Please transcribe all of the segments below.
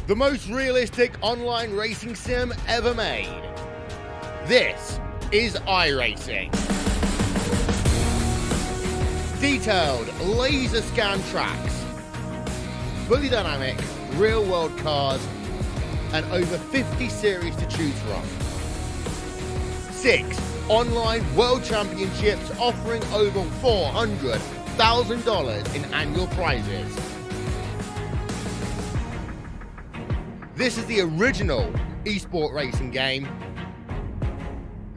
the most realistic online racing sim ever made. This is iRacing. Detailed laser scan tracks, fully dynamic real world cars, and over 50 series to choose from. 6 online world championships offering over $400,000 in annual prizes. This is the original esport racing game.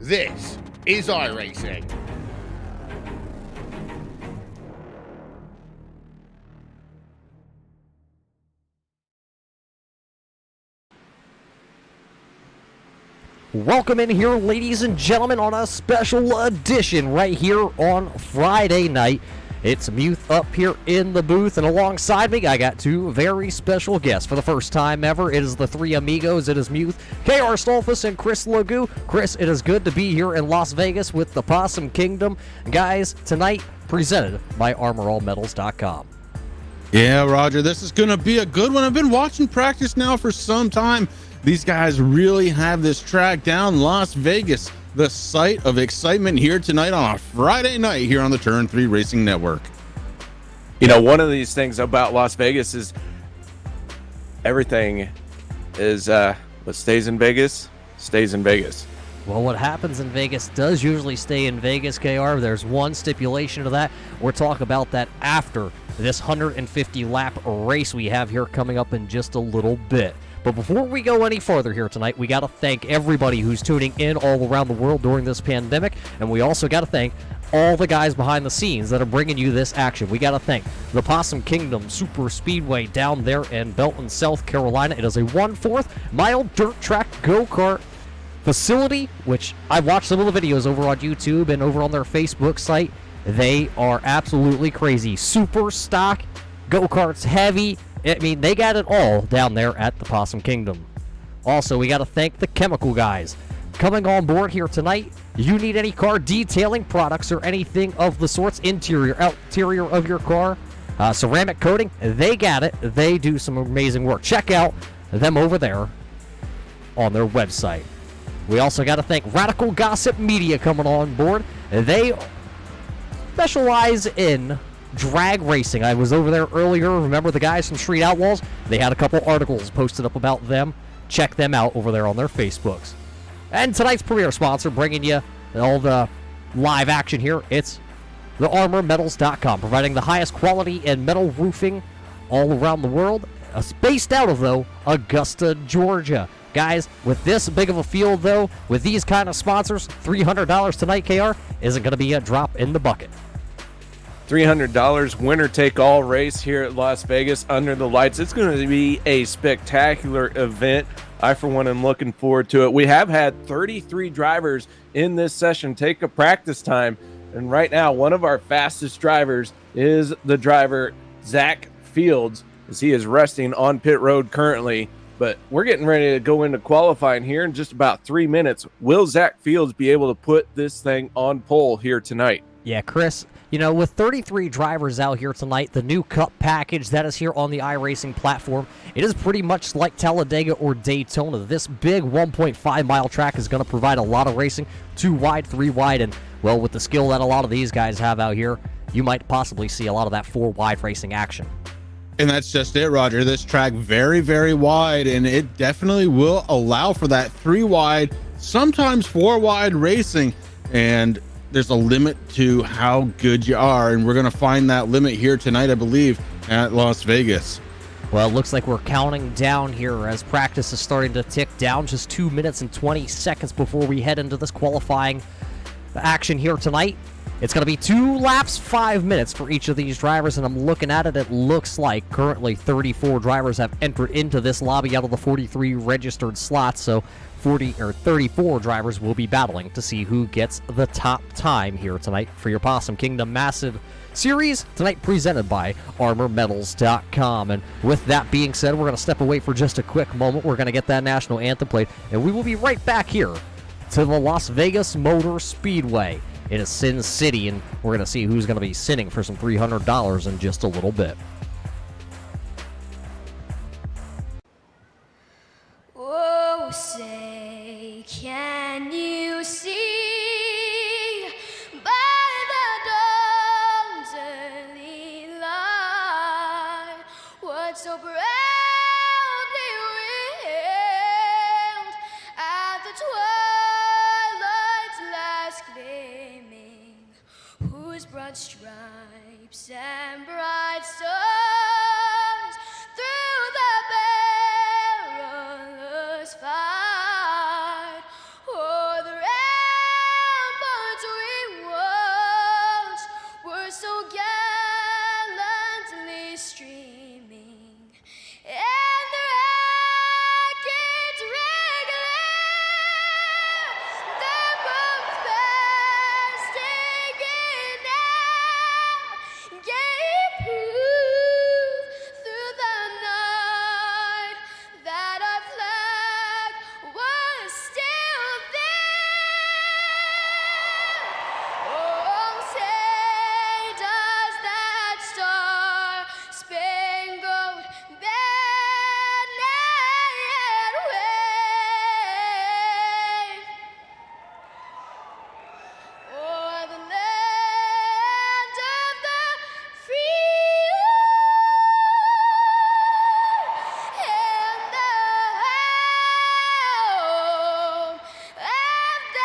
This is iRacing. Welcome in here, ladies and gentlemen, on a special edition right here on Friday night. It's Muth up here in the booth, and alongside me, I got 2 very special guests. For the first time ever, it is the 3 amigos. It is Muth, KR Stolfus, and Chris Legou. Chris, it is good to be here in Las Vegas with the Possum Kingdom. Guys, tonight, presented by ArmorAllMetals.com. Yeah, Roger, this is going to be a good one. I've been watching practice now for some time. These guys really have this track down. Las Vegas, the site of excitement here tonight on a Friday night here on the Turn 3 Racing Network. You know, one of these things about Las Vegas is everything is what stays in Vegas, stays in Vegas. Well, what happens in Vegas does usually stay in Vegas, KR. There's one stipulation to that. We'll talk about that after this 150-lap race we have here coming up in just a little bit. But before we go any further here tonight, we got to thank everybody who's tuning in all around the world during this pandemic, and we also got to thank all the guys behind the scenes that are bringing you this action. We got to thank the Possum Kingdom Super Speedway down there in Belton, South Carolina. It is a 1/4 mile dirt track go-kart facility, which I've watched some of the videos over on YouTube and over on their Facebook site. They are absolutely crazy. Super stock, go-karts, heavy. I mean, they got it all down there at the Possum Kingdom. Also, we got to thank the chemical guys. Coming on board here tonight, you need any car detailing products or anything of the sorts, interior, exterior of your car, ceramic coating, they got it. They do some amazing work. Check out them over there on their website. We also got to thank Radical Gossip Media coming on board. They specialize in drag racing. I was over there earlier. Remember the guys from Street Outlaws? They had a couple articles posted up about them. Check them out over there on their Facebooks. And tonight's premier sponsor, bringing you all the live action here, it's the ArmorMetals.com, providing the highest quality in metal roofing all around the world. Based out of, though, Augusta, Georgia. Guys, with this big of a field, though, with these kind of sponsors, $300 tonight, KR, isn't going to be a drop in the bucket. $300 winner-take-all race here at Las Vegas under the lights. It's going to be a spectacular event. I, for one, am looking forward to it. We have had 33 drivers in this session take a practice time, and right now, one of our fastest drivers is the driver, Zach Fields, as he is resting on pit road currently. But we're getting ready to go into qualifying here in just about 3 minutes. Will Zach Fields be able to put this thing on pole here tonight? Yeah, Chris, you know, with 33 drivers out here tonight, the new Cup package that is here on the iRacing platform, it is pretty much like Talladega or Daytona. This big 1.5-mile track is going to provide a lot of racing, 2 wide, 3 wide, and, well, with the skill that a lot of these guys have out here, you might possibly see a lot of that 4 wide racing action. And that's just it, Roger. This track very, very wide, and it definitely will allow for that 3 wide, sometimes 4 wide racing. And there's a limit to how good you are, and we're going to find that limit here tonight, I believe, at Las Vegas. Well, it looks like we're counting down here as practice is starting to tick down. Just 2 minutes and 20 seconds before we head into this qualifying action here tonight. It's going to be 2 laps, 5 minutes for each of these drivers, and I'm looking at it. It looks like currently 34 drivers have entered into this lobby out of the 43 registered slots, so 34 drivers will be battling to see who gets the top time here tonight for your Possum Kingdom Massive Series, tonight presented by ArmorMetals.com. And with that being said, we're going to step away for just a quick moment. We're going to get that national anthem played, and we will be right back here to the Las Vegas Motor Speedway. It is Sin City, and we're going to see who's going to be sinning for some $300 in just a little bit. broad stripes and bright stars through the perilous fight. O'er the ramparts we watched were so gallantly streaming, and the rackets regular, the boats bursting in air, gave proof through the night that our flag was still there. Oh, say does that star-spangled banner yet wave o'er the land of the free and the home of the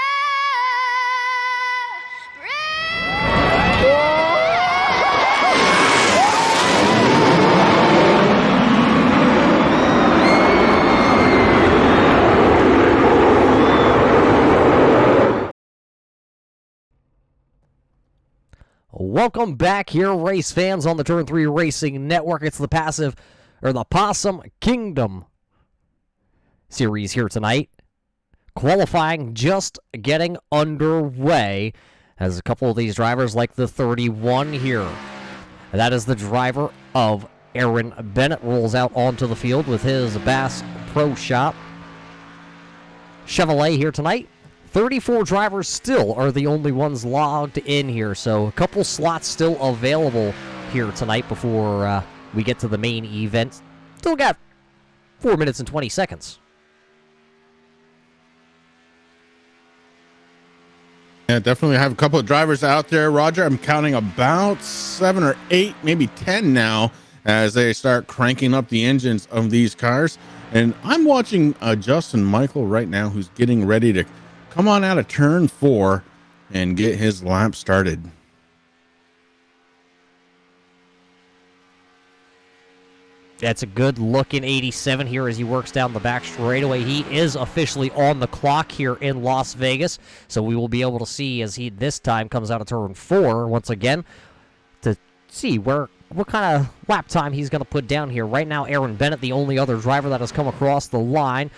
Welcome back here, race fans, on the Turn 3 Racing Network. It's the Possum Kingdom series here tonight. Qualifying just getting underway as a couple of these drivers, like the 31 here. That is the driver of Aaron Bennett, rolls out onto the field with his Bass Pro Shop Chevrolet here tonight. 34 drivers still are the only ones logged in here, so a couple slots still available here tonight before we get to the main event. Still got 4 minutes and 20 seconds. Yeah, definitely have a couple of drivers out there, Roger. I'm counting about 7 or 8, maybe 10 now, as they start cranking up the engines of these cars. And I'm watching Justin Michael right now, who's getting ready to come on out of turn 4 and get his lap started. That's a good looking 87 here as he works down the back straightaway. He is officially on the clock here in Las Vegas, so we will be able to see as he this time comes out of turn 4 once again to see what kind of lap time he's going to put down here. Right now, Aaron Bennett, the only other driver that has come across the line.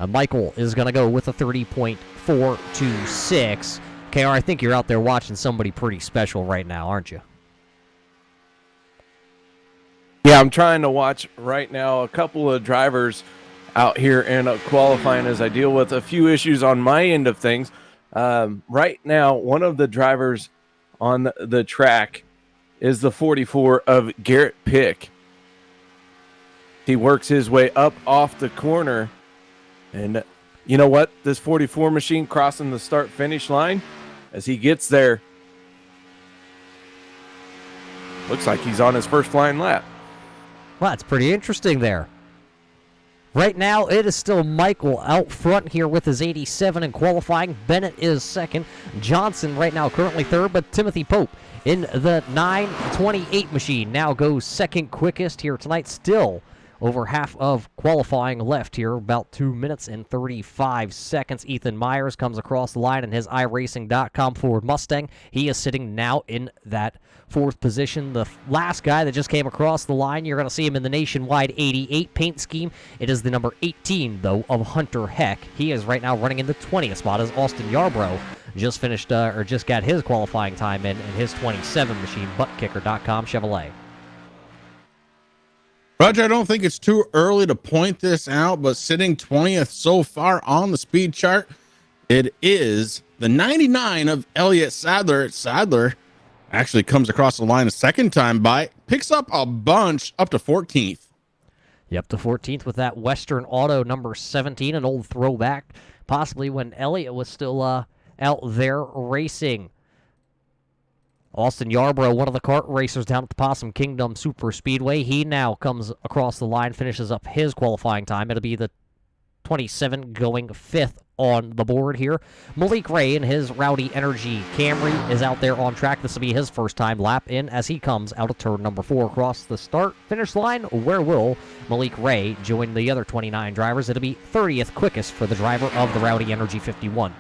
Michael is going to go with a 30.426. KR, I think you're out there watching somebody pretty special right now, aren't you? Yeah, I'm trying to watch right now a couple of drivers out here in qualifying as I deal with a few issues on my end of things. Right now, one of the drivers on the track is the 44 of Garrett Pick. He works his way up off the corner. And you know what? This 44 machine crossing the start-finish line, as he gets there, looks like he's on his first flying lap. Well, that's pretty interesting there. Right now, it is still Michael out front here with his 87 in qualifying. Bennett is second. Johnson right now currently third, but Timothy Pope in the 928 machine now goes second quickest here tonight. Still over half of qualifying left here, about 2 minutes and 35 seconds. Ethan Myers comes across the line in his iRacing.com Ford Mustang. He is sitting now in that fourth position. The last guy that just came across the line, you're going to see him in the Nationwide 88 paint scheme. It is the number 18, though, of Hunter Heck. He is right now running in the 20th spot as Austin Yarbrough just finished, or just got his qualifying time in his 27 machine, buttkicker.com Chevrolet. Roger, I don't think it's too early to point this out, but sitting 20th so far on the speed chart, it is the 99 of Elliott Sadler. Sadler actually comes across the line a second time by, picks up a bunch up to 14th. Yep, to 14th with that Western Auto number 17, an old throwback, possibly when Elliott was still out there racing. Austin Yarbrough, one of the kart racers down at the Possum Kingdom Super Speedway, he now comes across the line, finishes up his qualifying time. It'll be the 27 going 5th on the board here. Malik Ray in his Rowdy Energy Camry is out there on track. This will be his first time lap in as he comes out of turn number 4 across the start-finish line. Where will Malik Ray join the other 29 drivers? It'll be 30th quickest for the driver of the Rowdy Energy 51.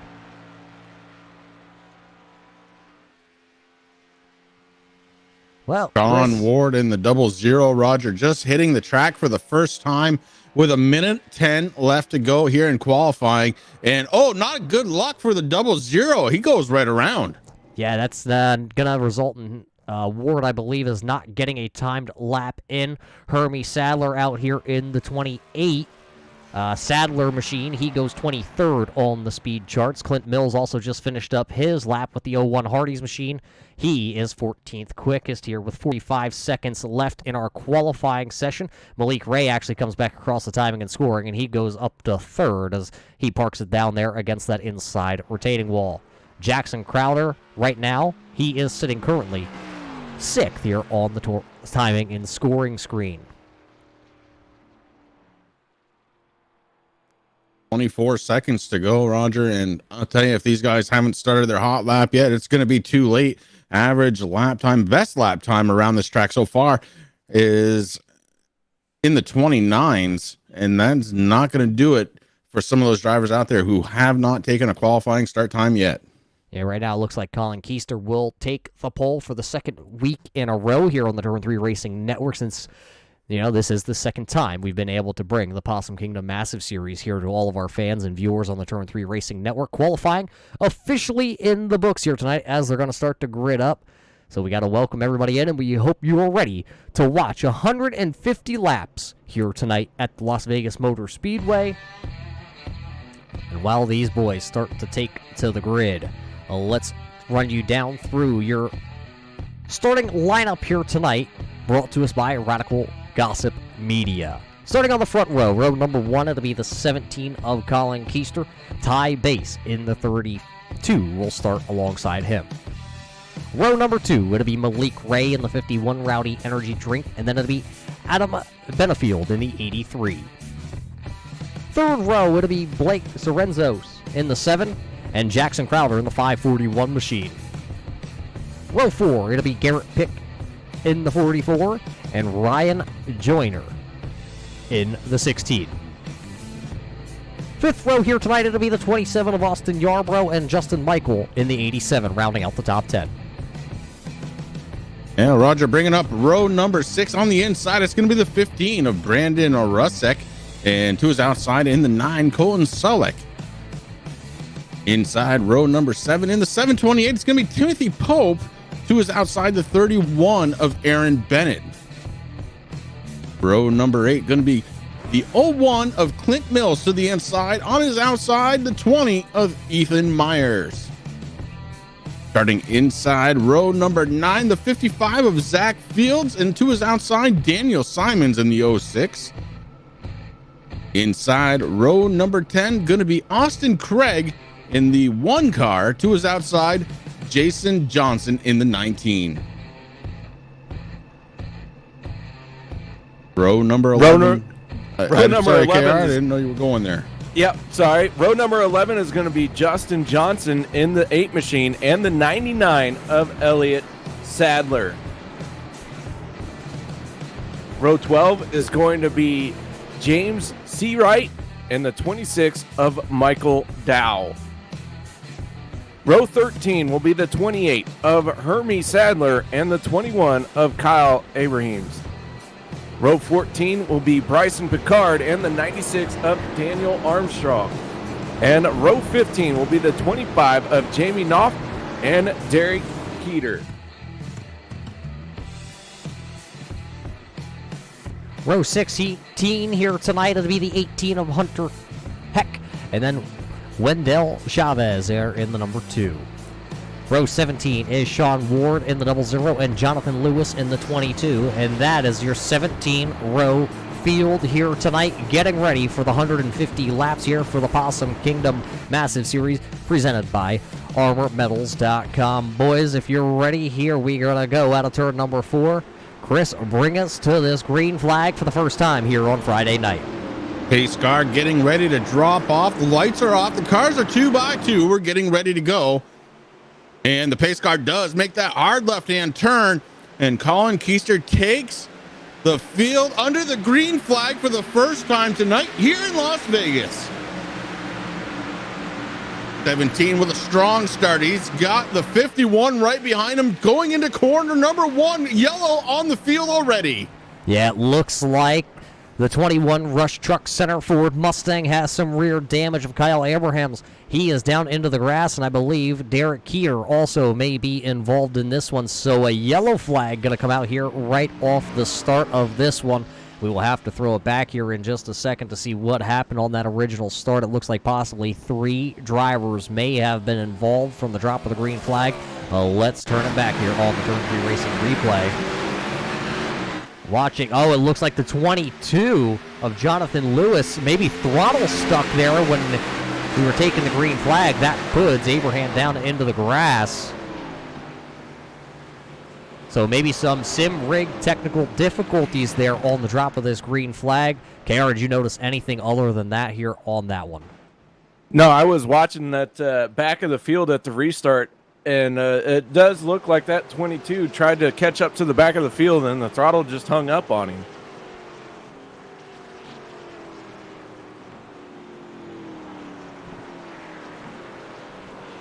Well, John Chris, Ward in the 00, Roger, just hitting the track for the first time with 1:10 left to go here in qualifying. And, oh, not good luck for the 00. He goes right around. yeah, that's going to result in Ward, I believe, is not getting a timed lap in. Hermie Sadler out here in the 28. Sadler machine, he goes 23rd on the speed charts. Clint Mills also just finished up his lap with the 01 Hardee's machine. He is 14th quickest here with 45 seconds left in our qualifying session. Malik Ray actually comes back across the timing and scoring, and he goes up to 3rd as he parks it down there against that inside retaining wall. Jackson Crowder, right now, he is sitting currently 6th here on the timing and scoring screen. 24 seconds to go, Roger. And I'll tell you, if these guys haven't started their hot lap yet, it's going to be too late. Average lap time, best lap time around this track so far is in the 29s. And that's not going to do it for some of those drivers out there who have not taken a qualifying start time yet. Yeah, right now it looks like Colin Keister will take the pole for the second week in a row here on the Turn 3 Racing Network since, this is the second time we've been able to bring the Possum Kingdom Massive Series here to all of our fans and viewers on the Turn 3 Racing Network. Qualifying officially in the books here tonight as they're going to start to grid up. So we got to welcome everybody in, and we hope you are ready to watch 150 laps here tonight at the Las Vegas Motor Speedway. And while these boys start to take to the grid, let's run you down through your starting lineup here tonight, brought to us by Radical Gossip Media. Starting on the front row, row number 1, it'll be the 17 of Colin Keister. Ty Bass in the 32 will start alongside him. Row number 2, it'll be Malik Ray in the 51 Rowdy Energy Drink, and then it'll be Adam Benefield in the 83. Third row, it'll be Blake Sorrenzos in the 7, and Jackson Crowder in the 541 machine. Row 4, it'll be Garrett Pick in the 44, and Ryan Joyner in the 16. Fifth row here tonight, it'll be the 27 of Austin Yarbrough and Justin Michael in the 87, rounding out the top 10. Yeah, Roger, bringing up row number 6 on the inside. It's going to be the 15 of Brandon Rusek, and to his outside in the 9, Colin Sulek. Inside row number 7 in the 728, it's going to be Timothy Pope. To his outside, the 31 of Aaron Bennett. Row number 8, going to be the 01 of Clint Mills to the inside. On his outside, the 20 of Ethan Myers. Starting inside row number 9, the 55 of Zach Fields. And to his outside, Daniel Simons in the 06. Inside row number 10, going to be Austin Craig in the 1 car. To his outside, Jason Johnson in the 19. Row number 11. Row number 11. KR, I didn't know you were going there. Yep, sorry. Row number 11 is going to be Justin Johnson in the 8 machine and the 99 of Elliott Sadler. Row 12 is going to be James C. Wright and the 26 of Michael Dow. Row 13 will be the 28 of Hermie Sadler and the 21 of Kyle Abrahams. Row 14 will be Bryson Picard and the 96 of Daniel Armstrong. And row 15 will be the 25 of Jamie Knopf and Derek Keeter. Row 16 here tonight, it'll be the 18 of Hunter Heck, and then Wendell Chavez there in the number 2. Row 17 is Sean Ward in the 00 and Jonathan Lewis in the 22, and that is your 17-row field here tonight, getting ready for the 150 laps here for the Possum Kingdom Massive Series presented by ArmorMetals.com. Boys, if you're ready, here we're going to go out of turn number 4. Chris, bring us to this green flag for the first time here on Friday night. Pace car getting ready to drop off. The lights are off. The cars are 2x2. We're getting ready to go. And the pace car does make that hard left-hand turn. And Colin Keister takes the field under the green flag for the first time tonight here in Las Vegas. 17 with a strong start. He's got the 51 right behind him going into corner number 1. Yellow on the field already. Yeah, it looks like the 21 Rush Truck Center Ford Mustang has some rear damage of Kyle Abrahams. He is down into the grass, and I believe Derek Keeter also may be involved in this one. So a yellow flag going to come out here right off the start of this one. We will have to throw it back here in just a second to see what happened on that original start. It looks like possibly 3 drivers may have been involved from the drop of the green flag. Let's turn it back here on the Turn 3 Racing replay. Watching, it looks like the 22 of Jonathan Lewis, maybe throttle stuck there when we were taking the green flag. That puts Abraham down into the grass. So maybe some sim rig technical difficulties there on the drop of this green flag. KR, did you notice anything other than that here on that one? No, I was watching that back of the field at the restart, and it does look like that 22 tried to catch up to the back of the field, and the throttle just hung up on him.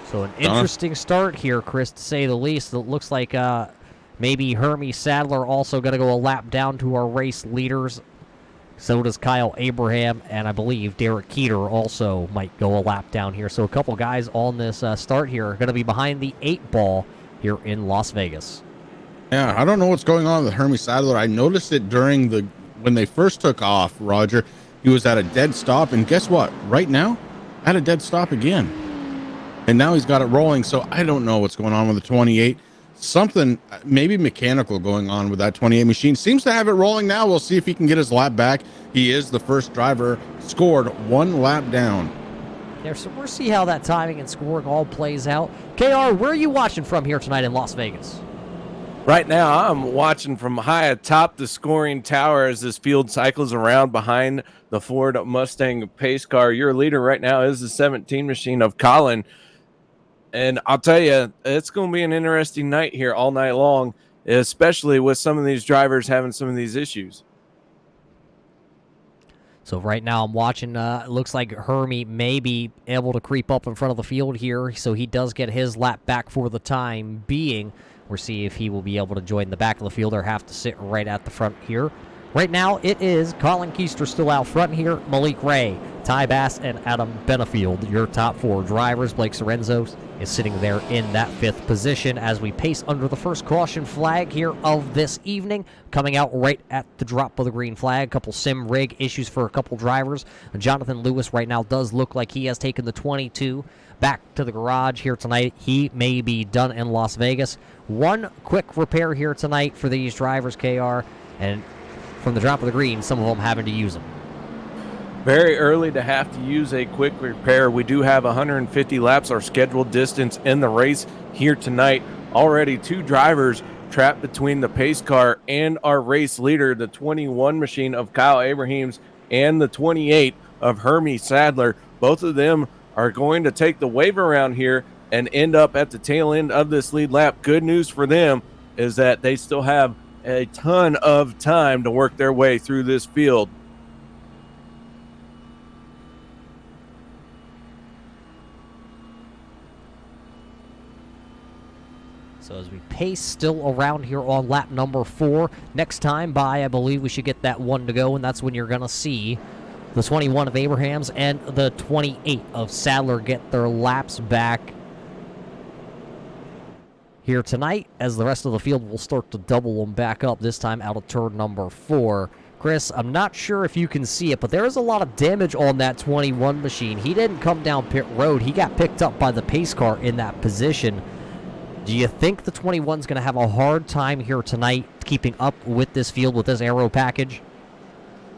So an interesting start here, Chris, to say the least. It looks like maybe Hermie Sadler also going to go a lap down to our race leaders. So does Kyle Abraham, and I believe Derek Keeter also might go a lap down here. So a couple guys on this start here are going to be behind the 8 ball here in Las Vegas. Yeah, I don't know what's going on with Hermie Sadler. I noticed it when they first took off, Roger. He was at a dead stop, and guess what? Right now, at a dead stop again. And now he's got it rolling, so I don't know what's going on with the 28. Something maybe mechanical going on with that 28 machine. Seems to have it rolling now. We'll see if he can get his lap back. He is the first driver scored 1 lap down. Yeah, so we'll see how that timing and scoring all plays out. KR, where are you watching from here tonight in Las Vegas? Right now, I'm watching from high atop the scoring tower as this field cycles around behind the Ford Mustang pace car. Your leader right now is the 17 machine of Colin. And I'll tell you, it's going to be an interesting night here all night long, especially with some of these drivers having some of these issues. So right now I'm watching, it looks like Hermie may be able to creep up in front of the field here, so he does get his lap back for the time being. We'll see if he will be able to join the back of the field or have to sit right at the front here. Right now, it is Colin Keister still out front here, Malik Ray, Ty Bass, and Adam Benefield, your top 4 drivers. Blake Sorenzo is sitting there in that 5th position as we pace under the first caution flag here of this evening, coming out right at the drop of the green flag. A couple sim rig issues for a couple drivers. Jonathan Lewis right now does look like he has taken the 22 back to the garage here tonight. He may be done in Las Vegas. One quick repair here tonight for these drivers, KR, and from the drop of the green, some of them having to use them. Very early to have to use a quick repair. We do have 150 laps, our scheduled distance in the race here tonight. Already 2 drivers trapped between the pace car and our race leader, the 21 machine of Kyle Abrahams and the 28 of Hermie Sadler. Both of them are going to take the wave around here and end up at the tail end of this lead lap. Good news for them is that they still have a ton of time to work their way through this field. So as we pace still around here on lap number 4, next time by, I believe we should get that 1 to go, and that's when you're going to see the 21 of Abrahams and the 28 of Sadler get their laps back here tonight, as the rest of the field will start to double them back up, this time out of turn number 4. Chris, I'm not sure if you can see it, but there is a lot of damage on that 21 machine. He didn't come down pit road. He got picked up by the pace car in that position. Do you think the 21's going to have a hard time here tonight keeping up with this field with this aero package?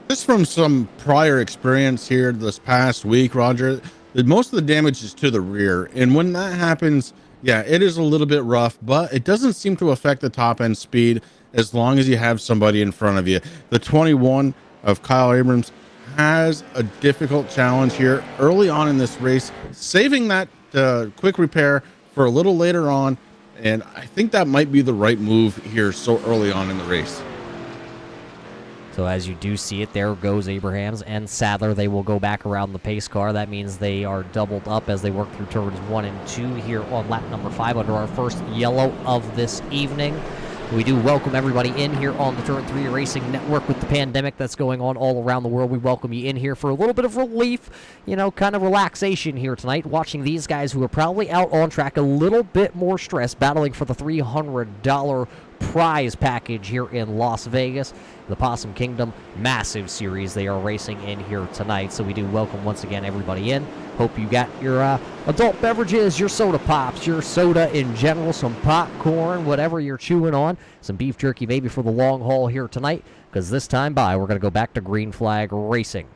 Just from some prior experience here this past week, Roger, most of the damage is to the rear. And when that happens, yeah, it is a little bit rough, but it doesn't seem to affect the top end speed as long as you have somebody in front of you. The 21 of Kyle Abrams has a difficult challenge here early on in this race, saving that quick repair for a little later on. And I think that might be the right move here so early on in the race. So as you do see it, there goes Abrahams and Sadler. They will go back around the pace car. That means they are doubled up as they work through turns 1 and 2 here on lap number 5 under our first yellow of this evening. We do welcome everybody in here on the Turn 3 Racing Network with the pandemic that's going on all around the world. We welcome you in here for a little bit of relief, kind of relaxation here tonight, watching these guys who are probably out on track a little bit more stressed, battling for the $300 prize package here in Las Vegas. The Possum Kingdom massive series they are racing in here tonight. So we do welcome once again everybody in. Hope you got your adult beverages, your soda pops, your soda in general, some popcorn, whatever you're chewing on, some beef jerky maybe for the long haul here tonight, because this time by we're going to go back to green flag racing.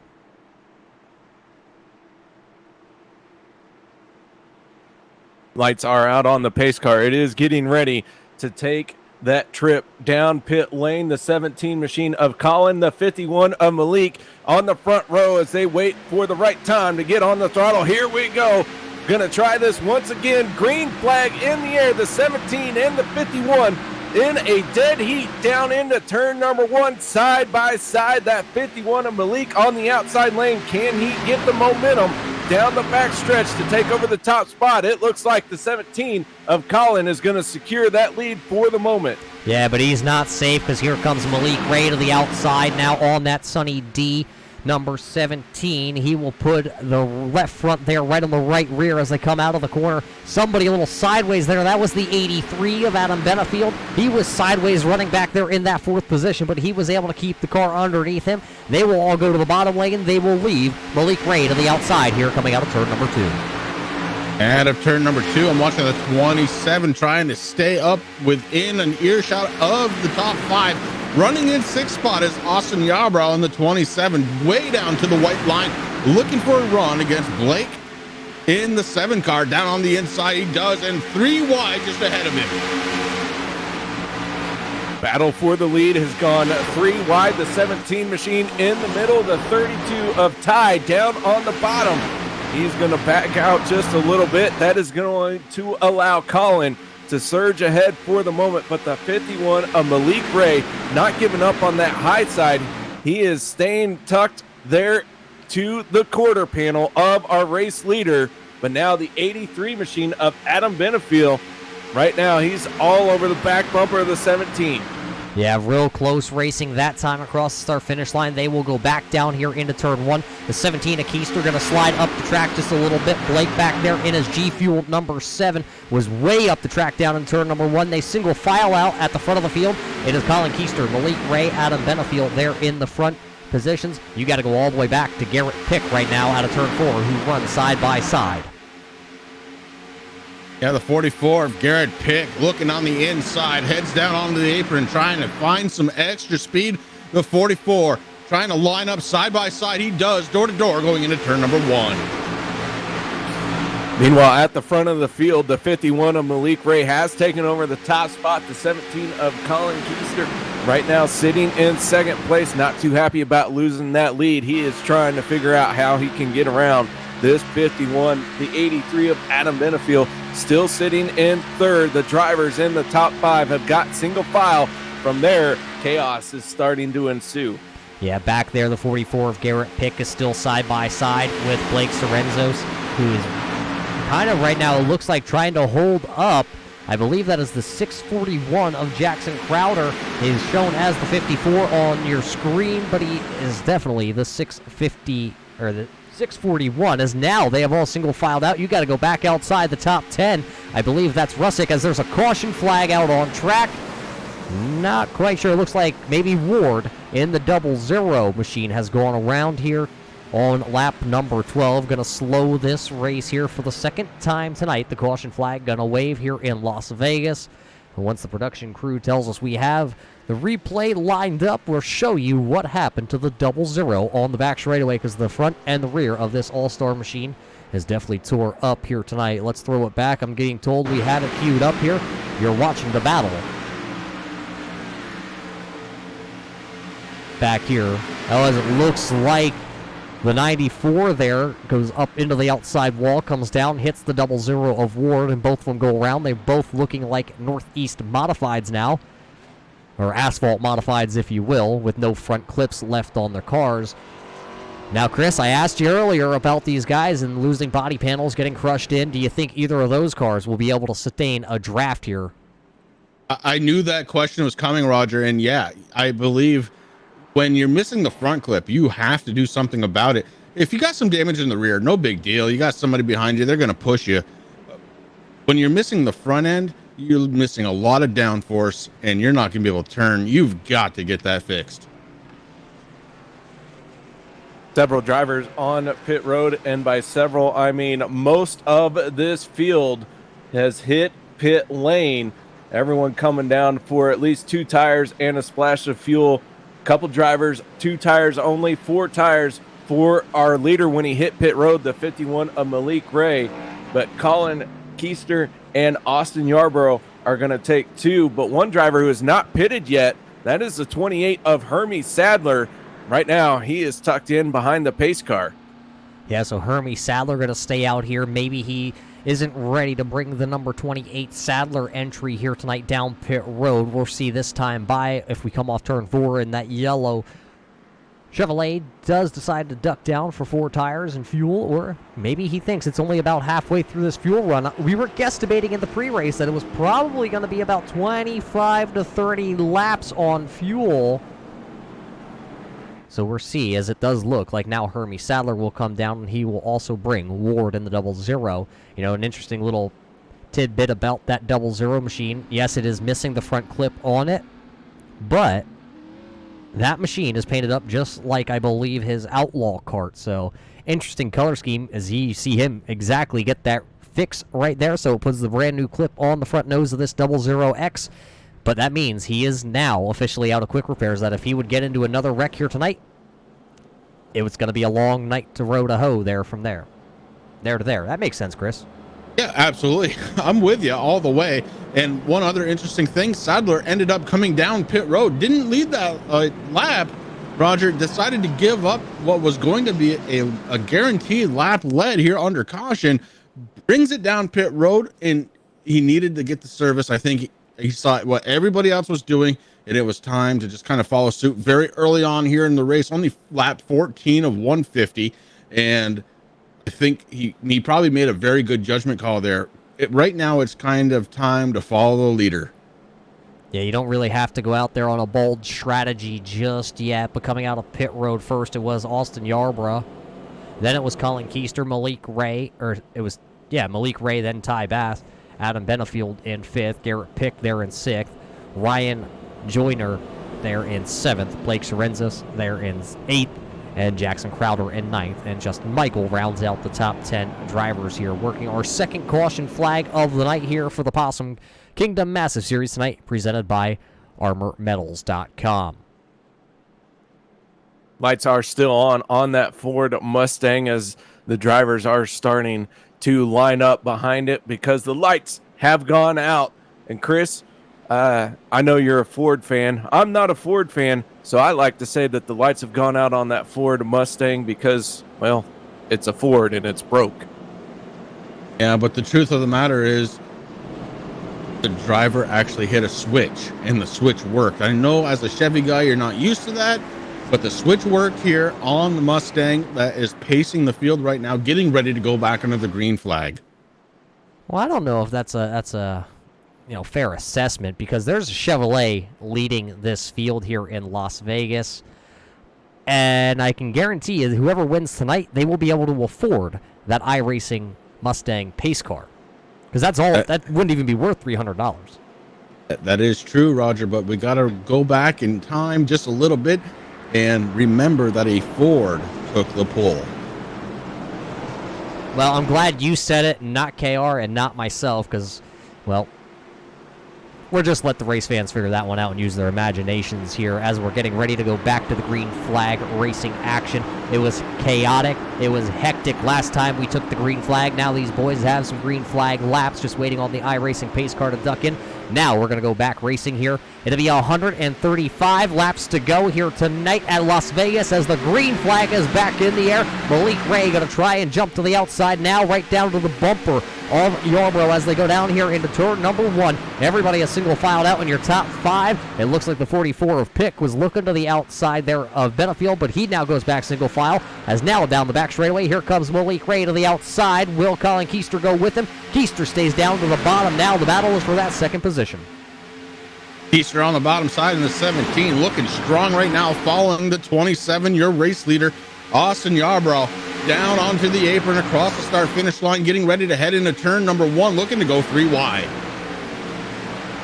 Lights are out on the pace car. It is getting ready to take that trip down pit lane. The 17 machine of Colin, the 51 of Malik on the front row as they wait for the right time to get on the throttle. Here we go. Gonna try this once again. Green flag in the air. The 17 and the 51 in a dead heat down into turn number 1, side by side. That 51 of Malik on the outside lane. Can he get the momentum down the back stretch to take over the top spot? It looks like the 17 of Colin is going to secure that lead for the moment. Yeah, but he's not safe because here comes Malik Ray to the outside now on that Sunny D. Number 17, he will put the left front there right on the right rear as they come out of the corner. Somebody a little sideways there. That was the 83 of Adam Benefield. He was sideways running back there in that 4th position, but he was able to keep the car underneath him. They will all go to the bottom lane. They will leave Malik Ray to the outside here coming out of turn number 2. Out of turn number 2, I'm watching the 27 trying to stay up within an earshot of the top 5. Running in 6th spot is Austin Yarbrough on the 27, way down to the white line, looking for a run against Blake in the 7 car. Down on the inside, he does, and 3 wide just ahead of him. Battle for the lead has gone 3 wide. The 17 machine in the middle. The 32 of Ty down on the bottom. He's going to back out just a little bit. That is going to allow Colin to surge ahead for the moment, but the 51 of Malik Ray not giving up on that high side. He is staying tucked there to the quarter panel of our race leader, but now the 83 machine of Adam Benefield, right now he's all over the back bumper of the 17. Yeah, real close racing that time across the start-finish line. They will go back down here into turn 1. The 17 of Keister going to slide up the track just a little bit. Blake back there in his G-Fuel number 7 was way up the track down in turn number 1. They single file out at the front of the field. It is Colin Keister, Malik Ray, Adam Benefield there in the front positions. You got to go all the way back to Garrett Pick right now out of turn 4, who runs side by side. Yeah, the 44 of Garrett Pick looking on the inside, heads down onto the apron, trying to find some extra speed. The 44 trying to line up side by side. He does, door to door, going into turn number 1. Meanwhile, at the front of the field, the 51 of Malik Ray has taken over the top spot. The 17 of Colin Keister right now sitting in 2nd place. Not too happy about losing that lead. He is trying to figure out how he can get around this 51. The 83 of Adam Benefield still sitting in 3rd. The drivers in the top 5 have got single file. From there, chaos is starting to ensue. Yeah, back there, the 44 of Garrett Pick is still side by side with Blake Sorrenzos, who is kind of right now, it looks like trying to hold up. I believe that is the 641 of Jackson Crowder. He is shown as the 54 on your screen, but he is definitely the 650 or the 641, as now they have all single filed out. You got to go back outside the top 10. I believe that's Russick, as there's a caution flag out on track. Not quite sure. It looks like maybe Ward in the 00 machine has gone around here on lap number 12. Going to slow this race here for the 2nd time tonight. The caution flag going to wave here in Las Vegas. And once the production crew tells us we have the replay lined up, we'll show you what happened to the 00 on the back straightaway, because the front and the rear of this all-star machine has definitely tore up here tonight. Let's throw it back. I'm getting told we have it queued up here. You're watching the battle back here. As it looks like The 94 there goes up into the outside wall, comes down, hits the 00 of Ward, and both of them go around. They're both looking like Northeast modifieds now, or asphalt modifieds, if you will, with no front clips left on their cars. Now, Chris, I asked you earlier about these guys and losing body panels, getting crushed in. Do you think either of those cars will be able to sustain a draft here? I knew that question was coming, Roger, and yeah, I believe when you're missing the front clip, you have to do something about it. If you got some damage in the rear, no big deal. You got somebody behind you, they're going to push you. When you're missing the front end, you're missing a lot of downforce, and you're not going to be able to turn. You've got to get that fixed. Several drivers on pit road, and by several, I mean most of this field has hit pit lane. Everyone coming down for at least 2 tires and a splash of fuel. Couple drivers, 2 tires only, 4 tires for our leader when he hit pit road, the 51 of Malik Ray. But Colin Keister and Austin Yarborough are going to take 2. But one driver who is not pitted yet, that is the 28 of Hermie Sadler. Right now, he is tucked in behind the pace car. Yeah, so Hermie Sadler going to stay out here. Maybe he isn't ready to bring the number 28 Sadler entry here tonight down pit road. We'll see this time by if we come off turn 4 and that yellow Chevrolet does decide to duck down for 4 tires and fuel, or maybe he thinks it's only about halfway through this fuel run. We were guesstimating in the pre-race that it was probably going to be about 25 to 30 laps on fuel. So we'll see, as it does look like now Hermie Sadler will come down, and he will also bring Ward in the 00. You know, an interesting little tidbit about that 00 machine. Yes, it is missing the front clip on it, but that machine is painted up just like, I believe, his Outlaw kart. So interesting color scheme as you see him exactly get that fix right there. So it puts the brand new clip on the front nose of this 00X. But that means he is now officially out of quick repairs, that if he would get into another wreck here tonight, it was going to be a long night to row to hoe there from there. There to there. That makes sense, Chris. Yeah, absolutely. I'm with you all the way. And one other interesting thing, Sadler ended up coming down pit road, didn't lead that lap. Roger decided to give up what was going to be a guaranteed lap led here under caution, brings it down pit road, and he needed to get the service. I think he saw what everybody else was doing, and it was time to just kind of follow suit very early on here in the race, only lap 14 of 150. And I think he probably made a very good judgment call there. Right now, it's kind of time to follow the leader. Yeah, you don't really have to go out there on a bold strategy just yet, but coming out of pit road first, it was Austin Yarborough. Then it was Colin Keister, Malik Ray, Malik Ray, then Ty Bass. Adam Benefield in 5th, Garrett Pick there in 6th, Ryan Joyner there in 7th, Blake Sorenzis there in 8th, and Jackson Crowder in 9th, and Justin Michael rounds out the top 10 drivers here, working our second caution flag of the night here for the Possum Kingdom Massive Series tonight, presented by ArmorMetals.com. Lights are still on that Ford Mustang as the drivers are starting to line up behind it because the lights have gone out. And Chris, I know you're a Ford fan. I'm not a Ford fan, so I like to say that the lights have gone out on that Ford Mustang because, well, it's a Ford and it's broke. Yeah, but the truth of the matter is the driver actually hit a switch, and the switch worked. I know as a Chevy guy, you're not used to that, but the switch worked here on the Mustang that is pacing the field right now, getting ready to go back under the green flag. Well, I don't know if that's a fair assessment, because there's a Chevrolet leading this field here in Las Vegas, and I can guarantee you that whoever wins tonight, they will be able to afford that iRacing Mustang pace car, because that's all that wouldn't even be worth $300. That is true, Roger, but we got to go back in time just a little bit and remember that a Ford took the pole. Well, I'm glad you said it, not KR and not myself, because, well, we'll just let the race fans figure that one out and use their imaginations here as we're getting ready to go back to the green flag racing action. It was chaotic. It was hectic last time we took the green flag. Now these boys have some green flag laps, just waiting on the iRacing pace car to duck in. Now we're going to go back racing here. It'll be 135 laps to go here tonight at Las Vegas as the green flag is back in the air. Malik Ray going to try and jump to the outside now, right down to the bumper of Yarborough as they go down here into turn number 1. Everybody has single filed out in your top 5. It looks like the 44 of Pick was looking to the outside there of Benefield, but he now goes back single file as now down the back straightaway. Here comes Malik Ray to the outside. Will Colin Keister go with him? Keister stays down to the bottom. Now the battle is for that second position. Keister on the bottom side in the 17, looking strong right now, following the 27, your race leader, Austin Yarborough, down onto the apron across the start-finish line, getting ready to head into turn number 1, looking to go 3 wide.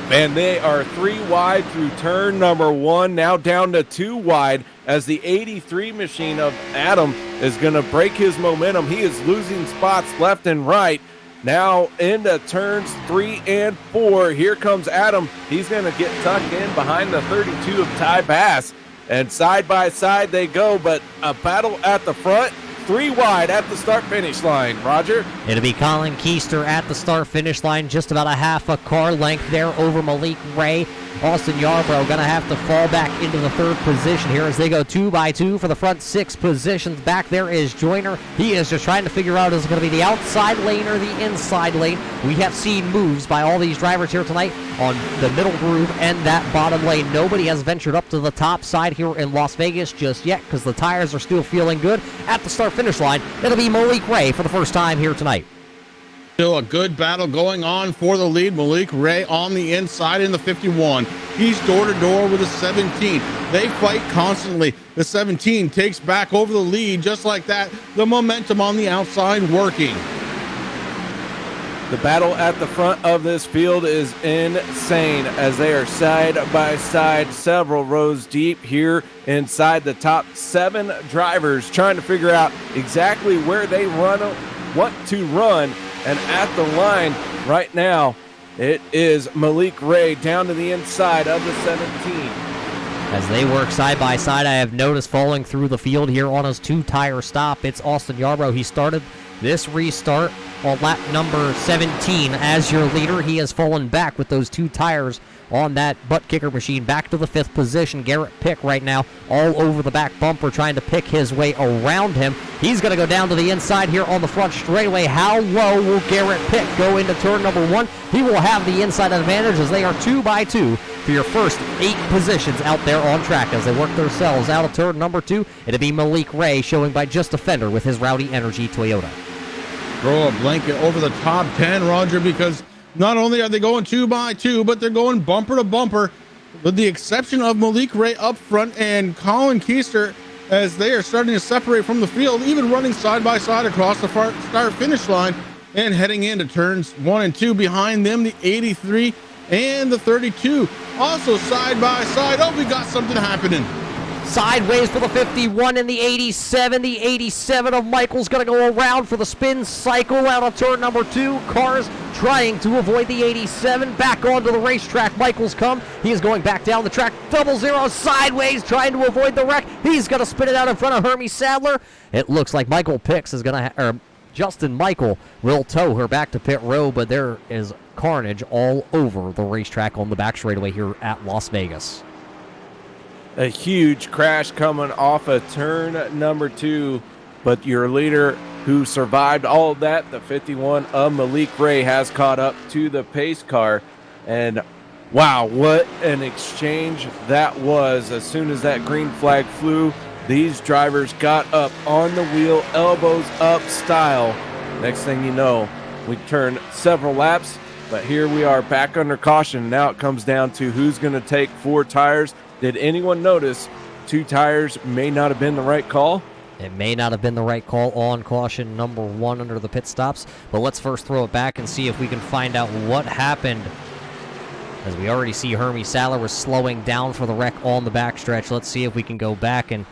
Man, they are 3 wide through turn number 1, now down to 2 wide as the 83 machine of Adam is going to break his momentum. He is losing spots left and right. Now into turns 3 and 4. Here comes Adam. He's going to get tucked in behind the 32 of Ty Bass. And side by side they go, but a battle at the front. 3 wide at the start-finish line. Roger? It'll be Colin Keister at the start-finish line, just about a half a car length there over Malik Ray. Austin Yarborough going to have to fall back into the 3rd position here as they go 2 by 2 for the front 6 positions. Back there is Joyner. He is just trying to figure out, is it going to be the outside lane or the inside lane? We have seen moves by all these drivers here tonight on the middle groove and that bottom lane. Nobody has ventured up to the top side here in Las Vegas just yet because the tires are still feeling good. At the start-finish line, it'll be Malik Ray for the first time here tonight. Still a good battle going on for the lead. Malik Ray on the inside in the 51. He's door-to-door with a 17. They fight constantly. The 17 takes back over the lead just like that. The momentum on the outside working. The battle at the front of this field is insane as they are side by side, several rows deep here inside the top 7 drivers, trying to figure out exactly where they want to run. And at the line right now, it is Malik Ray down to the inside of the 17. As they work side by side, I have noticed falling through the field here on his 2-tire stop. It's Austin Yarborough. He started this restart on lap number 17 as your leader. He has fallen back with those 2 tires on that butt kicker machine back to the 5th position. Garrett Pick right now all over the back bumper trying to pick his way around him. He's going to go down to the inside here on the front straightaway. How low will Garrett Pick go into turn number 1? He will have the inside advantage as they are 2 by 2 for your first 8 positions out there on track as they work themselves out of turn number 2. It'll be Malik Ray showing by just a fender with his Rowdy Energy Toyota. Throw a blanket over the top 10, Roger, because not only are they going 2 by 2, but they're going bumper to bumper, with the exception of Malik Ray up front and Colin Keister as they are starting to separate from the field, even running side by side across the start-finish line and heading into turns 1 and 2. Behind them, the 83 and the 32, also side by side. Oh, we got something happening. Sideways for the 51 and the 87. The 87 of Michael's going to go around for the spin cycle out of turn number 2. Cars trying to avoid the 87. Back onto the racetrack. Michael's come. He is going back down the track. 00 sideways trying to avoid the wreck. He's going to spin it out in front of Hermie Sadler. It looks like Michael Picks is going to... Justin Michael will tow her back to pit road, but there is carnage all over the racetrack on the back straightaway here at Las Vegas. A huge crash coming off of turn number 2, but your leader who survived all of that, the 51 of Malik Ray, has caught up to the pace car. And wow, what an exchange that was. As soon as that green flag flew, these drivers got up on the wheel, elbows up style. Next thing you know, we turned several laps, but here we are back under caution. Now it comes down to who's going to take 4 tires. Did anyone notice 2 tires may not have been the right call? It may not have been the right call on caution number 1 under the pit stops, but let's first throw it back and see if we can find out what happened. As we already see Hermie Sadler was slowing down for the wreck on the backstretch. Let's see if we can go back and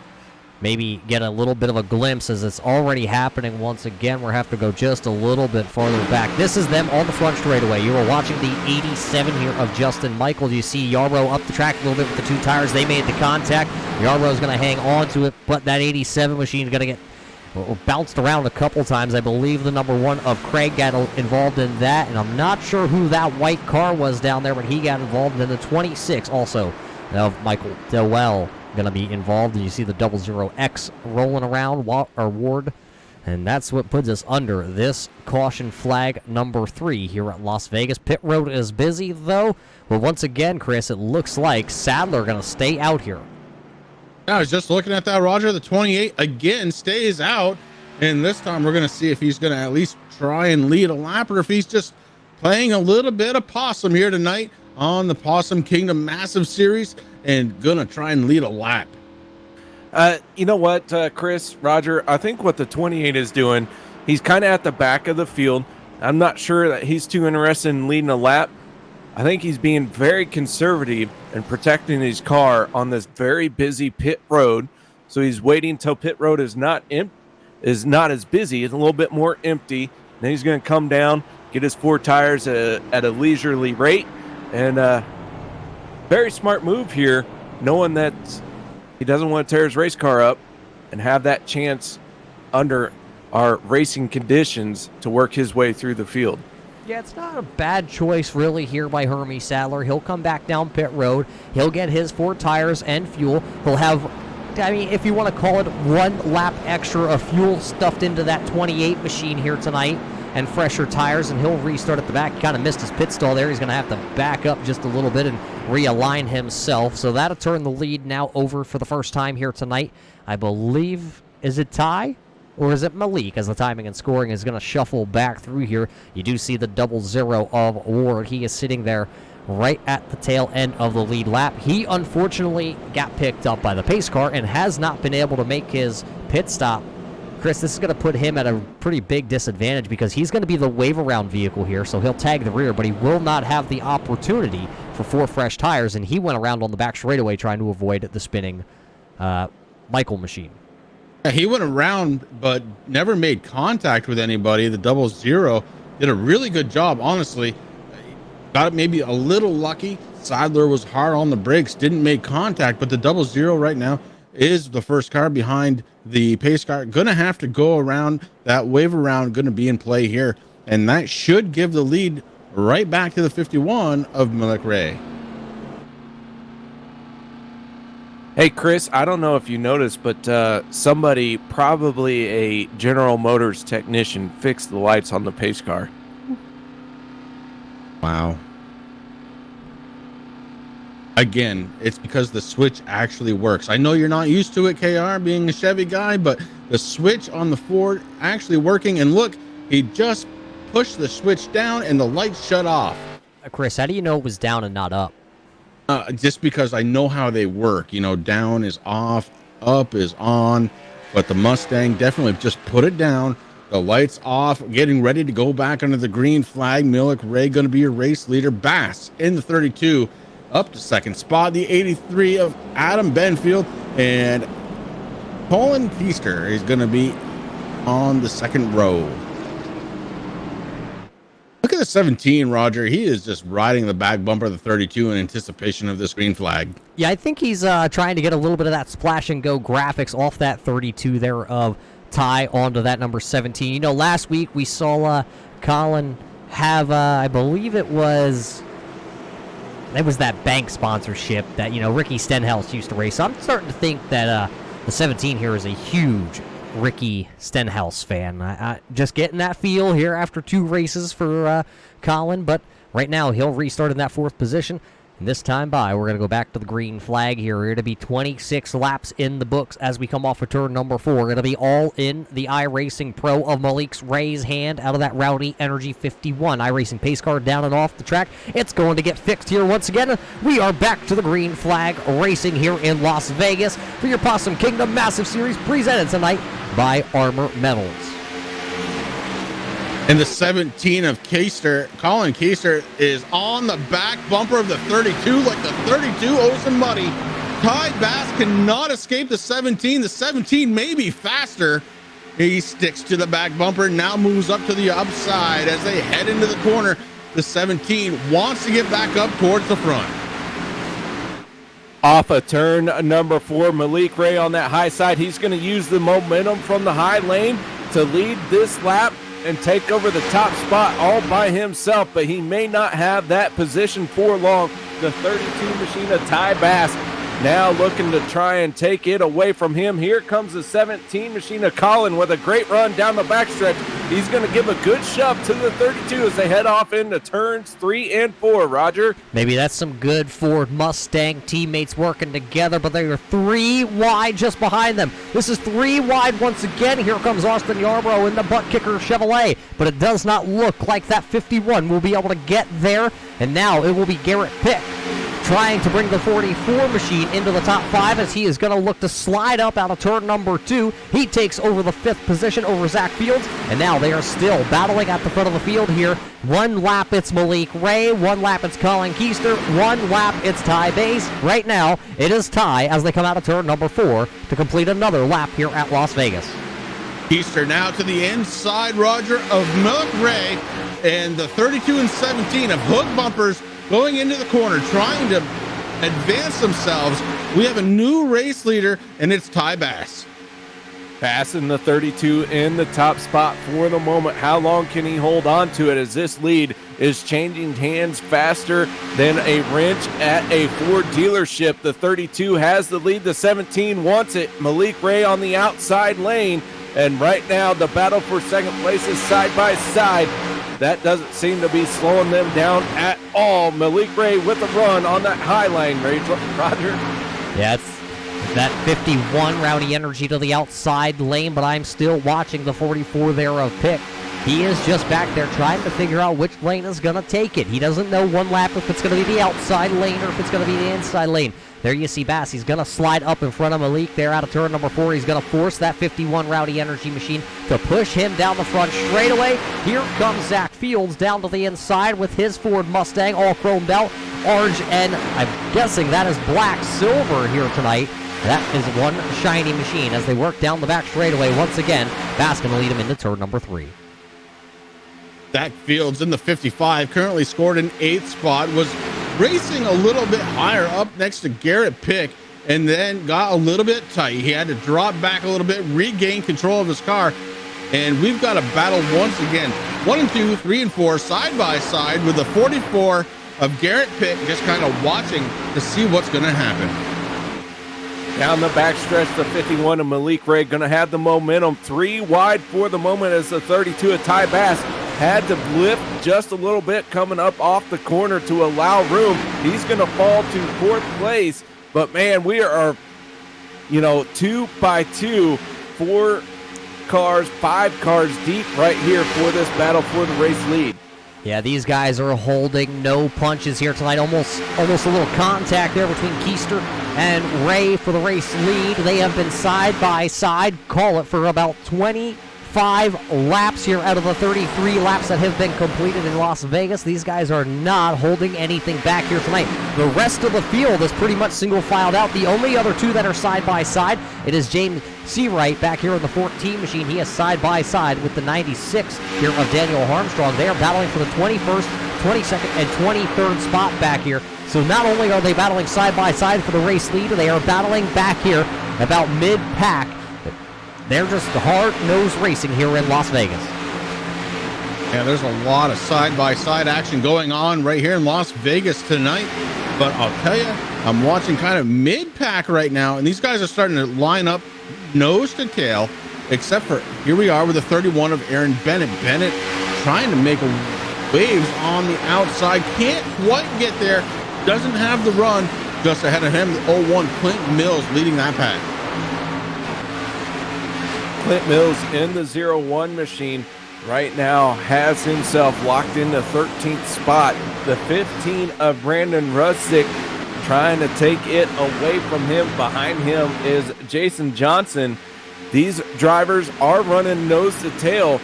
maybe get a little bit of a glimpse as it's already happening once again. We'll have to go just a little bit farther back. This is them on the front straightaway. You are watching the 87 here of Justin Michael. You see Yarrow up the track a little bit with the two tires. They made the contact. Yarrow's going to hang on to it, but that 87 machine is going to get bounced around a couple times. I believe the number 1 of Craig got involved in that, and I'm not sure who that white car was down there, but he got involved. And then the 26 also of Michael Dewell going to be involved. And you see the 00X rolling around, Ward, and that's what puts us under this caution flag number 3 here at Las Vegas. Pit road is busy, though. But once again, Chris, it looks like Sadler going to stay out here. I was just looking at that, Roger. The 28 again stays out, and this time we're going to see if he's going to at least try and lead a lap, or if he's just playing a little bit of Possum here tonight on the Possum Kingdom Massive Series and going to try and lead a lap. You know what, Chris, Roger, I think what the 28 is doing, he's kind of at the back of the field. I'm not sure that he's too interested in leading a lap. I think he's being very conservative and protecting his car on this very busy pit road. So he's waiting until pit road is not as busy. It's a little bit more empty. Then he's going to come down, get his 4 tires at a leisurely rate. And very smart move here, knowing that he doesn't want to tear his race car up and have that chance under our racing conditions to work his way through the field. Yeah, it's not a bad choice really here by Hermie Sadler. He'll come back down pit road. He'll get his 4 tires and fuel. He'll have, I mean, if you want to call it 1 lap extra of fuel stuffed into that 28 machine here tonight and fresher tires, and he'll restart at the back. He kind of missed his pit stall there. He's going to have to back up just a little bit and realign himself. So that'll turn the lead now over for the first time here tonight. I believe, is it Ty? Or is it Malik, as the timing and scoring is going to shuffle back through here? You do see the 00 of Ward. He is sitting there right at the tail end of the lead lap. He unfortunately got picked up by the pace car and has not been able to make his pit stop. Chris, this is going to put him at a pretty big disadvantage because he's going to be the wave-around vehicle here, so he'll tag the rear, but he will not have the opportunity for 4 fresh tires, and he went around on the back straightaway trying to avoid the spinning Michael machine. He went around, but never made contact with anybody. The 00 did a really good job, honestly. Got maybe a little lucky. Sadler was hard on the brakes, didn't make contact, but the 00 right now is the first car behind the pace car. Gonna have to go around. That wave around gonna be in play here, and that should give the lead right back to the 51 of Malik Ray. Hey, Chris, I don't know if you noticed, but somebody, probably a General Motors technician, fixed the lights on the pace car. Wow. Again, it's because the switch actually works. I know you're not used to it, KR, being a Chevy guy, but the switch on the Ford actually working. And look, he just pushed the switch down and the lights shut off. Chris, how do you know it was down and not up? Just because I know how they work. You know, down is off, up is on, but the Mustang definitely just put it down. The lights off, getting ready to go back under the green flag. Malik Ray going to be your race leader. Bass in the 32 up to second spot. The 83 of Adam Benfield, and Colin Keister is going to be on the second row. Look at the 17, Roger. He is just riding the back bumper of the 32 in anticipation of this green flag. Yeah, I think he's trying to get a little bit of that splash and go graphics off that 32 there of Ty onto that number 17. You know, last week we saw Colin have, I believe it was that bank sponsorship that, you know, Ricky Stenhouse used to race. So I'm starting to think that the 17 here is a huge Ricky Stenhouse fan. I just getting that feel here after 2 races for Colin, but right now he'll restart in that 4th position. And this time by, we're going to go back to the green flag here. We're going to be 26 laps in the books as we come off of turn number 4. We're going to be all in the iRacing Pro of Malik's Ray's hand out of that Rowdy Energy 51. iRacing pace car down and off the track. It's going to get fixed here once again. We are back to the green flag racing here in Las Vegas for your Possum Kingdom Massive Series presented tonight by Armor Metals. And the 17 of Keister, Colin Keister, is on the back bumper of the 32 like the 32 owes him money. Ty Bass cannot escape the 17. The 17 may be faster. He sticks to the back bumper, now moves up to the upside as they head into the corner. The 17 wants to get back up towards the front. Off of turn number 4, Malik Ray on that high side. He's going to use the momentum from the high lane to lead this lap and take over the top spot all by himself, but he may not have that position for long. The 32 machine of Ty Bass now looking to try and take it away from him. Here comes the 17 machine of Colin with a great run down the backstretch. He's going to give a good shove to the 32 as they head off into turns 3 and 4, Roger. Maybe that's some good Ford Mustang teammates working together, but they are 3 wide just behind them. This is 3 wide once again. Here comes Austin Yarbrough in the butt kicker Chevrolet, but it does not look like that 51 will be able to get there, and now it will be Garrett Pick trying to bring the 44 machine into the top 5 as he is going to look to slide up out of turn number 2. He takes over the 5th position over Zach Fields, and now they are still battling at the front of the field here. 1 lap it's Malik Ray, 1 lap it's Colin Keister, 1 lap it's Ty Bass. Right now it is Ty as they come out of turn number 4 to complete another lap here at Las Vegas. Keister now to the inside, Roger, of Malik Ray, and the 32 and 17 have hook bumpers going into the corner, trying to advance themselves. We have a new race leader, and it's Ty Bass. Passing the 32 in the top spot for the moment. How long can he hold on to it as this lead is changing hands faster than a wrench at a Ford dealership? The 32 has the lead. The 17 wants it. Malik Ray on the outside lane. And right now, the battle for second place is side by side. That doesn't seem to be slowing them down at all. Malik Ray with a run on that high line, Roger. Yeah, it's that 51 Rowdy Energy to the outside lane, but I'm still watching the 44 there of Pick. He is just back there trying to figure out which lane is going to take it. He doesn't know one lap if it's going to be the outside lane or if it's going to be the inside lane. There you see Bass. He's going to slide up in front of Malik there out of turn number 4. He's going to force that 51 Rowdy Energy machine to push him down the front straightaway. Here comes Zach Fields down to the inside with his Ford Mustang all chromed out. Orange and I'm guessing that is black silver here tonight. That is one shiny machine as they work down the back straightaway once again. Bass going to lead him into turn number 3. Zach Fields in the 55, currently scored an 8th spot, was racing a little bit higher up next to Garrett Pick, and then got a little bit tight. He had to drop back a little bit, regain control of his car, and we've got a battle once again. 1 and 2, 3 and 4, side by side with the 44 of Garrett Pick, just kind of watching to see what's going to happen. Down the backstretch, the 51 of Malik Ray going to have the momentum. 3 wide for the moment as the 32 of Ty Bass had to blip just a little bit coming up off the corner to allow room. He's going to fall to 4th place. But, man, we are, 2 by 2, 4 cars, 5 cars deep right here for this battle for the race lead. Yeah, these guys are holding no punches here tonight. Almost a little contact there between Keister and Ray for the race lead. They have been side by side, call it, for about 25 laps here out of the 33 laps that have been completed in Las Vegas. These guys are not holding anything back here tonight. The rest of the field is pretty much single filed out. The only other 2 that are side by side, it is James Seawright back here in the 14 machine. He is side by side with the 96 here of Daniel Armstrong. They are battling for the 21st, 22nd, and 23rd spot back here. So not only are they battling side by side for the race lead, they are battling back here about mid-pack. They're just hard-nosed racing here in Las Vegas. Yeah, there's a lot of side-by-side action going on right here in Las Vegas tonight. But I'll tell you, I'm watching kind of mid-pack right now, and these guys are starting to line up nose to tail, except for here we are with the 31 of Aaron Bennett. Bennett trying to make waves on the outside. Can't quite get there. Doesn't have the run. Just ahead of him, the 01 Clint Mills leading that pack. Clint Mills in the 01 machine right now has himself locked in the 13th spot. The 15 of Brandon Rusick trying to take it away from him. Behind him is Jason Johnson. These drivers are running nose to tail.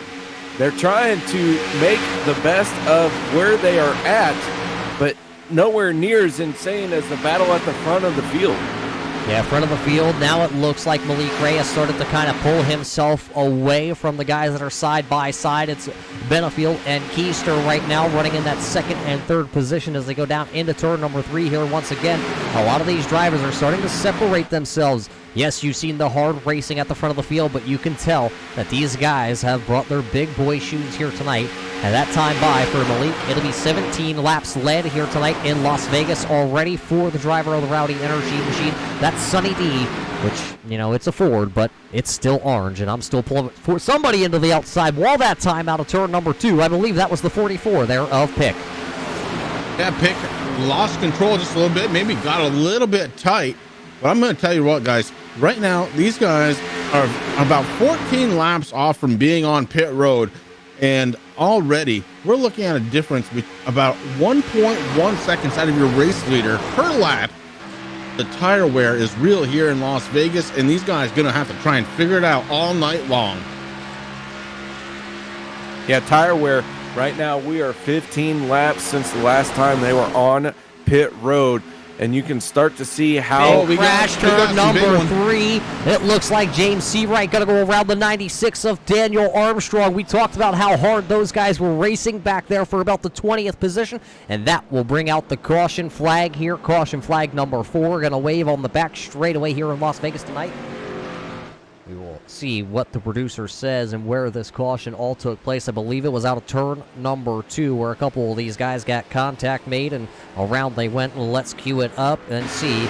They're trying to make the best of where they are at, but nowhere near as insane as the battle at the front of the field. Yeah, front of the field. Now it looks like Malik Ray has started to kind of pull himself away from the guys that are side by side. It's Benefield and Keister right now running in that second and third position as they go down into turn number 3 here once again. A lot of these drivers are starting to separate themselves. Yes, you've seen the hard racing at the front of the field, but you can tell that these guys have brought their big boy shoes here tonight. And that time by for Malik, it'll be 17 laps led here tonight in Las Vegas already for the driver of the Rowdy Energy Machine. That's Sonny D, which, you know, it's a Ford, but it's still orange, and I'm still pulling for somebody into the outside wall that time out of turn number 2. I believe that was the 44 there of Pick. Yeah, Pick lost control just a little bit, maybe got a little bit tight. But I'm going to tell you what, guys, right now, these guys are about 14 laps off from being on pit road. And already we're looking at a difference with about 1.1 seconds out of your race leader per lap. The tire wear is real here in Las Vegas, and these guys are going to have to try and figure it out all night long. Yeah, tire wear. Right now, we are 15 laps since the last time they were on pit road. And you can start to see how crash turn number 3. It looks like James Seawright going to go around the 96 of Daniel Armstrong. We talked about how hard those guys were racing back there for about the 20th position, and that will bring out the caution flag here. Caution flag number 4 going to wave on the back straightaway here in Las Vegas tonight. We will see what the producer says and where this caution all took place. I believe it was out of turn number 2 where a couple of these guys got contact made and around they went. Let's cue it up and see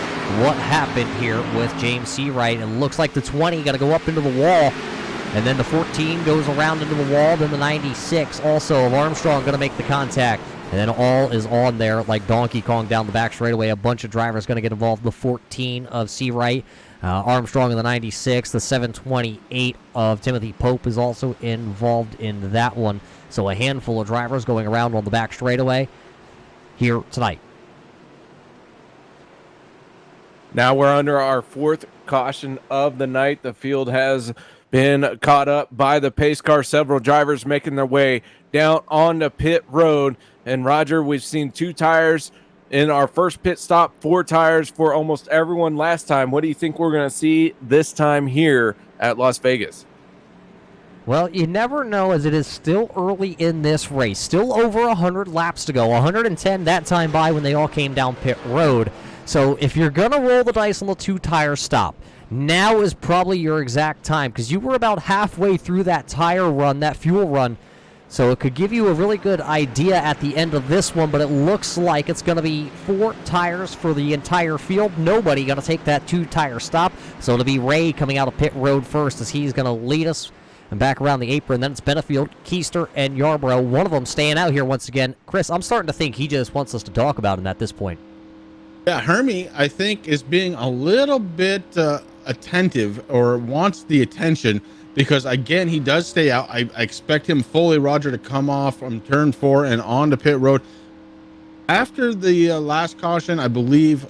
what happened here with James Seawright. It looks like the 20 got to go up into the wall, and then the 14 goes around into the wall. Then the 96 also of Armstrong going to make the contact. And then all is on there like Donkey Kong down the back straightaway. A bunch of drivers going to get involved. The 14 of Seawright. Armstrong in the 96, the 728 of Timothy Pope is also involved in that one. So a handful of drivers going around on the back straightaway here tonight. Now we're under our 4th caution of the night. The field has been caught up by the pace car. Several drivers making their way down onto pit road. And Roger, we've seen 2 tires in our first pit stop, 4 tires for almost everyone last time. What do you think we're going to see this time here at Las Vegas? Well, you never know, as it is still early in this race. Still over 100 laps to go. 110 that time by when they all came down pit road. So if you're going to roll the dice on the 2-tire stop, now is probably your exact time, because you were about halfway through that tire run, that fuel run. So it could give you a really good idea at the end of this one, but it looks like it's going to be 4 tires for the entire field. Nobody going to take that 2-tire stop. So it'll be Ray coming out of pit road first as he's going to lead us and back around the apron. Then it's Benefield, Keister, and Yarborough. One of them staying out here once again. Chris, I'm starting to think he just wants us to talk about him at this point. Yeah, Hermie, I think, is being a little bit attentive, or wants the attention, because again, he does stay out. I expect him fully, Roger, to come off from turn 4 and on to pit road. After the last caution, I believe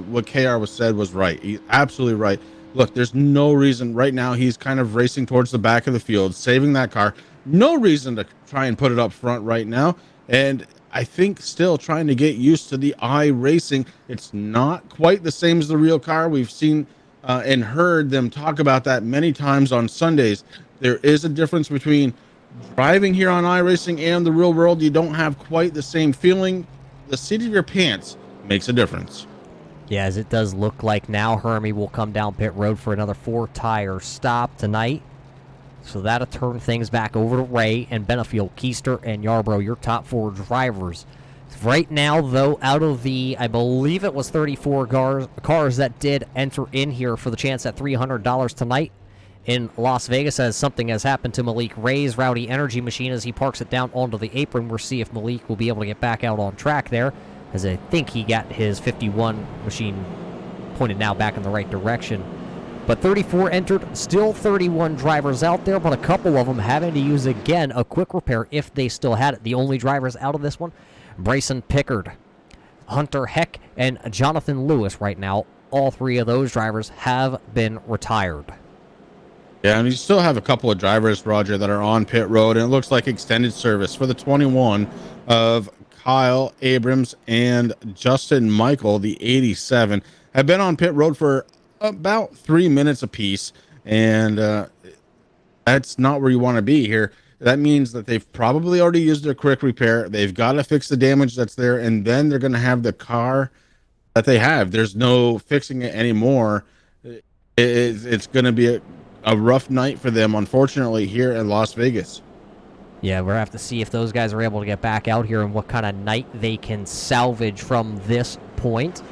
what KR was said was right. He's absolutely right. Look, there's no reason right now. He's kind of racing towards the back of the field, saving that car. No reason to try and put it up front right now. And I think still trying to get used to the iRacing. It's not quite the same as the real car. We've seen and heard them talk about that many times on Sundays. There is a difference between driving here on iRacing and the real world. You don't have quite the same feeling. The seat of your pants makes a difference. Yeah, as it does look like now Hermie will come down pit road for another 4-tire stop tonight. So that'll turn things back over to Ray and Benefield, Keister, and Yarborough, your top 4 drivers. Right now, though, out of the, I believe it was 34 cars that did enter in here for the chance at $300 tonight in Las Vegas, as something has happened to Malik Ray's Rowdy Energy Machine as he parks it down onto the apron. We'll see if Malik will be able to get back out on track there, as I think he got his 51 machine pointed now back in the right direction. But 34 entered, still 31 drivers out there, but a couple of them having to use, again, a quick repair if they still had it. The only drivers out of this one, Bryson Pickard, Hunter Heck, and Jonathan Lewis right now. All 3 of those drivers have been retired. Yeah, and you still have a couple of drivers, Roger, that are on pit road, and it looks like extended service for the 21 of Kyle Abrams and Justin Michael, the 87, have been on pit road for about 3 minutes apiece, and that's not where you want to be here. That means that they've probably already used their quick repair. They've got to fix the damage that's there, and then they're going to have the car that they have. There's no fixing it anymore. It's going to be a rough night for them, unfortunately, here in Las Vegas. Yeah, we'll have to see if those guys are able to get back out here and what kind of night they can salvage from this point.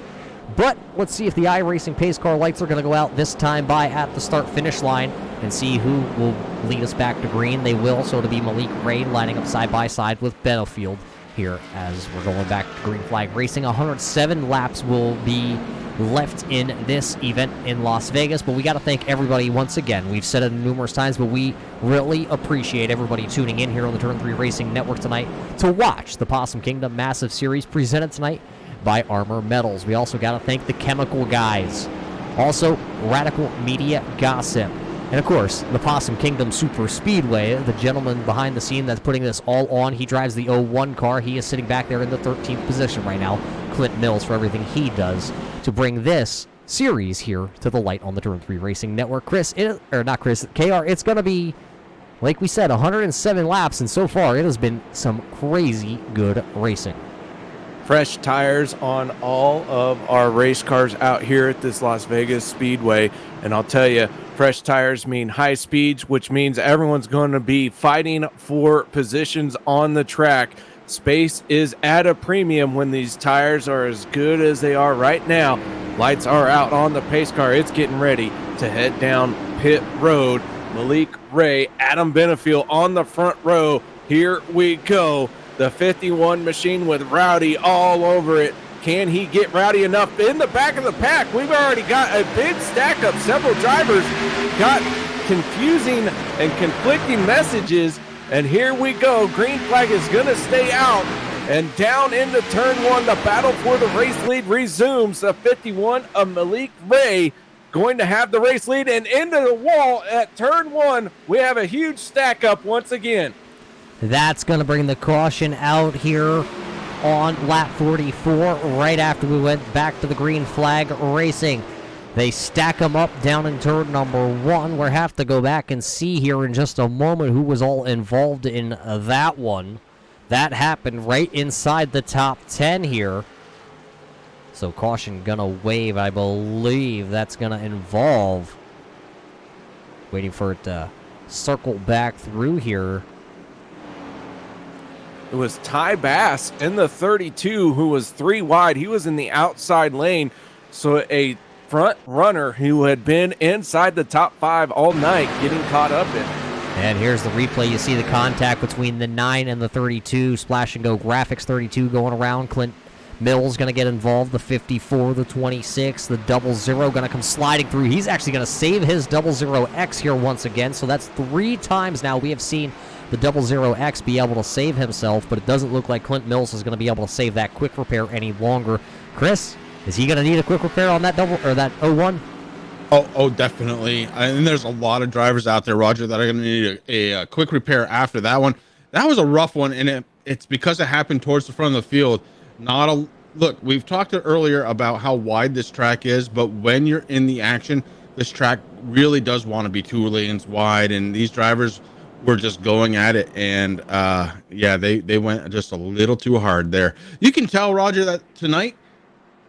But let's see if the iRacing pace car lights are going to go out this time by at the start-finish line and see who will lead us back to green. They will, so it'll be Malik Ray lining up side by side with Benefield here as we're going back to green flag racing. 107 laps will be left in this event in Las Vegas, but we got to thank everybody once again. We've said it numerous times, but we really appreciate everybody tuning in here on the Turn 3 Racing Network tonight to watch the Possum Kingdom Massive Series presented tonight by Armor Metals. We also got to thank the Chemical Guys, also Radical Media Gossip, and of course the Possum Kingdom Super Speedway, the gentleman behind the scene that's putting this all on. He drives the 01 car. He is sitting back there in the 13th position right now. Clint Mills for everything he does to bring this series here to the light on the Turn 3 Racing Network. KR, it's going to be, like we said, 107 laps, and so far it has been some crazy good racing. Fresh tires on all of our race cars out here at this Las Vegas Speedway. And I'll tell you, fresh tires mean high speeds, which means everyone's going to be fighting for positions on the track. Space is at a premium when these tires are as good as they are right now. Lights are out on the pace car. It's getting ready to head down pit road. Malik Ray, Adam Benefield on the front row. Here we go. The 51 machine with Rowdy all over it. Can he get Rowdy enough in the back of the pack? We've already got a big stack up. Several drivers got confusing and conflicting messages. And here we go. Green flag is going to stay out. And down into turn one, the battle for the race lead resumes. The 51 of Malik Ray going to have the race lead. And into the wall at turn one, we have a huge stack up once again. That's going to bring the caution out here on lap 44 right after we went back to the green flag racing. They stack them up down in turn number one. We'll have to go back and see here in just a moment who was all involved in that one. That happened right inside the top 10 here. So caution going to wave. I believe that's going to involve, waiting for it to circle back through here. It was Ty Bass in the 32 who was 3 wide. He was in the outside lane. So a front runner who had been inside the top 5 all night getting caught up in. And here's the replay. You see the contact between the 9 and the 32. Splash and Go Graphics 32 going around. Clint Mills going to get involved. The 54, the 26, the 00 going to come sliding through. He's actually going to save his 00X here once again. So that's 3 times now we have seen the 00X be able to save himself, but it doesn't look like Clint Mills is going to be able to save that quick repair any longer. Chris, is he going to need a quick repair on that that 01? Oh, definitely. And there's a lot of drivers out there, Roger, that are going to need a quick repair after that one. That was a rough one, and it's because it happened towards the front of the field. Look, we've talked earlier about how wide this track is, but when you're in the action, this track really does want to be 2 lanes wide, and these drivers were just going at it, and they went just a little too hard there. You can tell, Roger, that tonight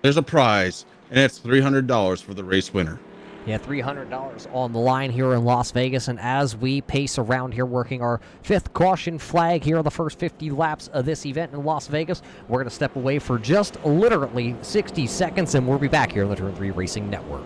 there's a prize, and it's $300 for the race winner. Yeah, $300 on the line here in Las Vegas, and as we pace around here working our 5th caution flag here on the first 50 laps of this event in Las Vegas, we're going to step away for just literally 60 seconds, and we'll be back here on the Turn 3 Racing Network.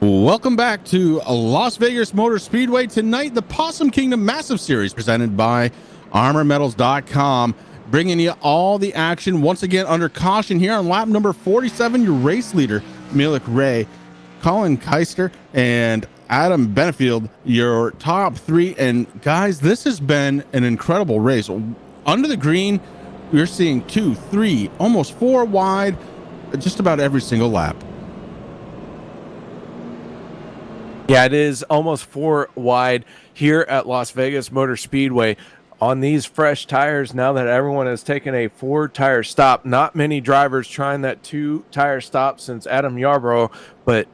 Welcome back to Las Vegas Motor Speedway. Tonight, the Possum Kingdom Massive Series presented by ArmorMetals.com, bringing you all the action once again under caution here on lap number 47. Your race leader, Milik Ray, Colin Keister, and Adam Benefield, your top three. And guys, this has been an incredible race. Under the green, we're seeing 2, 3, almost 4 wide, just about every single lap. Yeah, it is almost 4 wide here at Las Vegas Motor Speedway on these fresh tires. Now that everyone has taken a 4-tire stop, not many drivers trying that 2-tire stop since Adam Yarborough, but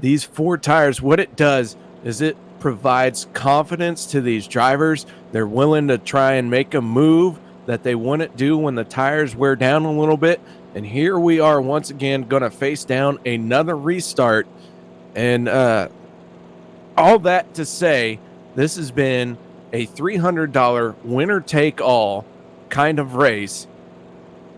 these 4 tires, what it does is it provides confidence to these drivers. They're willing to try and make a move that they wouldn't do when the tires wear down a little bit. And here we are once again going to face down another restart. And all that to say, this has been a $300 winner-take-all kind of race.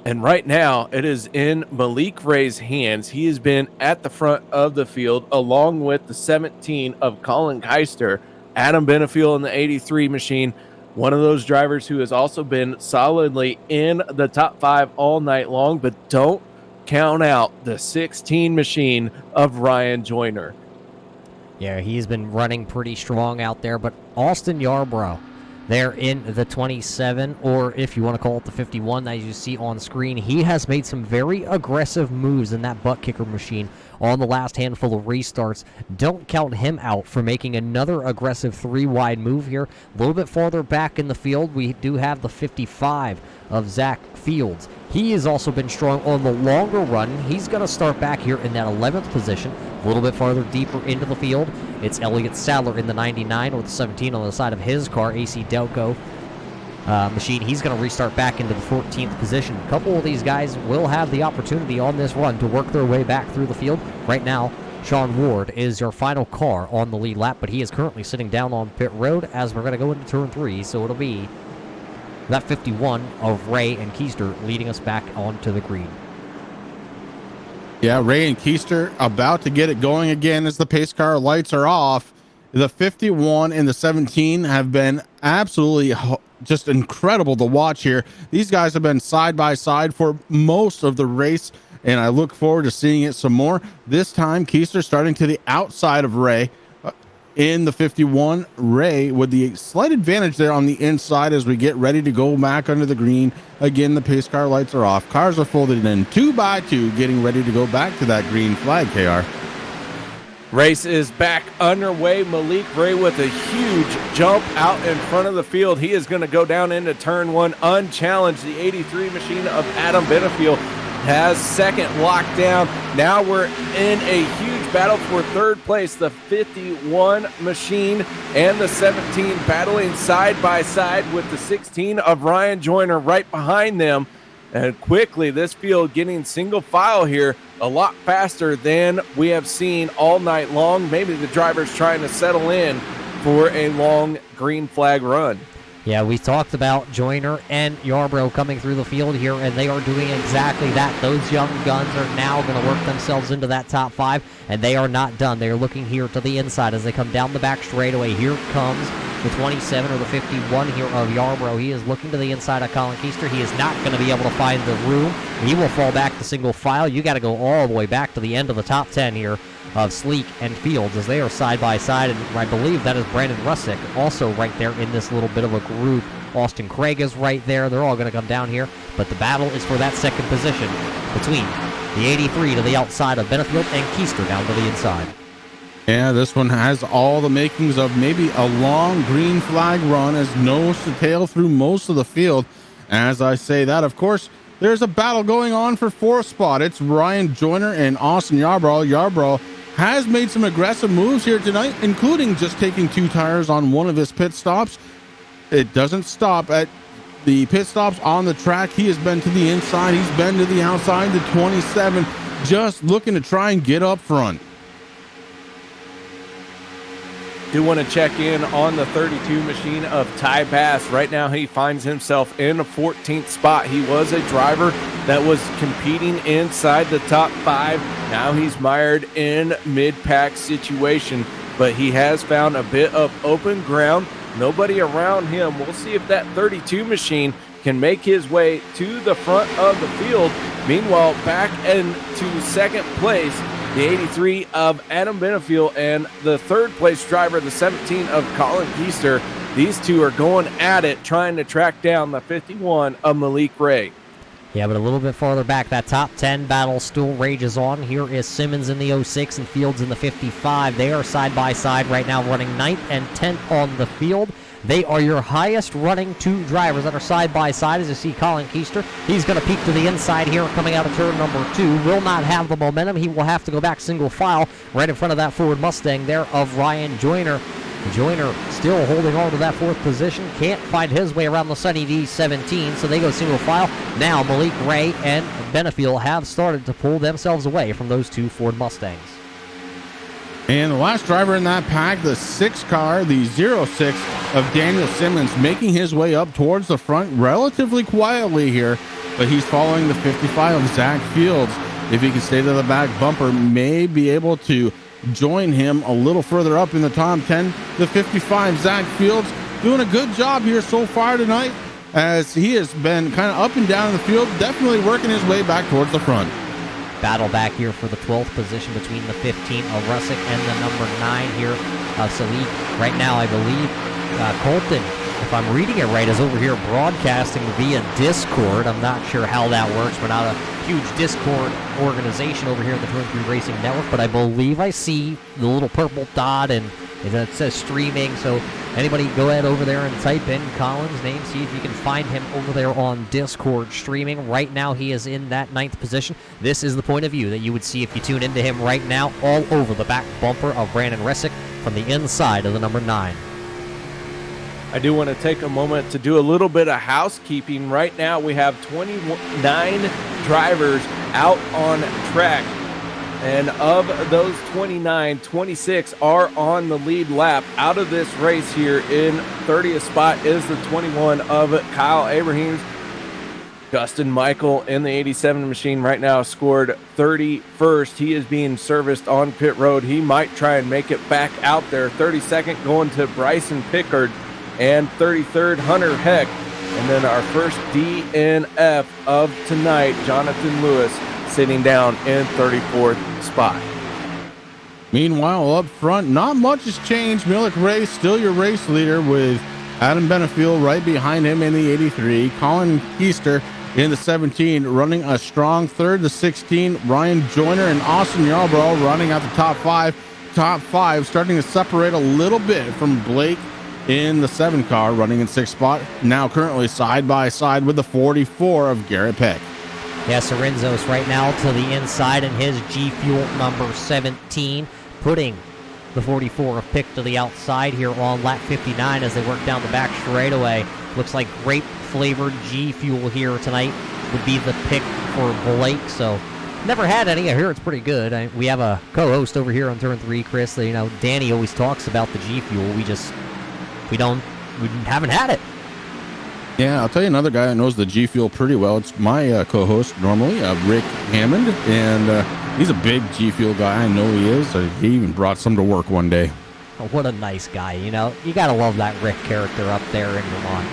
And right now, it is in Milik Ray's hands. He has been at the front of the field, along with the 17 of Colin Keister. Adam Benefield in the 83 machine, one of those drivers who has also been solidly in the top 5 all night long. But don't count out the 16 machine of Ryan Joyner. Yeah, he's been running pretty strong out there, but Austin Yarborough, there in the 27, or if you want to call it the 51, as you see on screen, he has made some very aggressive moves in that butt kicker machine on the last handful of restarts. Don't count him out for making another aggressive 3-wide move here. A little bit farther back in the field, we do have the 55 of Zach Fields. He has also been strong on the longer run. He's going to start back here in that 11th position. A little bit farther deeper into the field, it's Elliott Sadler in the 99 or the 17 on the side of his car, AC Delco machine. He's going to restart back into the 14th position. A couple of these guys will have the opportunity on this run to work their way back through the field. Right now, Sean Ward is your final car on the lead lap, but he is currently sitting down on pit road as we're going to go into turn 3, so it'll be that 51 of Ray and Keister leading us back onto the green. Yeah, Ray and Keister about to get it going again as the pace car lights are off. The 51 and the 17 have been absolutely just incredible to watch here. These guys have been side by side for most of the race, and I look forward to seeing it some more. This time, Keister starting to the outside of Ray in the 51. Ray with the slight advantage there on the inside as we get ready to go back under the green. Again, the pace car lights are off. Cars are folded in 2 by 2, getting ready to go back to that green flag, KR. Race is back underway. Milik Ray with a huge jump out in front of the field. He is going to go down into turn 1 unchallenged. The 83 machine of Adam Benefield has second locked down. Now we're in a huge battle for third place. The 51 machine and the 17 battling side by side with the 16 of Ryan Joyner right behind them. And quickly, this field getting single file here a lot faster than we have seen all night long. Maybe the driver's trying to settle in for a long green flag run. Yeah, we talked about Joyner and Yarborough coming through the field here, and they are doing exactly that. Those young guns are now going to work themselves into that top 5, and they are not done. They are looking here to the inside as they come down the back straightaway. Here comes the 27 or the 51 here of Yarborough. He is looking to the inside of Colin Keister. He is not going to be able to find the room. He will fall back to single file. You got to go all the way back to the end of the top 10 here of Sleek and Fields as they are side by side, and I believe that is Brandon Russick also right there in this little bit of a group. Austin Craig is right there. They're all going to come down here, but the battle is for that second position between the 83 to the outside of Benefield and Keister down to the inside. Yeah, this one has all the makings of maybe a long green flag run as nose to tail through most of the field. As I say that, of course, there's a battle going on for 4th spot. It's Ryan Joyner and Austin Yarborough. Yarborough has made some aggressive moves here tonight, including just taking 2 tires on one of his pit stops. It doesn't stop at the pit stops on the track. He has been to the inside. He's been to the outside, the 27, just looking to try and get up front. Do want to check in on the 32 machine of Ty Bass. Right now he finds himself in a 14th spot. He was a driver that was competing inside the top 5 Now he's mired in mid-pack situation, but he has found a bit of open ground. Nobody around him. We'll see if that 32 machine can make his way to the front of the field. Meanwhile, back into second place, the 83 of Adam Benefiel and the third place driver, the 17 of Colin Keister. These two are going at it, trying to track down the 51 of Malik Ray. Yeah, but a little bit farther back, that top 10 battle still rages on. Here is Simmons in the 06 and Fields in the 55. They are side by side right now, running 9th and 10th on the field. They are your highest running two drivers that are side by side. As you see, Colin Keister, he's going to peek to the inside here coming out of turn number 2. Will not have the momentum. He will have to go back single file right in front of that Ford Mustang there of Ryan Joyner. Joyner still holding on to that 4th position. Can't find his way around the sunny D17, so they go single file. Now Malik Ray and Benefiel have started to pull themselves away from those two Ford Mustangs. And the last driver in that pack, the 6 car, the 06 of Daniel Simmons, making his way up towards the front relatively quietly here, but he's following the 55 of Zach Fields. If he can stay to the back bumper, may be able to join him a little further up in the top 10. The 55, Zach Fields, doing a good job here so far tonight, as he has been kind of up and down in the field, definitely working his way back towards the front. Battle back here for the 12th position between the 15 of Russick and the number 9 here of Salik. Right now, I believe Colton, if I'm reading it right, is over here broadcasting via Discord. I'm not sure how that works. We're not a huge Discord organization over here in the Turn 3 Racing Network, but I believe I see the little purple dot and it says streaming. So anybody go ahead over there and type in Colin's name, see if you can find him over there on Discord streaming. Right now he is in that 9th position. This is the point of view that you would see if you tune into him right now, all over the back bumper of Brandon Ressick from the inside of the number 9. I do want to take a moment to do a little bit of housekeeping. Right now we have 29 drivers out on track. And of those 29, 26 are on the lead lap. Out of this race here in 30th spot is the 21 of Kyle Abrahams. Dustin Michael in the 87 machine right now scored 31st. He is being serviced on pit road. He might try and make it back out there. 32nd going to Bryson Pickard, and 33rd Hunter Heck. And then our first DNF of tonight, Jonathan Lewis, sitting down in 34th spot. Meanwhile, up front, not much has changed. Malik Ray still your race leader with Adam Benefiel right behind him in the 83. Colin Keister in the 17 running a strong third. The 16, Ryan Joyner and Austin Yarbrough running out the top 5. Top 5 starting to separate a little bit from Blake in the 7 car running in 6th spot. Now currently side by side with the 44 of Garrett Peck. Yeah, Sorenzos right now to the inside in his G Fuel number 17, putting the 44 of Pick to the outside here on lap 59 as they work down the back straightaway. Looks like grape flavored G Fuel here tonight would be the pick for Blake. So never had any. I hear it's pretty good. We have a co-host over here on Turn 3, Chris. That, Danny always talks about the G Fuel. We haven't had it. Yeah, I'll tell you another guy that knows the G Fuel pretty well. It's my co-host normally, Rick Hammond, and he's a big G Fuel guy. I know he is. He even brought some to work one day. Oh, what a nice guy. You gotta love that Rick character up there in Vermont.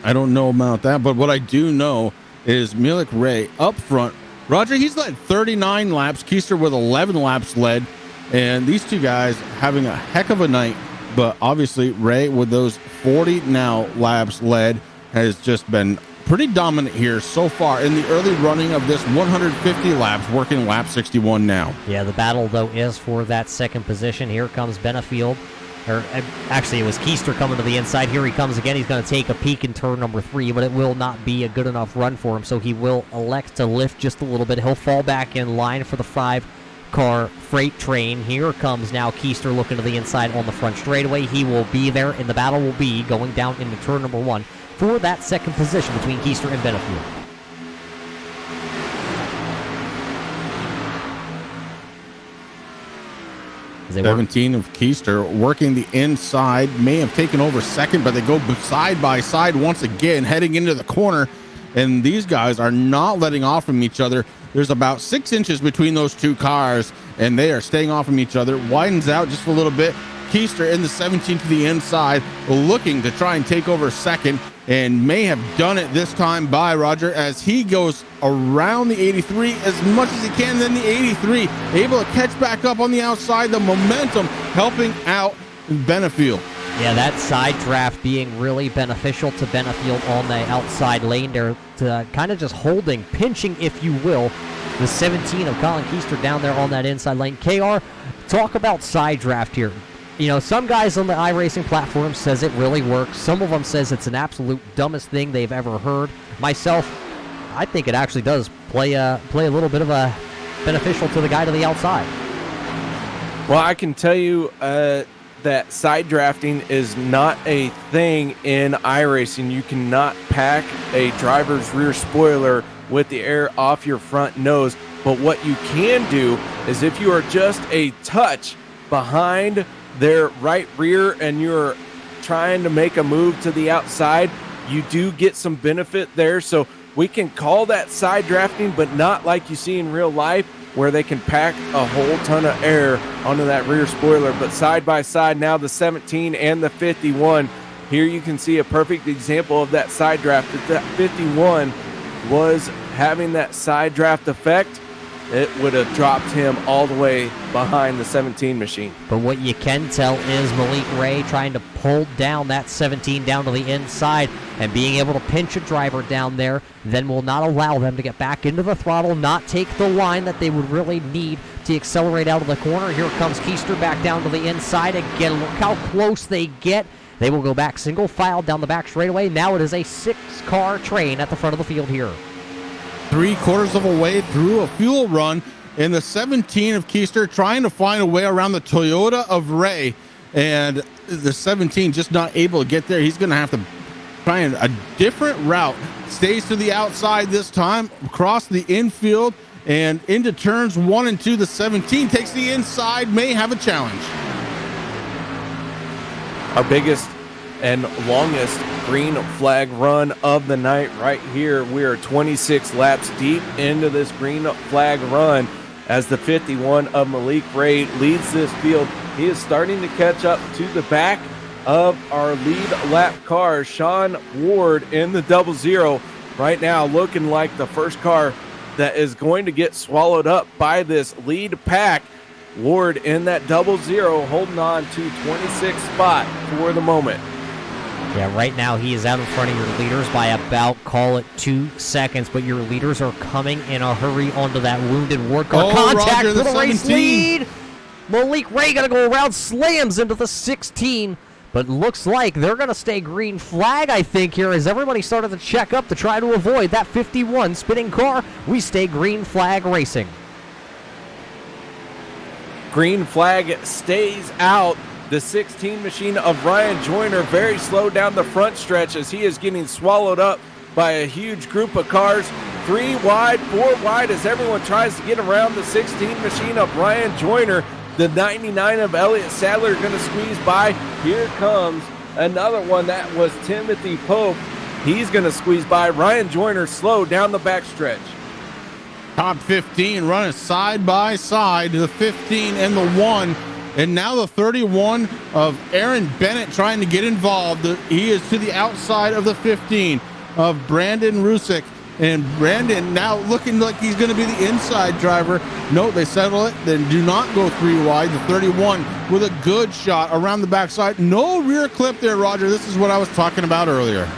I don't know about that, but what I do know is Malik Ray up front. Roger, he's led 39 laps. Keister with 11 laps led, and these two guys having a heck of a night. But obviously, Ray, with those 40 now laps led, has just been pretty dominant here so far in the early running of this 150 laps, working lap 61 now. Yeah, the battle, though, is for that second position. Here comes Benefiel. Actually, it was Keister coming to the inside. Here he comes again. He's going to take a peek in turn number 3, but it will not be a good enough run for him, so he will elect to lift just a little bit. He'll fall back in line for the 5-car freight train. Here comes now Keister looking to the inside on the front straightaway. He will be there, and the battle will be going down into turn number 1 for that second position between Keister and Benefiel. They 17 of Keister working the inside, may have taken over second, but they go side by side once again, heading into the corner. and these guys are not letting off from each other. There's about 6 inches between those two cars, and they are staying off from each other. Widens out just a little bit. Keister in the 17 to the inside, looking to try and take over second, and may have done it this time by Roger as he goes around the 83 as much as he can. Then the 83 able to catch back up on the outside. The momentum helping out Benefield. Yeah, that side draft being really beneficial to Benefield on the outside lane there, to kind of just holding, pinching, if you will, the 17 of Colin Keister down there on that inside lane. KR, talk about side draft here. You know, some guys on the iRacing platform says it really works. Some of them says it's an absolute dumbest thing they've ever heard. Myself, I think it actually does play a little bit of a beneficial to the guy to the outside. Well, I can tell you that side drafting is not a thing in iRacing. You cannot pack a driver's rear spoiler with the air off your front nose. But what you can do is if you are just a touch behind their right rear and you're trying to make a move to the outside, you do get some benefit there. So we can call that side drafting, but not like you see in real life where they can pack a whole ton of air onto that rear spoiler. But side by side now, the 17 and the 51. Here you can see a perfect example of that side draft. If that 51 was having that side draft effect, it would have dropped him all the way behind the 17 machine. But what you can tell is Malik Ray trying to pull down that 17 down to the inside and being able to pinch a driver down there, then will not allow them to get back into the throttle, not take the line that they would really need to accelerate out of the corner. Here comes Keister back down to the inside. Again, look how close they get. They will go back single file down the back straightaway. Now it is a 6-car train at the front of the field here. 3/4 of a way through a fuel run in the 17 of Keister, trying to find a way around the Toyota of Ray, and the 17 just not able to get there. He's going to have to try a different route. Stays to the outside this time, across the infield and into turns 1 and 2. The 17 takes the inside, may have a challenge. Our biggest and longest green flag run of the night right here. We are 26 laps deep into this green flag run as the 51 of Malik Ray leads this field. He is starting to catch up to the back of our lead lap car, Sean Ward in the 00 right now, looking like the first car that is going to get swallowed up by this lead pack. Ward in that 00 holding on to 26th spot for the moment. Yeah, right now he is out in front of your leaders by about, call it 2 seconds, but your leaders are coming in a hurry onto that wounded Ward car. Contact Roger, for the race 17. lead. Malik Ray gonna go around, slams into the 16, but looks like they're gonna stay green flag, I think, here as everybody started to check up to try to avoid that 51 spinning car. We stay green flag racing. Green flag stays out. The 16 machine of Ryan Joyner very slow down the front stretch as he is getting swallowed up by a huge group of cars. 3 wide, 4 wide as everyone tries to get around the 16 machine of Ryan Joyner. The 99 of Elliott Sadler going to squeeze by. Here comes another one. That was Timothy Pope. He's going to squeeze by. Ryan Joyner slow down the backstretch. Top 15 running side by side, the 15 and the 1. And now the 31 of Aaron Bennett trying to get involved. He is to the outside of the 15 of Brandon Rusick. And Brandon now looking like he's going to be the inside driver. No, they settle it. Then do not go 3 wide. The 31 with a good shot around the backside. No rear clip there, Roger. This is what I was talking about earlier.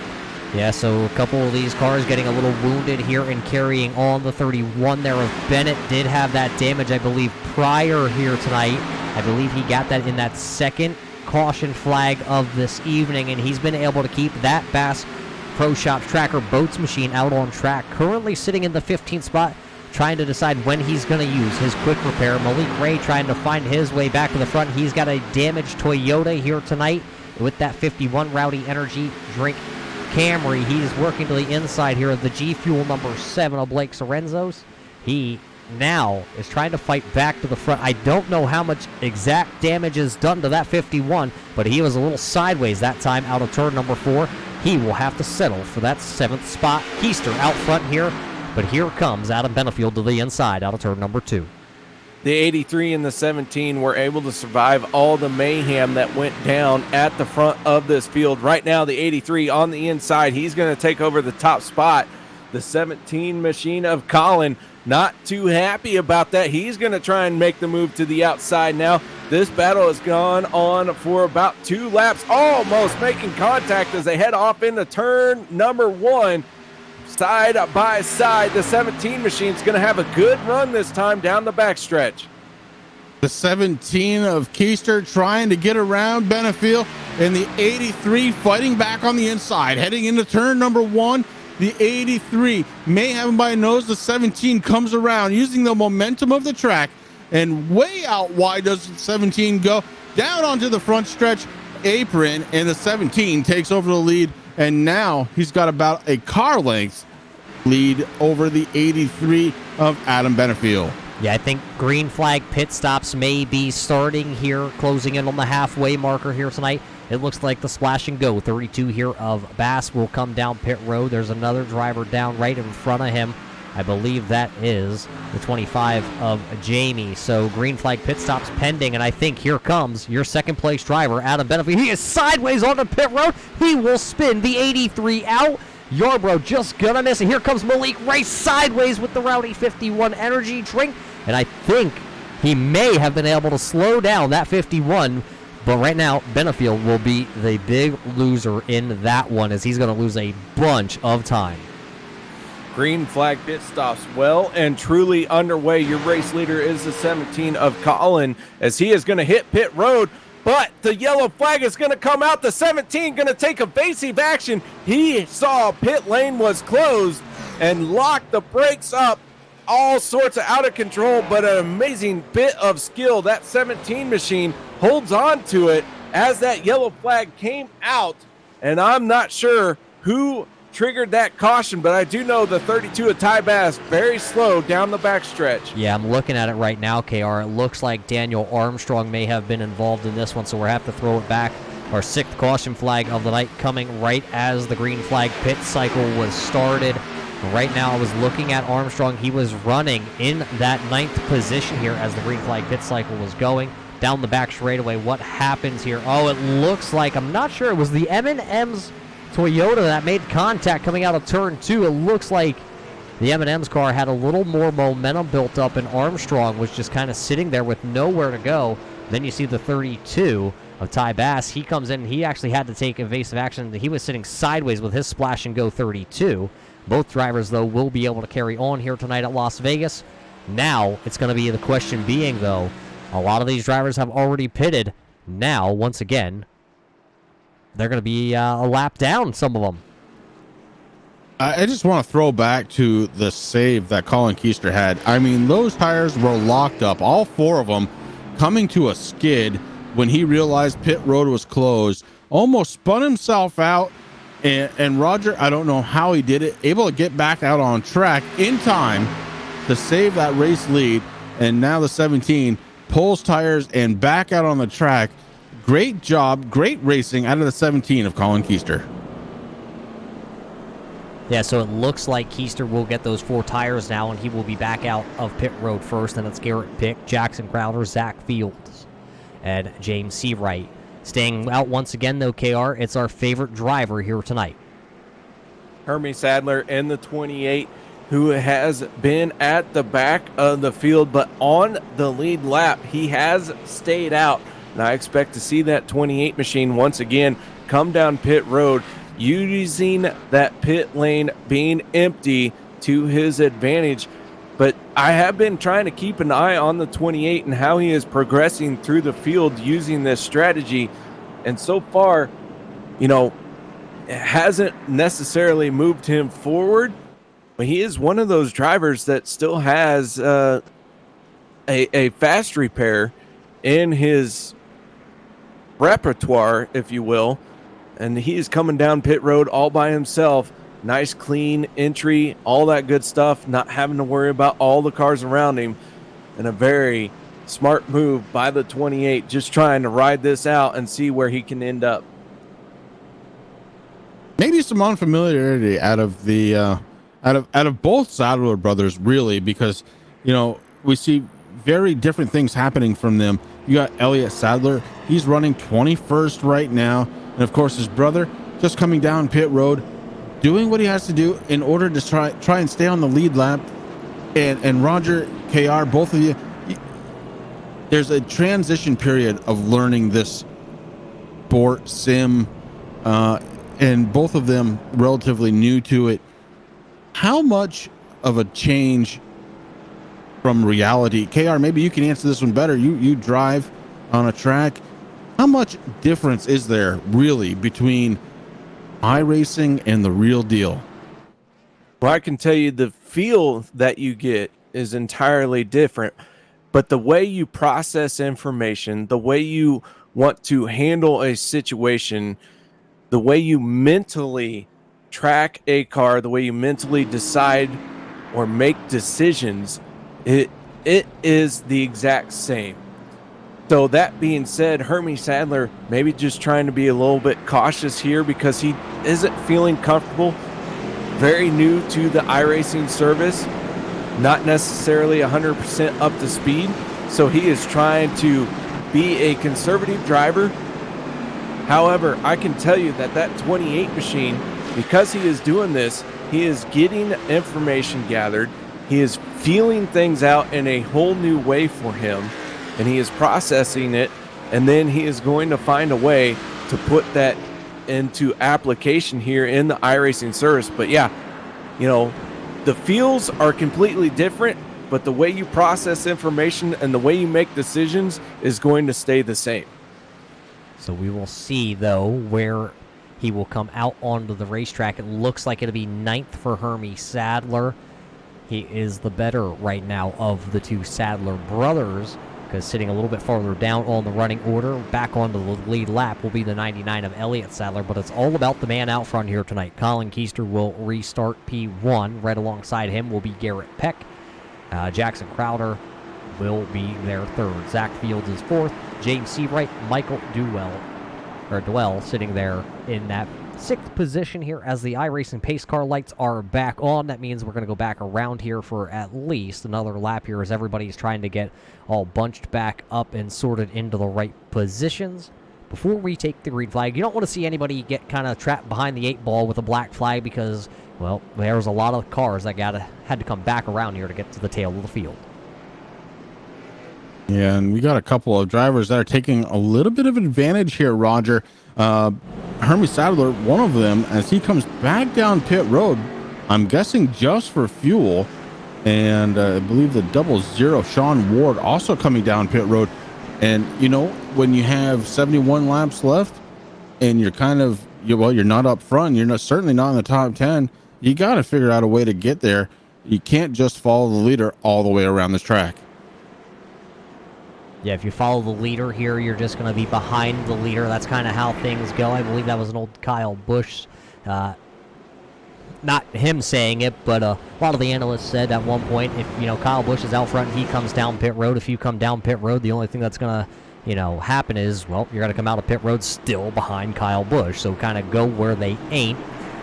Yeah, so a couple of these cars getting a little wounded here and carrying on. The 31 there of Bennett did have that damage, I believe, prior here tonight. I believe he got that in that second caution flag of this evening, and he's been able to keep that Bass Pro Shops Tracker Boats machine out on track. Currently sitting in the 15th spot, trying to decide when he's going to use his quick repair. Malik Ray trying to find his way back to the front. He's got a damaged Toyota here tonight with that 51 Rowdy Energy Drink Camry. He's working to the inside here of the G Fuel number 7 of Blake Sorenzo's. He now is trying to fight back to the front. I don't know how much exact damage is done to that 51, but he was a little sideways that time out of turn number 4. he will have to settle for that 7th spot. Keister out front here, but here comes Adam Benefield to the inside out of turn number 2. The 83 and the 17 were able to survive all the mayhem that went down at the front of this field. Right now, the 83 on the inside, he's going to take over the top spot. The 17 machine of Colin, not too happy about that. He's going to try and make the move to the outside now. This battle has gone on for about 2 laps, almost making contact as they head off into turn number 1. Side by side, the 17 machine's going to have a good run this time down the backstretch. The 17 of Keister trying to get around Benefield, and the 83 fighting back on the inside, heading into turn number 1. The 83 may have him by nose. The 17 comes around using the momentum of the track, and way out wide does the 17 go down onto the front stretch apron, and the 17 takes over the lead. And now he's got about a car length lead over the 83 of Adam Benefield. Yeah, I think green flag pit stops may be starting here, closing in on the halfway marker here tonight. It looks like the splash and go 32 here of Bass will come down pit road. There's another driver down right in front of him. I believe that is the 25 of Jamie. So green flag pit stops pending, and I think here comes your second place driver, Adam Benefield. He is sideways on the pit road. He will spin the 83 out. Yarbrough just gonna miss it. Here comes Malik Race sideways with the Rowdy 51 energy drink, and I think he may have been able to slow down that 51, but right now Benefield will be the big loser in that one, as he's gonna lose a bunch of time. Green flag pit stops well and truly underway. Your race leader is the 17 of Colin, as he is going to hit pit road, but the yellow flag is going to come out. The 17 going to take evasive action. He saw pit lane was closed and locked the brakes up. All sorts of out of control, but an amazing bit of skill. That 17 machine holds on to it as that yellow flag came out, and I'm not sure who triggered that caution, but I do know the 32 of Ty Bass very slow down the backstretch. Yeah, I'm looking at it right now, KR. It looks like Daniel Armstrong may have been involved in this one, so we'll have to throw it back. Our 6th caution flag of the night coming right as the green flag pit cycle was started. Right now, I was looking at Armstrong. He was running in that 9th position here as the green flag pit cycle was going. Down the back straightaway, what happens here? Oh, it looks like, I'm not sure, it was the M&M's Toyota that made contact coming out of turn 2. It looks like the M&M's car had a little more momentum built up, and Armstrong was just kind of sitting there with nowhere to go. Then you see the 32 of Ty Bass. He comes in, and he actually had to take evasive action. He was sitting sideways with his splash and go 32. Both drivers, though, will be able to carry on here tonight at Las Vegas. Now, it's going to be the question being, though, a lot of these drivers have already pitted. Now, once again, they're going to be a lap down, some of them. I just want to throw back to the save that Colin Keister had. I mean, those tires were locked up, all 4 of them, coming to a skid when he realized pit road was closed, almost spun himself out. And Roger, I don't know how he did it, able to get back out on track in time to save that race lead. And now the 17 pulls tires and back out on the track. Great job, great racing out of the 17 of Colin Keister. Yeah, so it looks like Keister will get those 4 tires now, and he will be back out of pit road first. And it's Garrett Pick, Jackson Crowder, Zach Fields, and James Seawright. Staying out once again, though, KR, it's our favorite driver here tonight. Hermie Sadler in the 28, who has been at the back of the field, but on the lead lap, he has stayed out. And I expect to see that 28 machine once again come down pit road, using that pit lane being empty to his advantage. But I have been trying to keep an eye on the 28 and how he is progressing through the field using this strategy. And so far, you know, it hasn't necessarily moved him forward, but he is one of those drivers that still has a fast repair in his repertoire, if you will, and he's coming down pit road all by himself. Nice clean entry, all that good stuff, not having to worry about all the cars around him, and a very smart move by the 28, just trying to ride this out and see where he can end up. maybe some unfamiliarity out of the out of both Sadler brothers, really, because we see very different things happening from them. You got Elliott Sadler, he's running 21st right now, and of course his brother just coming down pit road, doing what he has to do in order to try and stay on the lead lap. And Roger, KR, both of you, there's a transition period of learning this sport sim, and both of them relatively new to it. How much of a change from reality, KR, maybe you can answer this one better. You drive on a track. How much difference is there really between iRacing and the real deal? Well, I can tell you the feel that you get is entirely different, but the way you process information, the way you want to handle a situation, the way you mentally track a car, the way you mentally decide or make decisions, it is the exact same. So that being said, Hermie Sadler maybe just trying to be a little bit cautious here because he isn't feeling comfortable. Very new to the iRacing service, not necessarily 100% up to speed. So he is trying to be a conservative driver. However, I can tell you that 28 machine, because he is doing this, he is getting information gathered. He is feeling things out in a whole new way for him, and he is processing it, and then he is going to find a way to put that into application here in the iRacing service. But yeah, the feels are completely different, but the way you process information and the way you make decisions is going to stay the same. So we will see, though, where he will come out onto the racetrack. It looks like it'll be 9th for Hermie Sadler. He is the better right now of the two Sadler brothers, because sitting a little bit farther down on the running order, back onto the lead lap, will be the 99 of Elliott Sadler. But it's all about the man out front here tonight. Colin Keister will restart P1. Right alongside him will be Garrett Peck. Jackson Crowder will be their third. Zach Fields is fourth. James Seawright, Michael Dwell sitting there in that 6th position here as the iRacing pace car lights are back on. That means we're going to go back around here for at least another lap here as everybody's trying to get all bunched back up and sorted into the right positions before we take the green flag. You don't want to see anybody get kind of trapped behind the 8 ball with a black flag because, well, there's a lot of cars that had to come back around here to get to the tail of the field. Yeah, and we got a couple of drivers that are taking a little bit of advantage here, Roger. Hermie Sadler, one of them, as he comes back down pit road, I'm guessing just for fuel, and I believe the 00 Sean Ward also coming down pit road. And when you have 71 laps left and you're you're not up front, certainly not in the top 10, you got to figure out a way to get there. You can't just follow the leader all the way around this track. Yeah, if you follow the leader here, you're just going to be behind the leader. That's kind of how things go. I believe that was an old Kyle Busch. Not him saying it, but a lot of the analysts said at one point, if Kyle Busch is out front and he comes down pit road, if you come down pit road, the only thing that's going to happen is, well, you're going to come out of pit road still behind Kyle Busch. So kind of go where they ain't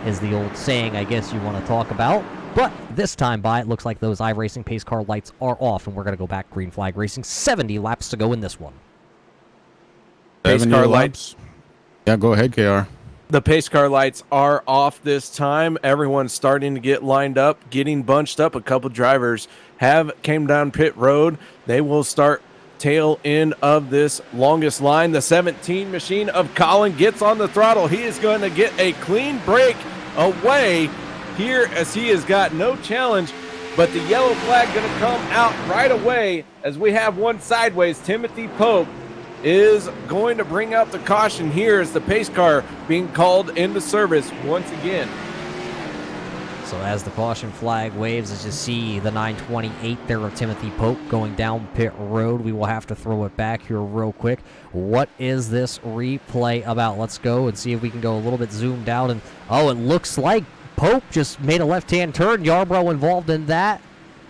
is the old saying I guess you want to talk about. But this time by, it looks like those iRacing pace car lights are off, and we're going to go back green flag racing. 70 laps to go in this one. Pace car lights. Yeah, go ahead, KR. The pace car lights are off this time. Everyone's starting to get lined up, getting bunched up. A couple drivers came down pit road. They will start tail end of this longest line. The 17 machine of Colin gets on the throttle. He is going to get a clean break away here as he has got no challenge, but the yellow flag going to come out right away as we have one sideways. Timothy Pope is going to bring out the caution here as the pace car being called into service once again. So as the caution flag waves, as you see the 928 there of Timothy Pope going down pit road, we will have to throw it back here real quick. What is this replay about? Let's go and see if we can go a little bit zoomed out. And it looks like Pope just made a left-hand turn. Yarbrough involved in that.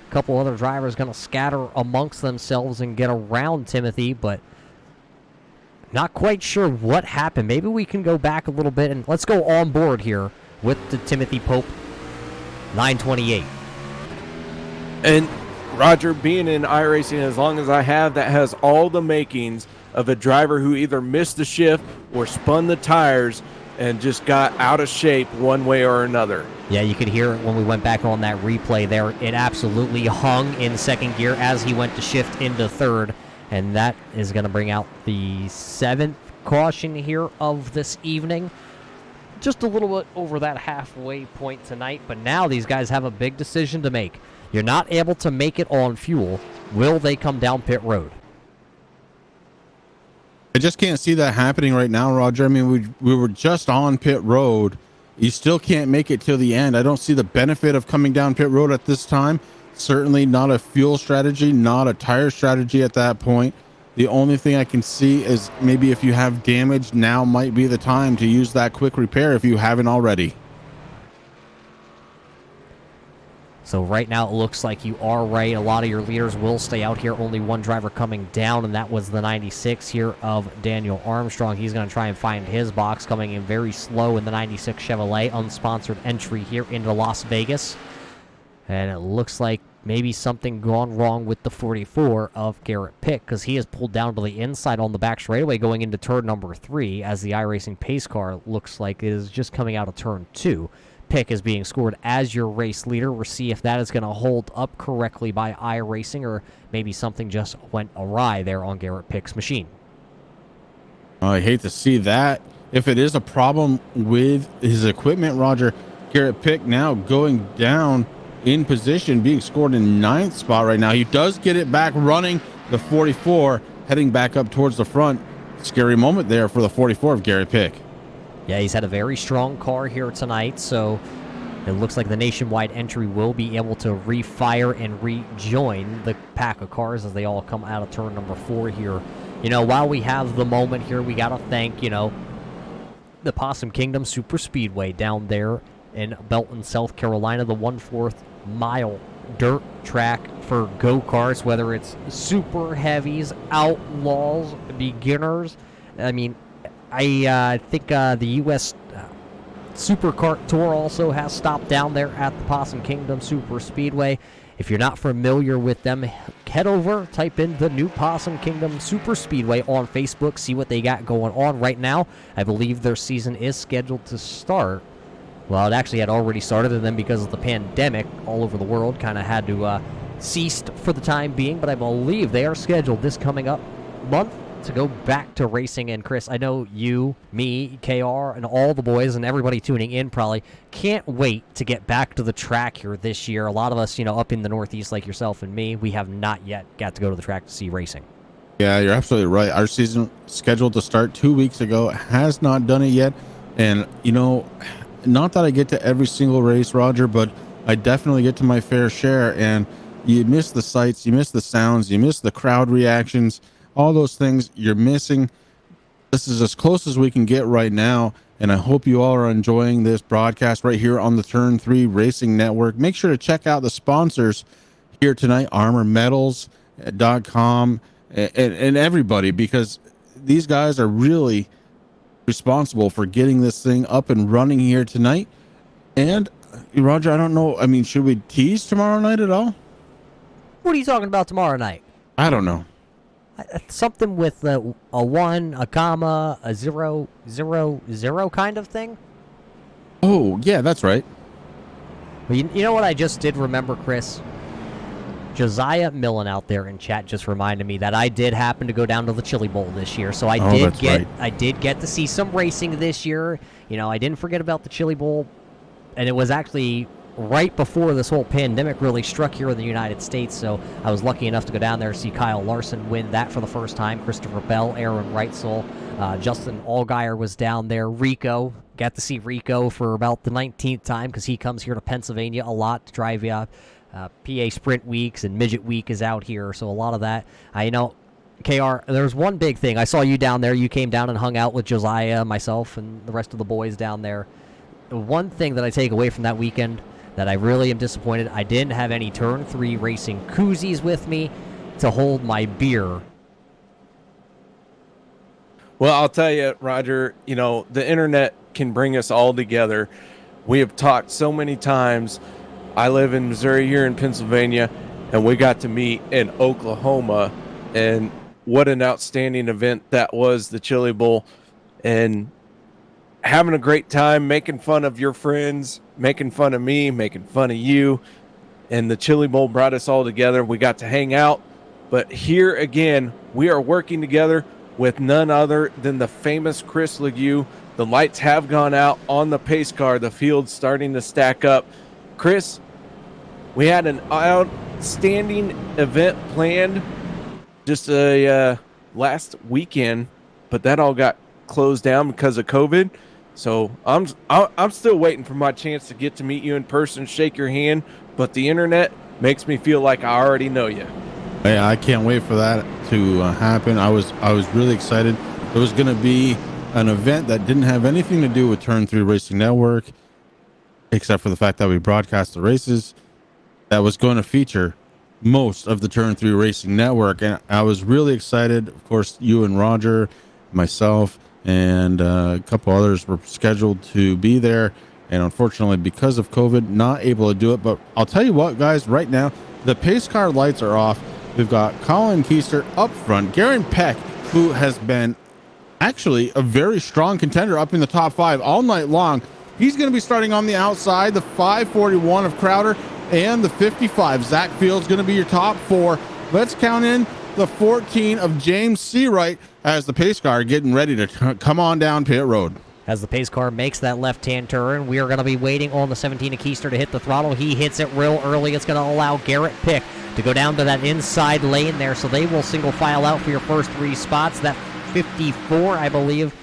A couple other drivers going to scatter amongst themselves and get around Timothy, but Not quite sure what happened. Maybe we can go back a little bit and let's go on board here with the Timothy Pope 928. And Roger, being in iRacing as long as I have, that has all the makings of a driver who either missed the shift or spun the tires and just got out of shape one way or another. Yeah, you could hear it when we went back on that replay there. It absolutely hung in second gear as he went to shift into third. And that is going to bring out the 7th caution here of this evening. Just a little bit over that halfway point tonight. But now these guys have a big decision to make. You're not able to make it on fuel. Will they come down pit road? I just can't see that happening right now, Roger. I mean, we were just on pit road. You still can't make it till the end. I don't see the benefit of coming down pit road at this time. Certainly not a fuel strategy, not a tire strategy at that point. The only thing I can see is maybe if you have damage, now might be the time to use that quick repair if you haven't already. So right now it looks like you are right. A lot of your leaders will stay out here. Only one driver coming down, and that was the 96 here of Daniel Armstrong. He's going to try and find his box, coming in very slow in the 96 Chevrolet. Unsponsored entry here into Las Vegas. And it looks like maybe something gone wrong with the 44 of Garrett Pick, because he is pulled down to the inside on the back straightaway going into turn number 3, as the iRacing pace car looks like it is just coming out of turn 2. Pick is being scored as your race leader. We'll see if that is going to hold up correctly by iRacing, or maybe something just went awry there on Garrett Pick's machine. I hate to see that. If it is a problem with his equipment, Roger, Garrett Pick now going down in position, being scored in 9th spot right now. He does get it back running, the 44 heading back up towards the front. Scary moment there for the 44 of Garrett Pick. Yeah, he's had a very strong car here tonight, so it looks like the nationwide entry will be able to refire and rejoin the pack of cars as they all come out of turn number 4 here. You know, while we have the moment here, we got to thank, you know, the Possum Kingdom Super Speedway down there in Belton, South Carolina, the 1/4 mile dirt track for go-karts, whether it's super heavies, outlaws, beginners. I mean, I think the U.S. Superkart Tour also has stopped down there at the Possum Kingdom Super Speedway. If you're not familiar with them, head over, type in the new Possum Kingdom Super Speedway on Facebook, see what they got going on right now. I believe their season is scheduled to start. Well, it actually had already started, and then because of the pandemic all over the world, kind of had to cease for the time being. But I believe they are scheduled this coming up month to go back to racing. And Chris, I know you, me, KR, and all the boys and everybody tuning in probably can't wait to get back to the track here this year. A lot of us, you know, up in the Northeast like yourself and me, we have not yet got to go to the track to see racing. Yeah, you're absolutely right. Our season scheduled to start 2 weeks ago has not done it yet. And, you know, not that I get to every single race, Roger, but I definitely get to my fair share. And you miss the sights, you miss the sounds, you miss the crowd reactions, all those things you're missing. This is as close as we can get right now. And I hope you all are enjoying this broadcast right here on the Turn 3 Racing Network. Make sure to check out the sponsors here tonight, ArmorMetals.com and everybody, because these guys are really responsible for getting this thing up and running here tonight. And Roger, I don't know, I mean, should we tease tomorrow night at all? What are you talking about tomorrow night? I don't know. Something with a 1, a comma, a 0, 0, 0 kind of thing? Oh, yeah, that's right. Well, you know what I just did remember, Chris? Josiah Millen out there in chat just reminded me that I did happen to go down to the Chili Bowl this year, so I did get to see some racing this year. You know, I didn't forget about the Chili Bowl, and it was actually right before this whole pandemic really struck here in the United States, so I was lucky enough to go down there and see Kyle Larson win that for the first time, Christopher Bell, Aaron Reitzel, Justin Allgaier was down there, Rico, got to see Rico for about the 19th time because he comes here to Pennsylvania a lot to drive PA Sprint Weeks, and Midget Week is out here, so a lot of that. You know, KR, there's one big thing. I saw you down there. You came down and hung out with Josiah, myself, and the rest of the boys down there. The one thing that I take away from that weekend that I really am disappointed, I didn't have any Turn 3 racing koozies with me to hold my beer. Well, I'll tell you, Roger, the internet can bring us all together. We have talked so many times. I live in Missouri, here in Pennsylvania, and we got to meet in Oklahoma. And what an outstanding event that was, the Chili Bowl. And having a great time, making fun of your friends, making fun of me, making fun of you. And the Chili Bowl brought us all together. We got to hang out. But here again, we are working together with none other than the famous Chris Legue. The lights have gone out on the pace car. The field's starting to stack up. Chris, we had an outstanding event planned just last weekend, but that all got closed down because of COVID. So I'm still waiting for my chance to get to meet you in person, shake your hand, but the internet makes me feel like I already know you. Hey, I can't wait for that to happen. I was really excited. It was going to be an event that didn't have anything to do with Turn 3 Racing Network, except for the fact that we broadcast the races, that was going to feature most of the Turn 3 Racing Network. And I was really excited. Of course, you and Roger, myself, and a couple others were scheduled to be there. And unfortunately, because of COVID, not able to do it. But I'll tell you what, guys, right now, the pace car lights are off. We've got Colin Keister up front, Garen Peck, who has been actually a very strong contender up in the top 5 all night long. He's going to be starting on the outside, the 541 of Crowder and the 55. Zach Field's going to be your top 4. Let's count in the 14 of James Seawright as the pace car getting ready to come on down pit road. As the pace car makes that left-hand turn, we are going to be waiting on the 17 of Keister to hit the throttle. He hits it real early. It's going to allow Garrett Pick to go down to that inside lane there, so they will single file out for your first 3 spots. That 54, I believe,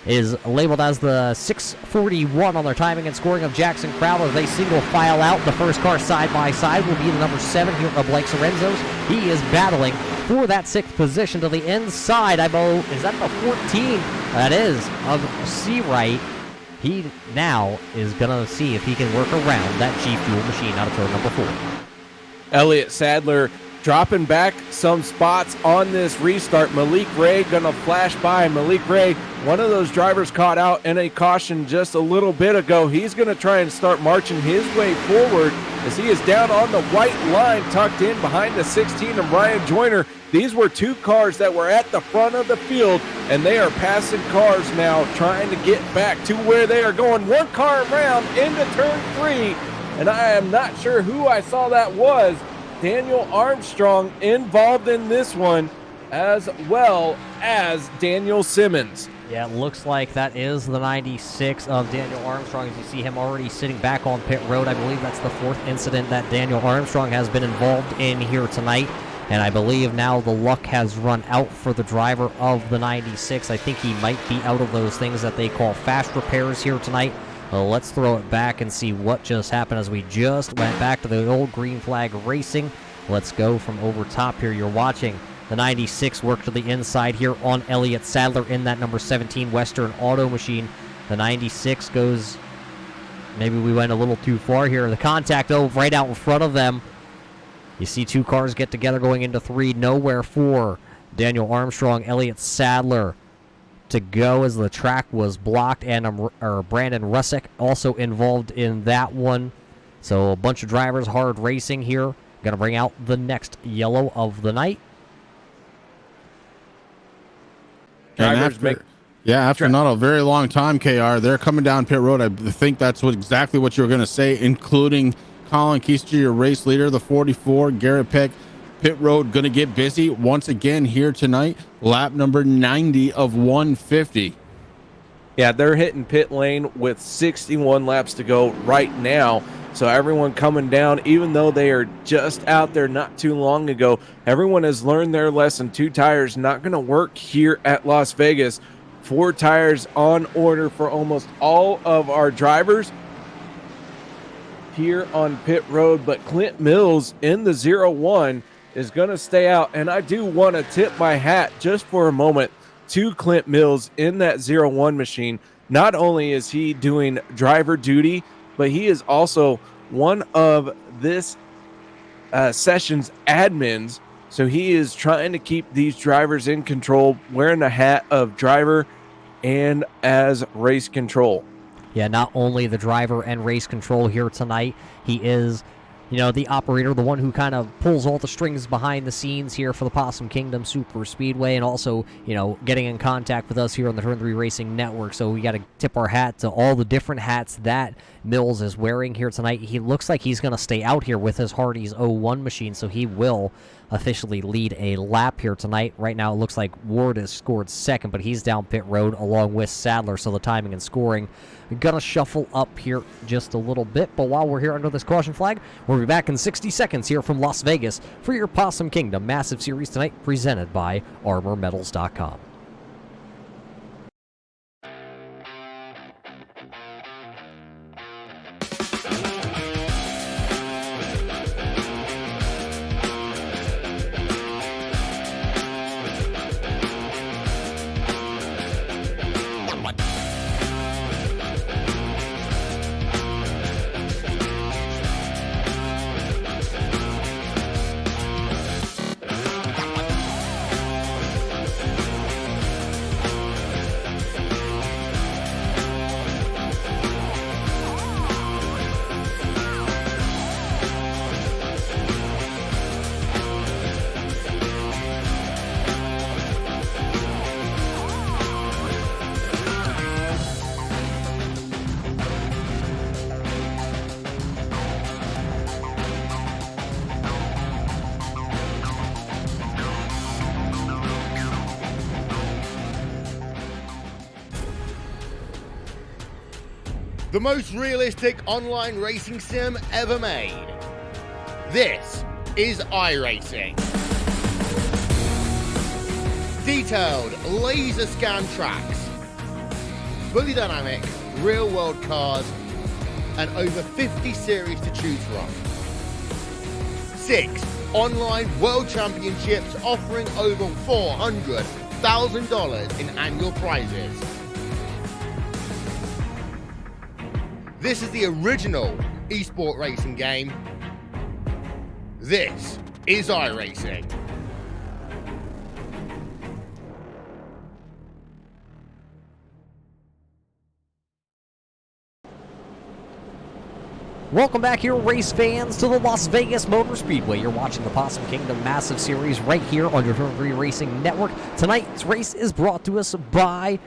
is labeled as the 641 on their timing and scoring of Jackson Crowder. They single file out. The first car side by side will be the number 7 here of Blake Sorrenzo's. He is battling for that 6th position to the inside. I believe, is that the 14? That is, of Seawright. He now is going to see if he can work around that G Fuel machine out of turn number 4. Elliott Sadler dropping back some spots on this restart. Malik Ray gonna flash by. Malik Ray, one of those drivers caught out in a caution just a little bit ago. He's gonna try and start marching his way forward as he is down on the white line, tucked in behind the 16 of Ryan Joyner. These were 2 cars that were at the front of the field, and they are passing cars now, trying to get back to where they are going. 1 car around into turn 3, and I am not sure who I saw that was. Daniel Armstrong involved in this one, as well as Daniel Simmons. Yeah, it looks like that is the 96 of Daniel Armstrong. As you see him already sitting back on pit road. I believe that's the 4th incident that Daniel Armstrong has been involved in here tonight. And I believe now the luck has run out for the driver of the 96. I think he might be out of those things that they call fast repairs here tonight. Well, let's throw it back and see what just happened as we just went back to the old green flag racing. Let's go from over top here. You're watching the 96 work to the inside here on Elliott Sadler in that number 17 Western Auto machine. The 96 goes, maybe we went a little too far here. The contact, right out in front of them. You see 2 cars get together going into 3. Nowhere for Daniel Armstrong, Elliott Sadler to go as the track was blocked, and Brandon Russick also involved in that one. So a bunch of drivers hard racing here. Going to bring out the next yellow of the night. After not a very long time, KR, they're coming down pit road. I think that's exactly what you were going to say, including Colin Keister, your race leader, the 44, Garrett Peck. Pit road going to get busy once again here tonight. Lap number 90 of 150. Yeah, they're hitting pit lane with 61 laps to go right now. So everyone coming down, even though they are just out there not too long ago, everyone has learned their lesson. 2 tires not going to work here at Las Vegas. 4 tires on order for almost all of our drivers here on pit road. But Clint Mills in the 0-1 is going to stay out. And I do want to tip my hat just for a moment to Clint Mills in that 0-1 machine. Not only is he doing driver duty, but he is also one of this session's admins So he is trying to keep these drivers in control, wearing the hat of driver and as race control. Yeah, not only the driver and race control here tonight, he is, the operator, the one who kind of pulls all the strings behind the scenes here for the Possum Kingdom Super Speedway, and also, getting in contact with us here on the Turn 3 Racing Network. So we got to tip our hat to all the different hats that Mills is wearing here tonight. He looks like he's going to stay out here with his Hardee's 01 machine, so he will officially lead a lap here tonight. Right now it looks like Ward has scored second, but he's down pit road along with Sadler, so the timing and scoring gonna shuffle up here just a little bit. But while we're here under this caution flag, we'll be back in 60 seconds here from Las Vegas for your Possum Kingdom Massive Series tonight, presented by ArmorMetals.com. The most realistic online racing sim ever made. This is iRacing. Detailed laser scan tracks, fully dynamic, real world cars, and over 50 series to choose from. 6 online world championships offering over $400,000 in annual prizes. This is the original esport racing game. This is iRacing. Welcome back here, race fans, to the Las Vegas Motor Speedway. You're watching the Possum Kingdom Massive Series right here on your Turn 3 Racing Network. Tonight's race is brought to us by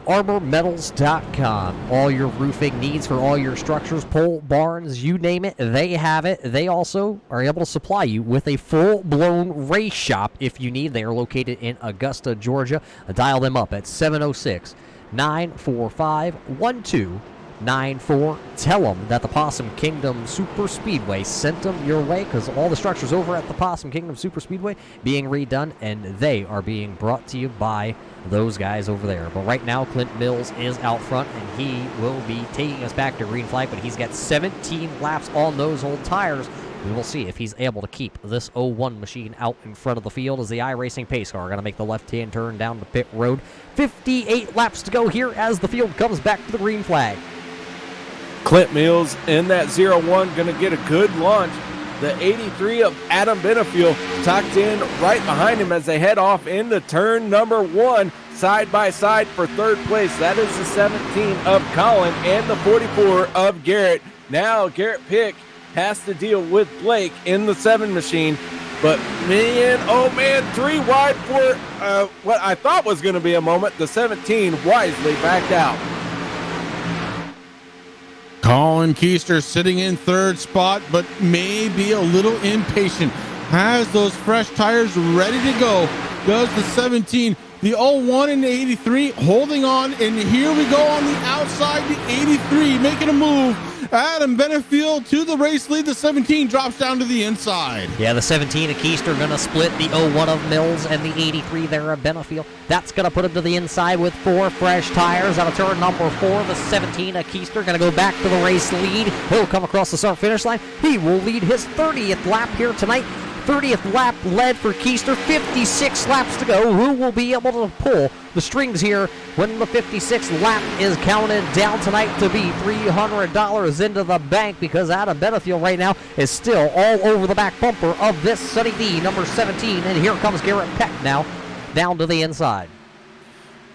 ArmorMetals.com. All your roofing needs for all your structures, pole barns, you name it, they have it. They also are able to supply you with a full-blown race shop if you need. They are located in Augusta, Georgia. Dial them up at 706-945-1294. Tell them that the Possum Kingdom Super Speedway sent them your way, because all the structures over at the Possum Kingdom Super Speedway being redone, and they are being brought to you by those guys over there. But right now, Clint Mills is out front, and he will be taking us back to green flag, but he's got 17 laps on those old tires. We will see if he's able to keep this 01 machine out in front of the field as the iRacing pace car going to make the left-hand turn down the pit road. 58 laps to go here as the field comes back to the green flag. Clint Mills in that 01 going to get a good launch. The 83 of Adam Benefiel tucked in right behind him as they head off into turn number 1, side by side for third place. That is the 17 of Colin and the 44 of Garrett. Now Garrett Pick has to deal with Blake in the 7 machine. But man, oh man, 3 wide for what I thought was going to be a moment. The 17 wisely backed out. Colin Keister sitting in third spot, but may be a little impatient. Has those fresh tires ready to go. Does the 17, the 01 and the 83 holding on, and here we go on the outside, the 83 making a move. Adam Benefiel to the race lead. The 17 drops down to the inside. Yeah, the 17 of Keister going to split the 01 of Mills and the 83 there of Benefiel. That's going to put him to the inside with 4 fresh tires out of turn number 4. The 17 of Keister going to go back to the race lead. He'll come across the start finish line. He will lead his 30th lap here tonight. 30th lap led for Keister. 56 laps to go. Who will be able to pull the strings here when the 56th lap is counted down tonight to be $300 into the bank, because Adam Benefield right now is still all over the back bumper of this Sunny D, number 17. And here comes Garrett Peck now down to the inside.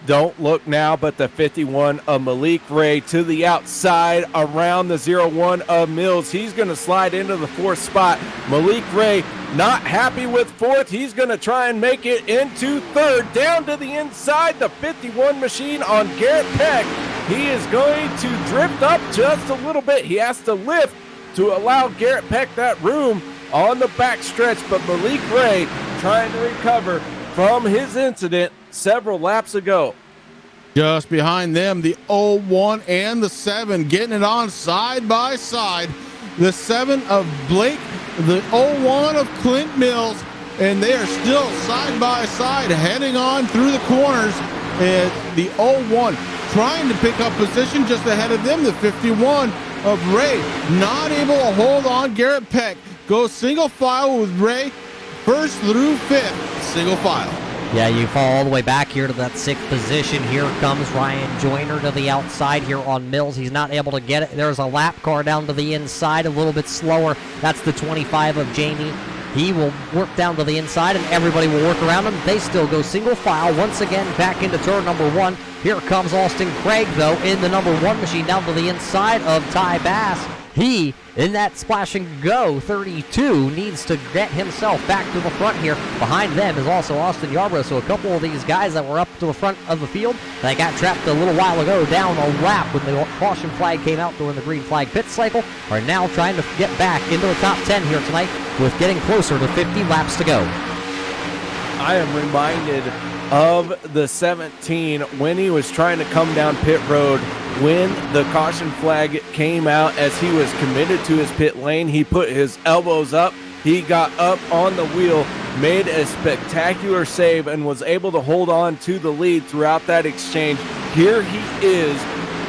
Don't look now, but the 51 of Malik Ray to the outside around the 01 of Mills. He's going to slide into the 4th spot. Malik Ray not happy with 4th. He's going to try and make it into 3rd. Down to the inside, the 51 machine on Garrett Peck. He is going to drift up just a little bit. He has to lift to allow Garrett Peck that room on the back stretch, but Malik Ray trying to recover from his incident several laps ago. Just behind them, the 01 and the 7 getting it on side by side. The 7 of Blake, the 01 of Clint Mills, and they are still side by side heading on through the corners. And the 01 trying to pick up position just ahead of them. The 51 of Ray not able to hold on. Garrett Peck goes single file with Ray, 1st through 5th, single file. Yeah, you fall all the way back here to that 6th position. Here comes Ryan Joyner to the outside here on Mills. He's not able to get it. There's a lap car down to the inside, a little bit slower. That's the 25 of Jamie. He will work down to the inside, and everybody will work around him. They still go single file once again back into turn number 1. Here comes Austin Craig, though, in the number 1 machine down to the inside of Ty Bass. He, in that splash and go 32, needs to get himself back to the front here. Behind them is also Austin Yarborough. So a couple of these guys that were up to the front of the field, they got trapped a little while ago down a lap when the caution flag came out during the green flag pit cycle, are now trying to get back into the top 10 here tonight with getting closer to 50 laps to go. I am reminded of the 17 when he was trying to come down pit road. When the caution flag came out, as he was committed to his pit lane, he put his elbows up, he got up on the wheel, made a spectacular save, and was able to hold on to the lead throughout that exchange. Here he is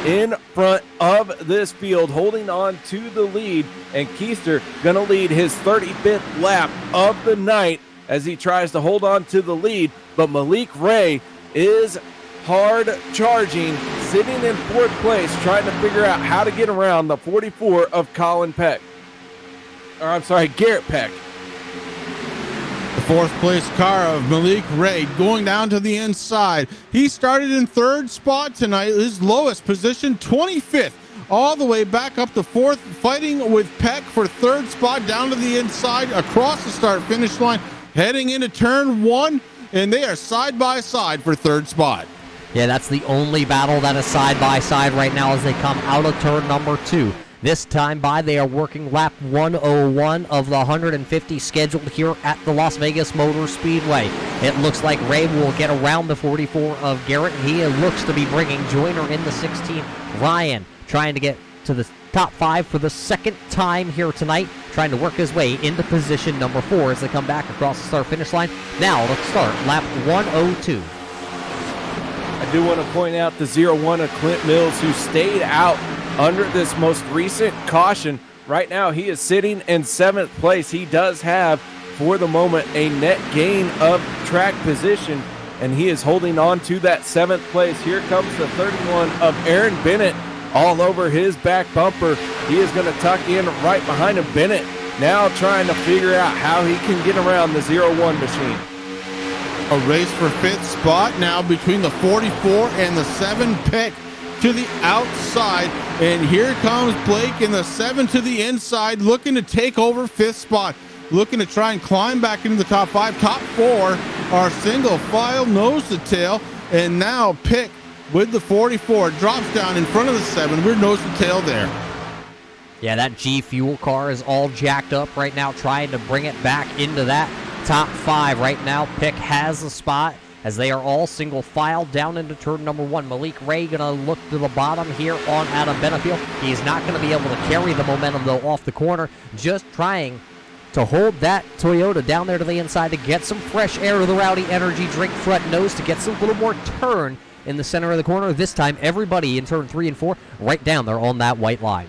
in front of this field, holding on to the lead, and Keister going to lead his 35th lap of the night as he tries to hold on to the lead, but Malik Ray is hard charging, sitting in 4th place, trying to figure out how to get around the 44 of Colin Peck. Or I'm sorry, Garrett Peck. The 4th place car of Malik Ray going down to the inside. He started in 3rd spot tonight, his lowest position, 25th, all the way back up to 4th, fighting with Peck for 3rd spot down to the inside, across the start-finish line, heading into turn 1, and they are side by side for 3rd spot. Yeah, that's the only battle that is side by side right now as they come out of turn number 2. This time by, they are working lap 101 of the 150 scheduled here at the Las Vegas Motor Speedway. It looks like Ray will get around the 44 of Garrett. He looks to be bringing Joyner in the 16. Ryan trying to get to the top 5 for the 2nd time here tonight, trying to work his way into position number 4 as they come back across the start-finish line. Now let's start lap 102. I do want to point out the 01 of Clint Mills, who stayed out under this most recent caution. Right now, he is sitting in 7th place. He does have, for the moment, a net gain of track position, and he is holding on to that 7th place. Here comes the 31 of Aaron Bennett all over his back bumper. He is going to tuck in right behind him. Bennett now trying to figure out how he can get around the 01 machine. A race for 5th spot now between the 44 and the 7 pick to the outside. And here comes Blake in the 7 to the inside, looking to take over 5th spot, looking to try and climb back into the top 5. Top 4 are single file, nose to tail. And now Pick with the 44 drops down in front of the 7. We're nose to tail there. Yeah, that G Fuel car is all jacked up right now, trying to bring it back into that top 5 right now. Pick has a spot as they are all single file down into turn number 1. Malik Ray gonna look to the bottom here on Adam Benefield. He's not gonna be able to carry the momentum though off the corner, just trying to hold that Toyota down there to the inside to get some fresh air to the Rowdy Energy drink front nose, to get some little more turn in the center of the corner. This time everybody in turn 3 and 4 right down there on that white line.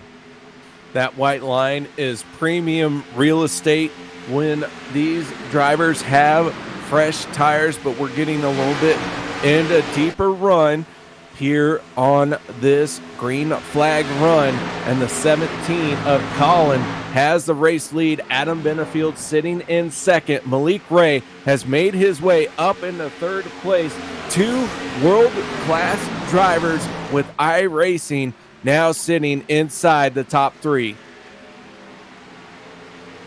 That white line is premium real estate when these drivers have fresh tires, but we're getting a little bit in a deeper run here on this green flag run, and the 17 of Colin has the race lead. Adam Benefield sitting in second. Malik Ray has made his way up into third place. Two world-class drivers with iRacing now sitting inside the top three.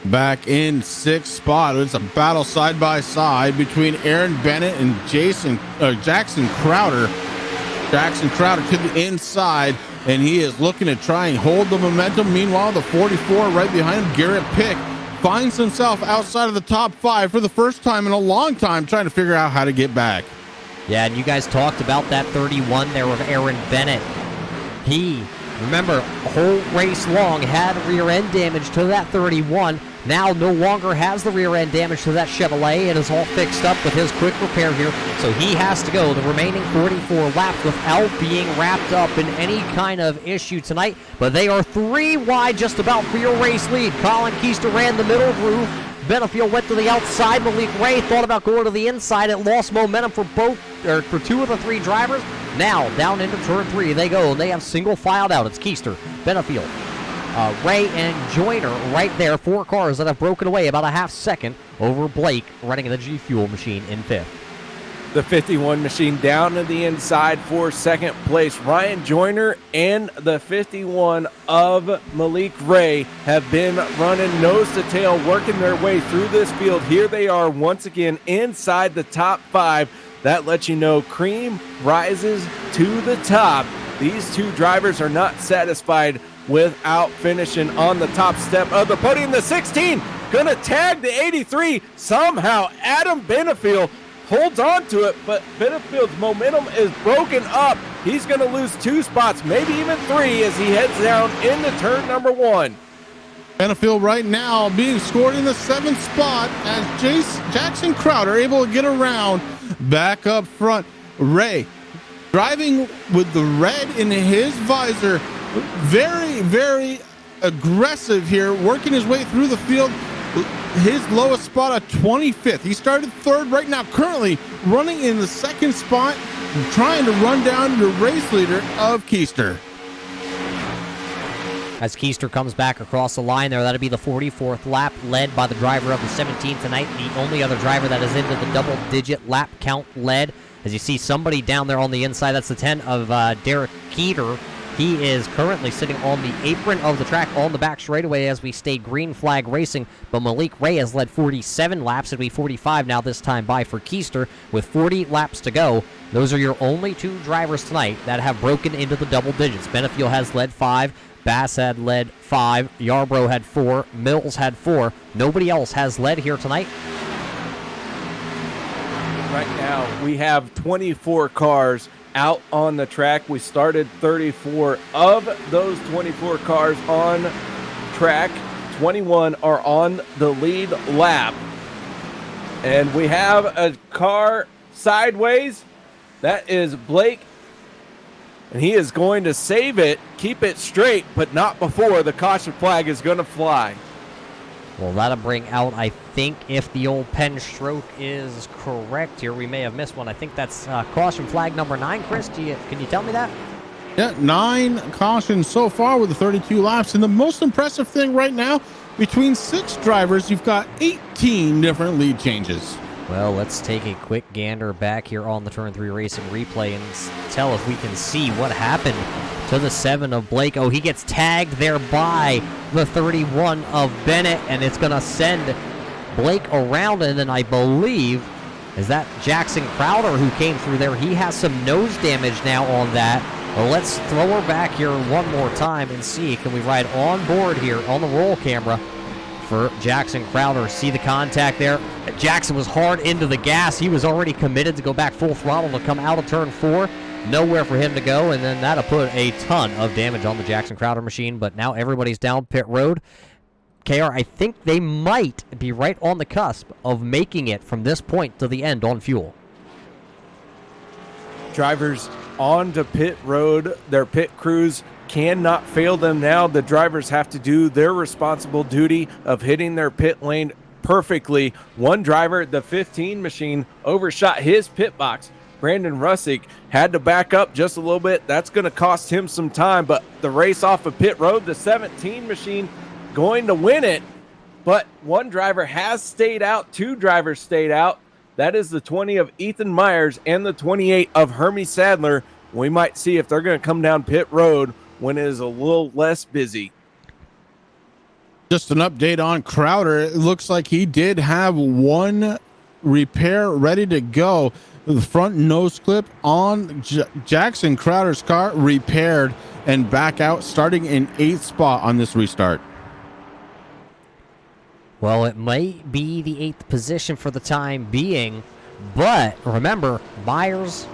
Back in sixth spot, it's a battle side by side between Aaron Bennett and Jackson Crowder. Jackson Crowder to the inside, and he is looking to try and hold the momentum. Meanwhile, the 44 right behind him, Garrett Pick, finds himself outside of the top 5 for the first time in a long time, trying to figure out how to get back. Yeah, and you guys talked about that 31 there with Aaron Bennett. He, remember, a whole race long had rear end damage to that 31. Now no longer has the rear end damage to that Chevrolet. It is all fixed up with his quick repair here. So he has to go the remaining 44 laps without being wrapped up in any kind of issue tonight. But they are 3 wide just about for your race lead. Colin Keister ran the middle groove. Benefield went to the outside. Malik Ray thought about going to the inside. It lost momentum for for 2 of the 3 drivers. Now down into turn 3 they go, and they have single filed out. It's Keister, Benefield, Ray, and Joyner right there. 4 cars that have broken away about a half second over Blake running the G Fuel machine in 5th. The 51 machine down to the inside for second place. Ryan Joyner and the 51 of Malik Ray have been running nose to tail, working their way through this field. Here they are once again inside the top 5. That lets you know cream rises to the top. These 2 drivers are not satisfied without finishing on the top step of the podium. The 16 gonna tag the 83. Somehow Adam Benefield holds on to it, but Benefield's momentum is broken up. He's gonna lose 2 spots, maybe even 3, as he heads down into turn number 1. Benefield right now being scored in the 7th spot as Jackson Crowder able to get around back up front. Ray driving with the red in his visor, very, very aggressive here, working his way through the field. His lowest spot at 25th. He started 3rd right now, currently running in the 2nd spot, trying to run down your race leader of Keister. As Keister comes back across the line there, that'll be the 44th lap, led by the driver of the 17 tonight, the only other driver that is into the double-digit lap count led. As you see somebody down there on the inside, that's the 10 of Derek Keeter. He is currently sitting on the apron of the track on the back straightaway as we stay green flag racing, but Malik Ray has led 47 laps. It'll be 45 now this time by for Keister with 40 laps to go. Those are your only 2 drivers tonight that have broken into the double digits. Benefield has led 5. Bass had led 5, Yarbrough had 4, Mills had 4. Nobody else has led here tonight. Right now, we have 24 cars out on the track. We started 34 of those 24 cars on track. 21 are on the lead lap. And we have a car sideways. That is Blake. And he is going to save it, keep it straight, but not before the caution flag is going to fly. Well, that'll bring out, I think, if the old pen stroke is correct here, we may have missed one. I think that's caution flag number 9. Chris, can you tell me that? Yeah, 9 cautions so far with the 32 laps. And the most impressive thing right now, between 6 drivers, you've got 18 different lead changes. Well, let's take a quick gander back here on the Turn 3 Racing replay and tell if we can see what happened to the 7 of Blake. Oh, he gets tagged there by the 31 of Bennett, and it's going to send Blake around. And then I believe, is that Jackson Crowder who came through there? He has some nose damage now on that. Well, let's throw her back here one more time and see. Can we ride on board here on the roll camera for Jackson Crowder? See the contact there. Jackson was hard into the gas. He was already committed to go back full throttle to come out of turn 4. Nowhere for him to go, and then that'll put a ton of damage on the Jackson Crowder machine. But now everybody's down pit road. KR, I think they might be right on the cusp of making it from this point to the end on fuel. Drivers on to pit road. Their pit crews cannot fail them now. The drivers have to do their responsible duty of hitting their pit lane perfectly. One driver, the 15 machine, overshot his pit box. Brandon Russick had to back up just a little bit. That's going to cost him some time, but the race off of pit road, the 17 machine going to win it. But one driver has stayed out. Two drivers stayed out. That is the 20 of Ethan Myers and the 28 of Hermie Sadler. We might see if they're going to come down pit road when it is a little less busy. Just an update on Crowder. It looks like he did have one repair ready to go. The front nose clip on Jackson Crowder's car repaired and back out, starting in 8th spot on this restart. Well, it might be the 8th position for the time being, but remember, Myers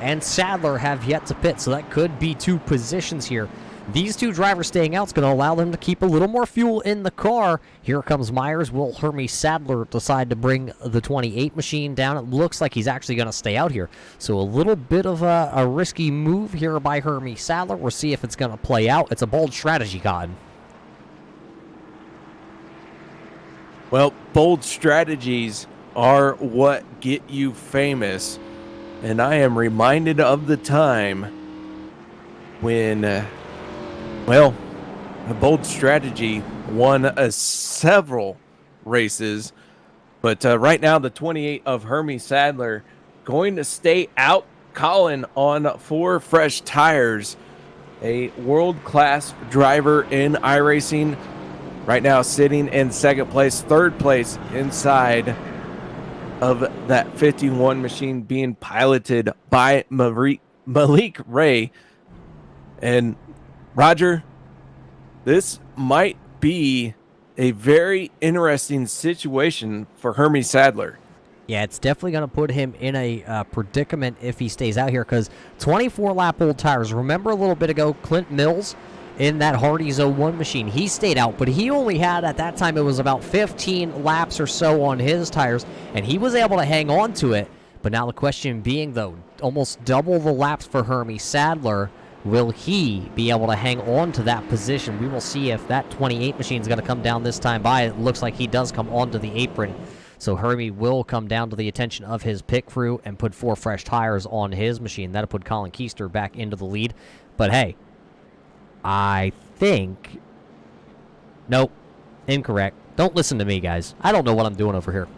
and Sadler have yet to pit, so that could be 2 positions here. These 2 drivers staying out is going to allow them to keep a little more fuel in the car. Here comes Myers. Will Hermie Sadler decide to bring the 28 machine down? It looks like he's actually going to stay out here. So a little bit of a risky move here by Hermie Sadler. We'll see if it's going to play out. It's a bold strategy, Cotton. Well, bold strategies are what get you famous. And I am reminded of the time when, a bold strategy won several races. But right now, the 28 of Hermie Sadler going to stay out. Colin on 4 fresh tires. A world-class driver in iRacing. Right now sitting in 2nd place, 3rd place inside of that 51 machine being piloted by Malik Ray. And Roger, this might be a very interesting situation for Hermie Sadler. Yeah, it's definitely going to put him in a predicament if he stays out here, because 24-lap old tires. Remember a little bit ago, Clint Mills in that Hardee's 01 machine, he stayed out, but he only had, at that time, it was about 15 laps or so on his tires, and he was able to hang on to it. But now the question being, though, almost double the laps for Hermie Sadler. Will he be able to hang on to that position? We will see if that 28 machine is going to come down this time by. It looks like he does come onto the apron. So Hermie will come down to the attention of his pit crew and put 4 fresh tires on his machine. That'll put Colin Keister back into the lead. But hey, I think... Nope. Incorrect. Don't listen to me, guys. I don't know what I'm doing over here.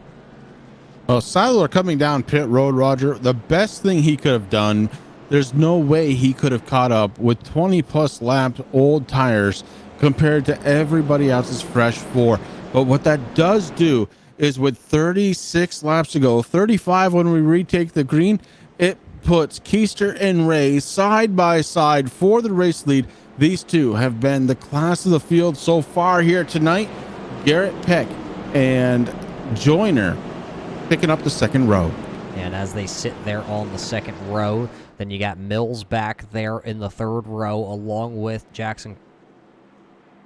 Well, Sadler coming down pit road, Roger, the best thing he could have done, there's no way he could have caught up with 20-plus lapped old tires compared to everybody else's fresh 4. But what that does do is with 36 laps to go, 35 when we retake the green, it puts Keister and Ray side by side for the race lead. These two have been the class of the field so far here tonight. Garrett Peck and Joyner picking up the 2nd row. And as they sit there on the 2nd row, then you got Mills back there in the 3rd row along with Jackson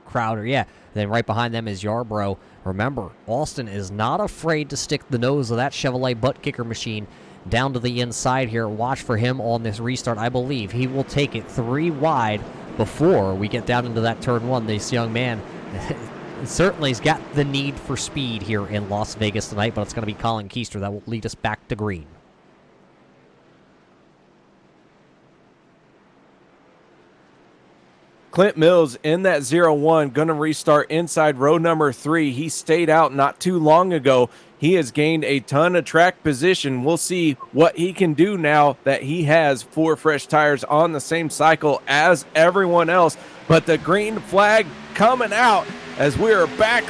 Crowder. Yeah, then right behind them is Yarbrough. Remember, Austin is not afraid to stick the nose of that Chevrolet butt kicker machine down to the inside here. Watch for him on this restart. I believe he will take it 3 wide before we get down into that turn 1. This young man certainly has got the need for speed here in Las Vegas tonight, but it's going to be Colin Keister that will lead us back to green. Clint Mills in that 0-1, going to restart inside row number 3. He stayed out not too long ago. He has gained a ton of track position. We'll see what he can do now that he has 4 fresh tires on the same cycle as everyone else. But the green flag coming out as we are back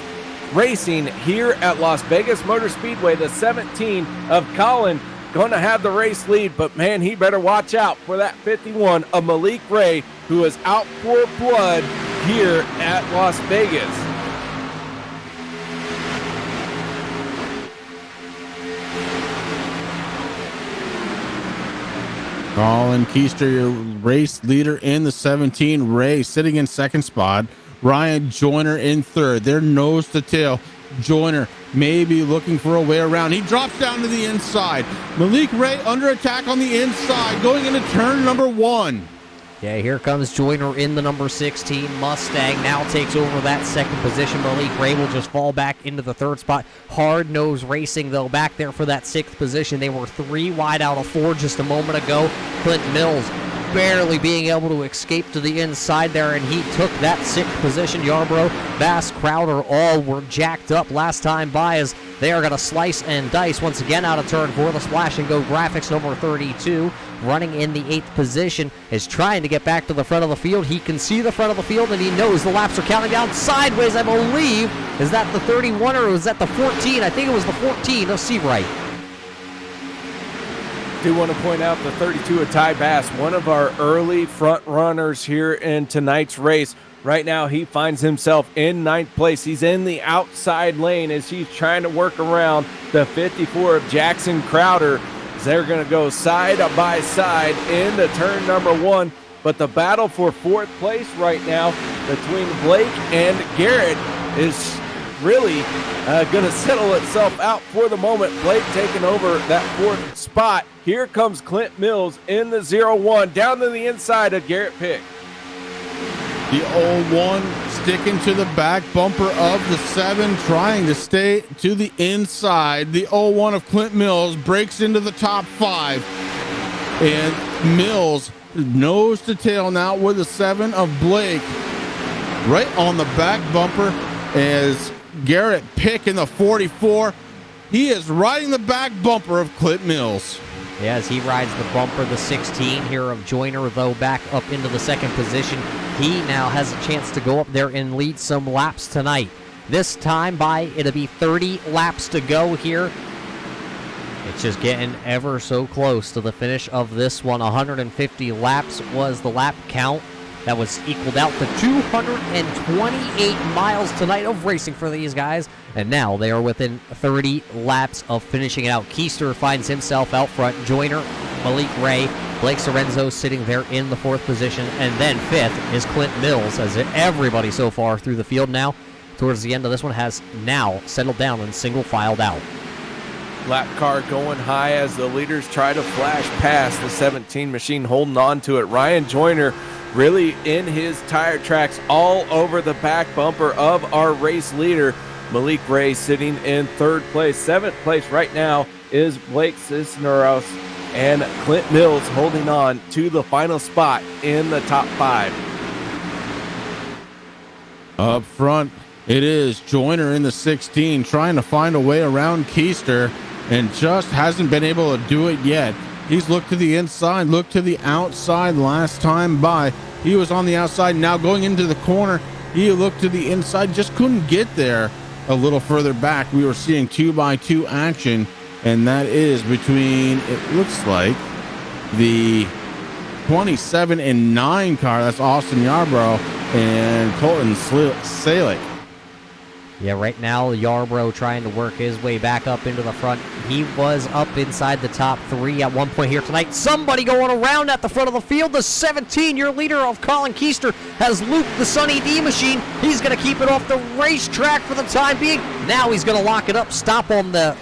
racing here at Las Vegas Motor Speedway. The 17 of Colin going to have the race lead, but man, he better watch out for that 51 of Malik Ray, who is out for blood here at Las Vegas. Colin Keister, your race leader in the 17. Ray sitting in 2nd spot. Ryan Joyner in 3rd. They're nose to tail. Joyner maybe looking for a way around. He drops down to the inside. Malik Ray under attack on the inside, going into turn number 1. Yeah, here comes Joyner in the number 16 Mustang. Now takes over that second position. Malik Ray will just fall back into the third spot. Hard Nose Racing, though, back there for that sixth position. They were 3 wide out of 4 just a moment ago. Clint Mills barely being able to escape to the inside there, and he took that 6th position. Yarbrough, Bass, Crowder all were jacked up last time by, as they are going to slice and dice once again out of turn 4. The Splash and Go Graphics number 32 running in the 8th position is trying to get back to the front of the field. He can see the front of the field, and he knows the laps are counting down sideways, I believe. Is that the 31 or was that the 14? I think it was the 14. Let's see right. Do want to point out the 32 of Ty Bass, one of our early front runners here in tonight's race. Right now, he finds himself in 9th place. He's in the outside lane as he's trying to work around the 54 of Jackson Crowder. They're going to go side by side into turn number 1. But the battle for 4th place right now between Blake and Garrett is really going to settle itself out for the moment. Blake taking over that 4th spot. Here comes Clint Mills in the 0-1 down to the inside of Garrett Pick. The 0-1 sticking to the back bumper of the 7, trying to stay to the inside. The 0-1 of Clint Mills breaks into the top 5. And Mills nose to tail now with the 7 of Blake right on the back bumper as Garrett Pick in the 44. He is riding the back bumper of Clint Mills. Yeah, as he rides the bumper, the 16 here of Joyner, though, back up into the 2nd position. He now has a chance to go up there and lead some laps tonight. This time by, it'll be 30 laps to go here. It's just getting ever so close to the finish of this one. 150 laps was the lap count. That was equaled out to 228 miles tonight of racing for these guys. And now they are within 30 laps of finishing it out. Keister finds himself out front. Joyner, Malik Ray, Blake Sorenzo sitting there in the 4th position. And then 5th is Clint Mills, as everybody so far through the field now, towards the end of this one, has now settled down and single filed out. Lap car going high as the leaders try to flash past the 17 machine, holding on to it. Ryan Joyner really in his tire tracks all over the back bumper of our race leader. Malik Ray sitting in 3rd place. 7th place right now is Blake Cisneros, and Clint Mills holding on to the final spot in the top 5. Up front, it is Joyner in the 16 trying to find a way around Keister and just hasn't been able to do it yet. He's looked to the inside, looked to the outside last time by. He was on the outside, now going into the corner. He looked to the inside, just couldn't get there. A little further back, we were seeing 2x2 action, and that is between, it looks like, the 27 and 9 car. That's Austin Yarbrough and Colton Salick. Yeah, right now, Yarbrough trying to work his way back up into the front. He was up inside the top 3 at one point here tonight. Somebody going around at the front of the field. The 17, your leader of Colin Keister, has looped the Sunny D machine. He's going to keep it off the racetrack for the time being. Now he's going to lock it up, stop on the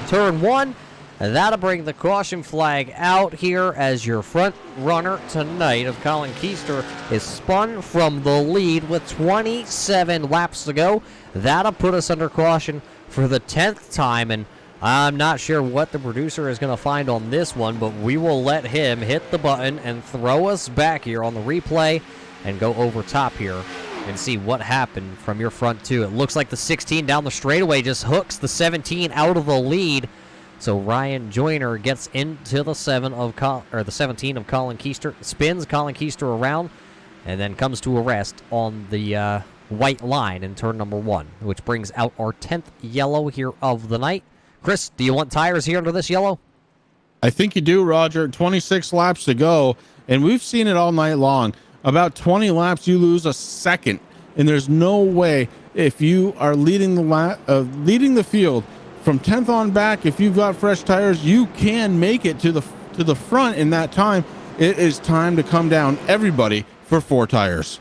turn 1. And that'll bring the caution flag out here as your front runner tonight of Colin Keister is spun from the lead with 27 laps to go. That'll put us under caution for the 10th time, and I'm not sure what the producer is going to find on this one, but we will let him hit the button and throw us back here on the replay and go over top here and see what happened from your front two. It looks like the 16 down the straightaway just hooks the 17 out of the lead. So Ryan Joyner gets into the 17 of Colin Keister, spins Colin Keister around, and then comes to a rest on the white line in turn number 1, which brings out our 10th yellow here of the night. Chris, do you want tires here under this yellow? I think you do, Roger. 26 laps to go, and we've seen it all night long. About 20 laps, you lose a second, and there's no way if you are leading the field from 10th on back, if you've got fresh tires, you can make it to the front in that time. It is time to come down, everybody, for 4 tires.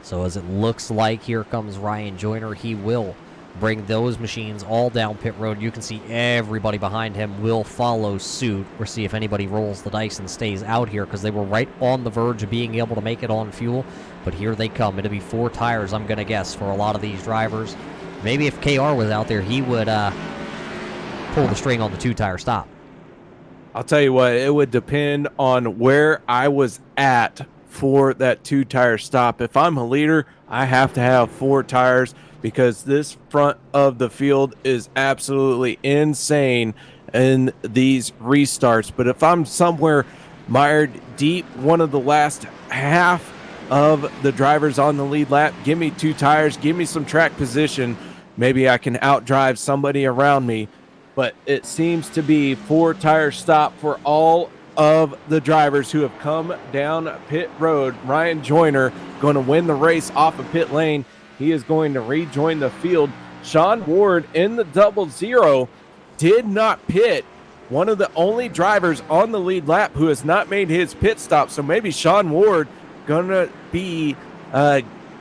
So as it looks like, here comes Ryan Joyner. He will bring those machines all down pit road. You can see everybody behind him will follow suit. We'll see if anybody rolls the dice and stays out here, because they were right on the verge of being able to make it on fuel. But here they come. It'll be 4 tires, I'm going to guess, for a lot of these drivers. Maybe if KR was out there, he would pull the string on the 2-tire stop. I'll tell you what, it would depend on where I was at for that 2-tire stop. If I'm a leader, I have to have 4 tires, because this front of the field is absolutely insane in these restarts. But if I'm somewhere mired deep, one of the last half of the drivers on the lead lap, give me 2 tires, give me some track position. Maybe I can outdrive somebody around me. But it seems to be 4-tire stop for all of the drivers who have come down pit road. Ryan Joyner going to win the race off of pit lane. He is going to rejoin the field. Sean Ward in the 0-0 did not pit. One of the only drivers on the lead lap who has not made his pit stop. So maybe Sean Ward going to be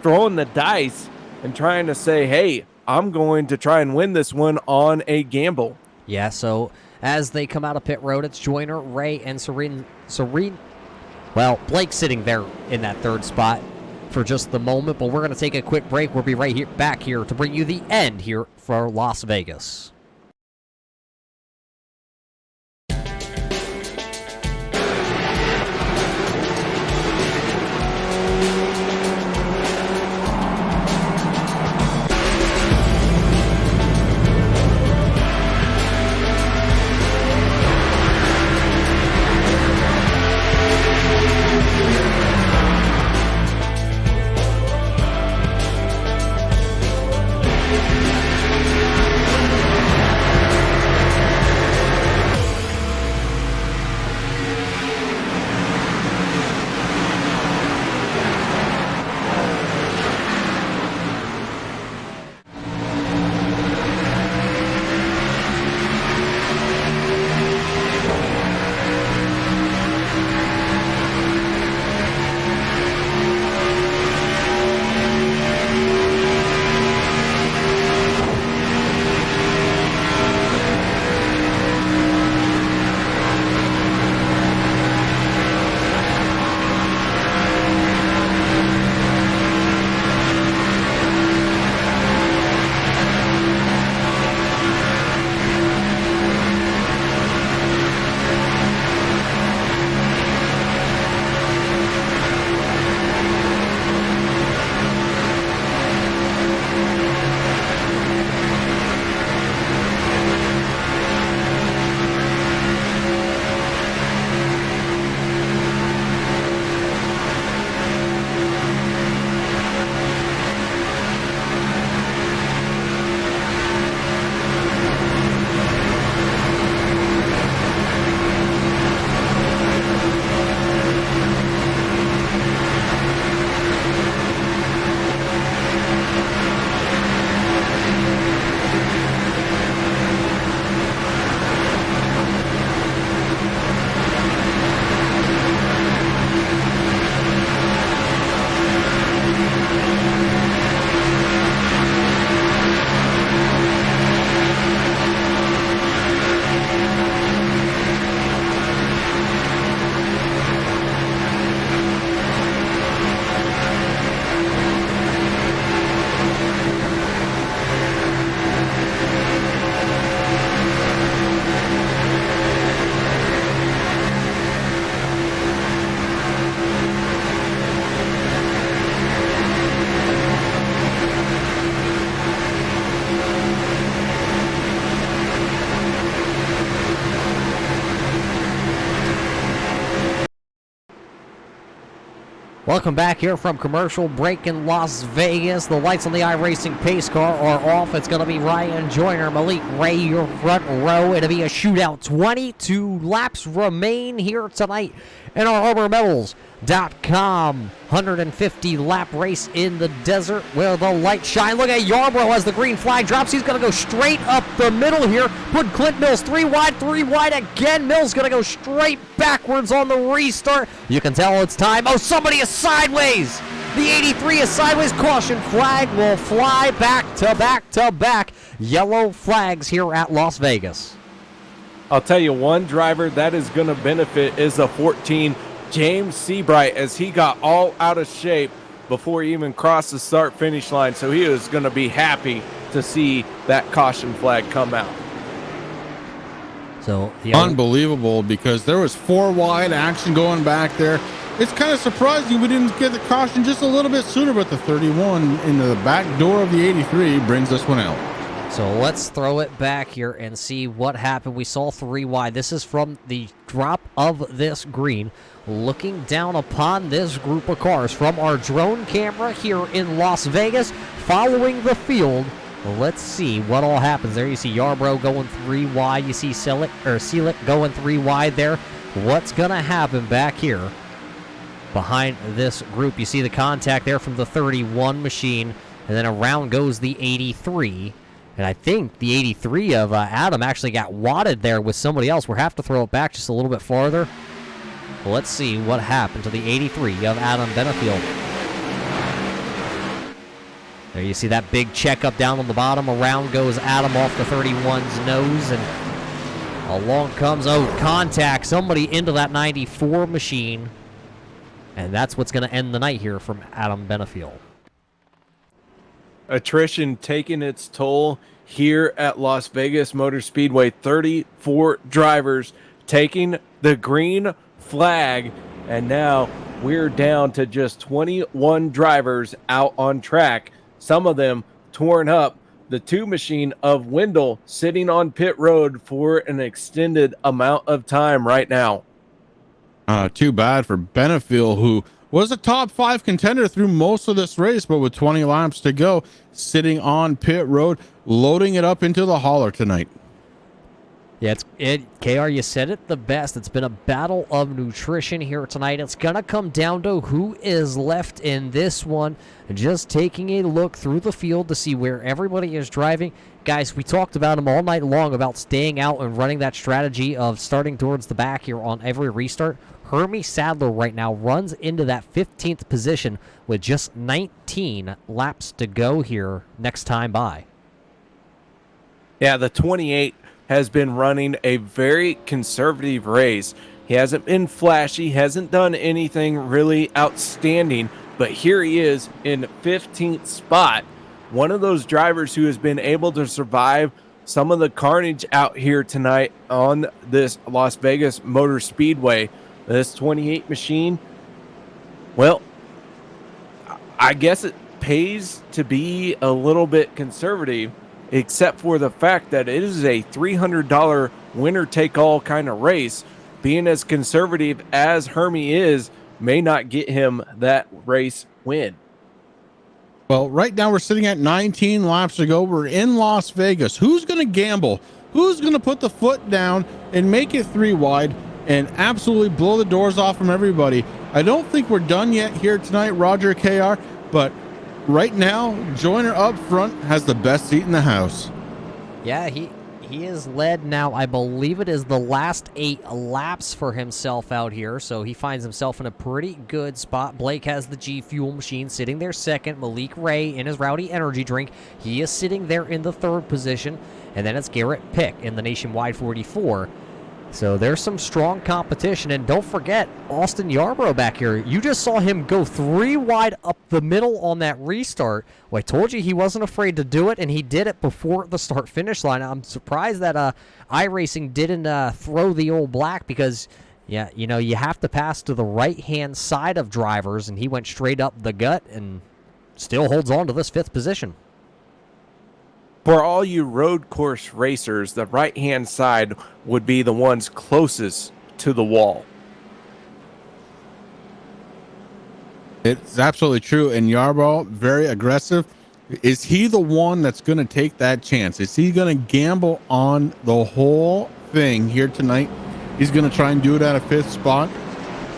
throwing the dice and trying to say, hey, I'm going to try and win this one on a gamble. Yeah, so as they come out of pit road, it's Joyner, Ray, and Serene. Well, Blake's sitting there in that 3rd spot for just the moment, but we're going to take a quick break. We'll be right here, back here to bring you the end here for Las Vegas. Welcome back here from commercial break in Las Vegas. The lights on the iRacing pace car are off. It's going to be Ryan Joyner, Malik Ray, your front row. It'll be a shootout. 22 laps remain here tonight in our ArborMetals.com 150 lap race in the desert where the lights shine. Look at Yarbrough as the green flag drops. He's going to go straight up the middle here. Put Clint Mills 3 wide again. Mills going to go straight backwards on the restart. You can tell it's time. Oh, somebody is sideways. The 83 is sideways. Caution flag will fly back to back to back. Yellow flags here at Las Vegas. I'll tell you, one driver that is going to benefit is the 14, James Seabright, as he got all out of shape before he even crossed the start-finish line. So he is going to be happy to see that caution flag come out. So unbelievable, because there was 4 wide action going back there. It's kind of surprising we didn't get the caution just a little bit sooner, but the 31 into the back door of the 83 brings this one out. So let's throw it back here and see what happened. We saw 3 wide. This is from the drop of this green, looking down upon this group of cars from our drone camera here in Las Vegas, following the field. Let's see what all happens there. You see Yarbrough going 3 wide. You see Seelick going 3 wide there. What's going to happen back here behind this group? You see the contact there from the 31 machine, and then around goes the 83. And I think the 83 of Adam actually got wadded there with somebody else. We'll have to throw it back just a little bit farther. Let's see what happened to the 83 of Adam Benefield. There you see that big checkup down on the bottom. Around goes Adam off the 31's nose, and along comes, contact, somebody into that 94 machine. And that's what's going to end the night here from Adam Benefield. Attrition taking its toll here at Las Vegas Motor Speedway. 34 drivers taking the green flag, and now we're down to just 21 drivers out on track. Some of them torn up. The 2 machine of Wendell sitting on pit road for an extended amount of time right now. Too bad for Benefield, who was a top 5 contender through most of this race, but with 20 laps to go, sitting on pit road, loading it up into the hauler tonight. Yeah, KR, you said it the best. It's been a battle of nutrition here tonight. It's going to come down to who is left in this one. Just taking a look through the field to see where everybody is driving. Guys, we talked about them all night long about staying out and running that strategy of starting towards the back here on every restart. Hermie Sadler right now runs into that 15th position with just 19 laps to go here next time by. Yeah, the 28 has been running a very conservative race. He hasn't been flashy, hasn't done anything really outstanding, but here he is in 15th spot. One of those drivers who has been able to survive some of the carnage out here tonight on this Las Vegas Motor Speedway. This 28 machine, well, I guess it pays to be a little bit conservative, except for the fact that it is a $300 winner-take-all kind of race. Being as conservative as Hermie is may not get him that race win. Well, right now we're sitting at 19 laps to go. We're in Las Vegas. Who's going to gamble? Who's going to put the foot down and make it 3 wide and absolutely blow the doors off from everybody? I don't think we're done yet here tonight, Roger, KR, but right now, Joyner up front has the best seat in the house. Yeah, he is led now. I believe it is the last 8 laps for himself out here, so he finds himself in a pretty good spot. Blake has the G Fuel machine sitting there second. Malik Ray in his Rowdy energy drink. He is sitting there in the 3rd position, and then it's Garrett Pick in the Nationwide 44. So there's some strong competition, and don't forget Austin Yarbrough back here. You just saw him go 3 wide up the middle on that restart. Well, I told you he wasn't afraid to do it, and he did it before the start-finish line. I'm surprised that iRacing didn't throw the old black because, yeah, you know, you have to pass to the right-hand side of drivers, and he went straight up the gut and still holds on to this 5th position. For all you road course racers, the right-hand side would be the ones closest to the wall. It's absolutely true. And Yarbrough, very aggressive. Is he the one that's going to take that chance? Is he going to gamble on the whole thing here tonight? He's going to try and do it at a 5th spot.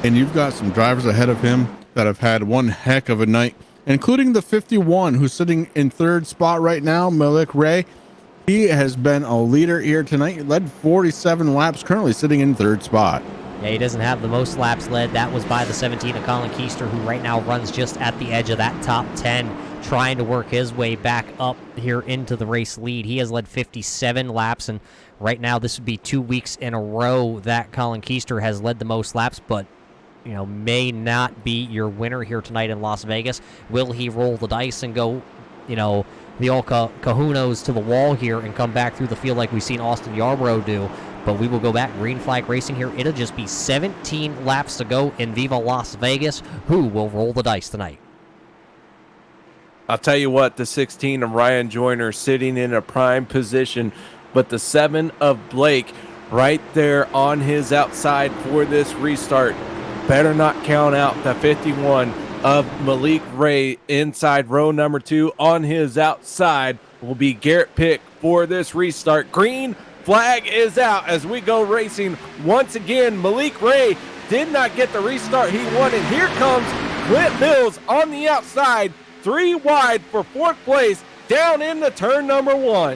And you've got some drivers ahead of him that have had one heck of a night, including the 51 who's sitting in 3rd spot right now, Malik Ray. He has been a leader here tonight. He led 47 laps, currently sitting in 3rd spot. Yeah, he doesn't have the most laps led. That was by the 17 of Colin Keister, who right now runs just at the edge of that top 10, trying to work his way back up here into the race lead. He has led 57 laps, and right now this would be 2 weeks in a row that Colin Keister has led the most laps, but may not be your winner here tonight in Las Vegas. Will he roll the dice and go, the old kahunas to the wall here and come back through the field like we've seen Austin Yarborough do? But we will go back green flag racing here. It'll just be 17 laps to go in Viva Las Vegas. Who will roll the dice tonight? I'll tell you what, the 16 of Ryan Joyner sitting in a prime position, but the 7 of Blake right there on his outside for this restart. Better not count out the 51 of Malik Ray inside row number 2. On his outside will be Garrett Pick for this restart. Green flag is out as we go racing once again. Malik Ray did not get the restart he wanted. Here comes Clint Mills on the outside, 3 wide for 4th place, down into turn number 1.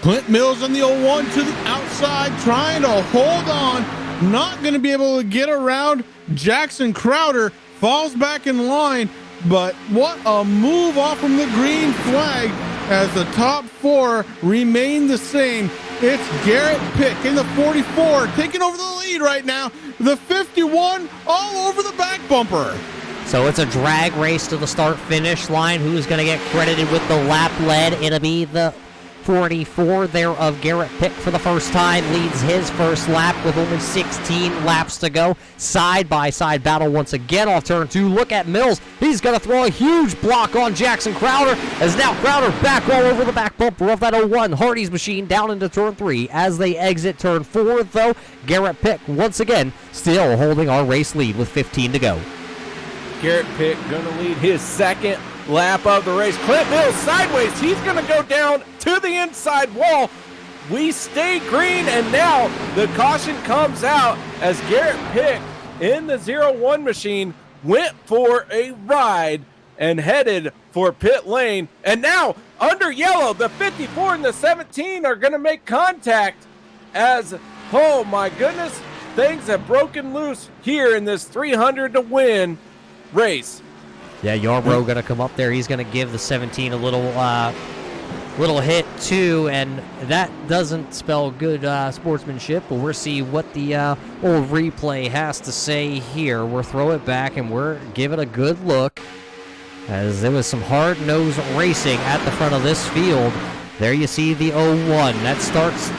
Clint Mills on the 01 to the outside, trying to hold on. Not going to be able to get around. Jackson Crowder falls back in line, but what a move off from the green flag as the top 4 remain the same. It's Garrett Pick in the 44 taking over the lead right now. The 51 all over the back bumper. So it's a drag race to the start-finish line. Who's going to get credited with the lap lead? It'll be the 44 there of Garrett Pick for the first time. Leads his first lap with only 16 laps to go. Side-by-side battle once again off turn 2. Look at Mills. He's going to throw a huge block on Jackson Crowder, as now Crowder back all over the back bumper of that 01 Hardy's machine down into turn 3. As they exit turn 4, though, Garrett Pick once again still holding our race lead with 15 to go. Garrett Pick going to lead his second lap of the race. Clint Mills sideways. He's going to go down to the inside wall. We stay green, and now the caution comes out as Garrett Pick in the 01 machine went for a ride and headed for pit lane. And now under yellow, the 54 and the 17 are going to make contact as, oh my goodness, things have broken loose here in this 300 to win race. Yeah, Yarborough going to come up there. He's going to give the 17 a little hit too, and that doesn't spell good sportsmanship. But we'll see what the old replay has to say here. We'll throw it back and we're give it a good look, as there was some hard-nosed racing at the front of this field. There you see the 01. That starts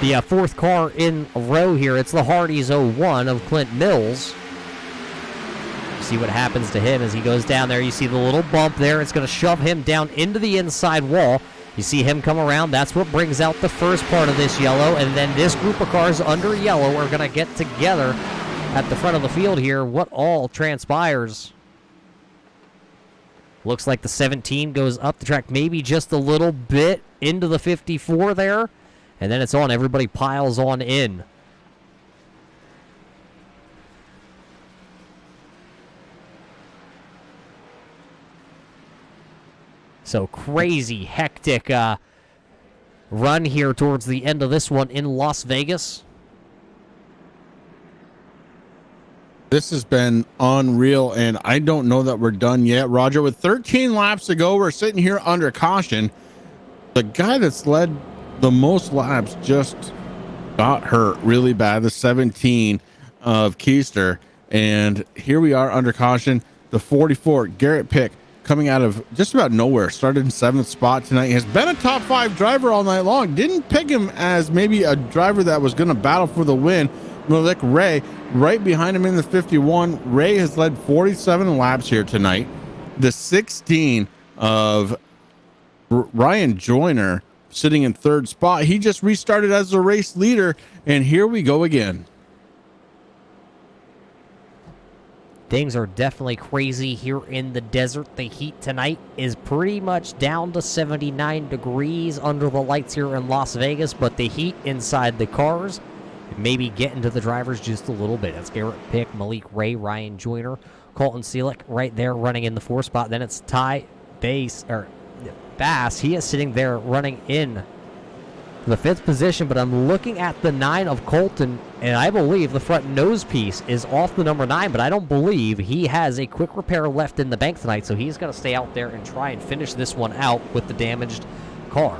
the 4th car in a row here. It's the Hardy's 01 of Clint Mills. See what happens to him as he goes down there. You see the little bump there. It's going to shove him down into the inside wall. You see him come around. That's what brings out the first part of this yellow. And then this group of cars under yellow are going to get together at the front of the field here. What all transpires? Looks like the 17 goes up the track maybe just a little bit into the 54 there. And then it's on. Everybody piles on in. So crazy, hectic run here towards the end of this one in Las Vegas. This has been unreal, and I don't know that we're done yet, Roger. With 13 laps to go, we're sitting here under caution. The guy that's led the most laps just got hurt really bad, the 17 of Keister. And here we are under caution. The 44, Garrett Pick, coming out of just about nowhere, started in 7th spot tonight, has been a top 5 driver all night long. Didn't pick him as maybe a driver that was going to battle for the win. Malik Ray right behind him in the 51. Ray has led 47 laps here tonight. The 16 of Ryan Joyner sitting in 3rd spot. He just restarted as the race leader, and here we go again. Things are definitely crazy here in the desert. The heat tonight is pretty much down to 79 degrees under the lights here in Las Vegas, but the heat inside the cars maybe getting to the drivers just a little bit. That's Garrett Pick, Malik Ray, Ryan Joyner, Colton Seelick right there running in the 4th spot. Then it's Bass. He is sitting there running in the 5th position, but I'm looking at the 9 of Colton, and I believe the front nose piece is off the number 9, but I don't believe he has a quick repair left in the bank tonight, so he's going to stay out there and try and finish this one out with the damaged car.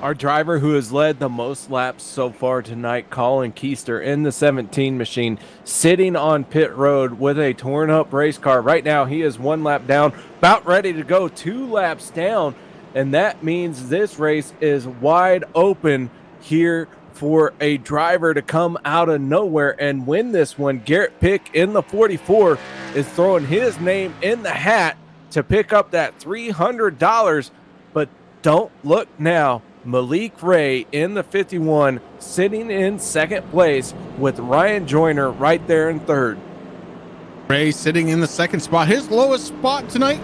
Our driver who has led the most laps so far tonight, Colin Keister, in the 17 machine, sitting on pit road with a torn up race car. Right now, he is 1 lap down, about ready to go 2 laps down, and that means this race is wide open here for a driver to come out of nowhere and win this one. Garrett Pick in the 44 is throwing his name in the hat to pick up that $300, but don't look now. Malik Ray in the 51 sitting in 2nd place with Ryan Joyner right there in 3rd. Ray sitting in the 2nd spot. His lowest spot tonight,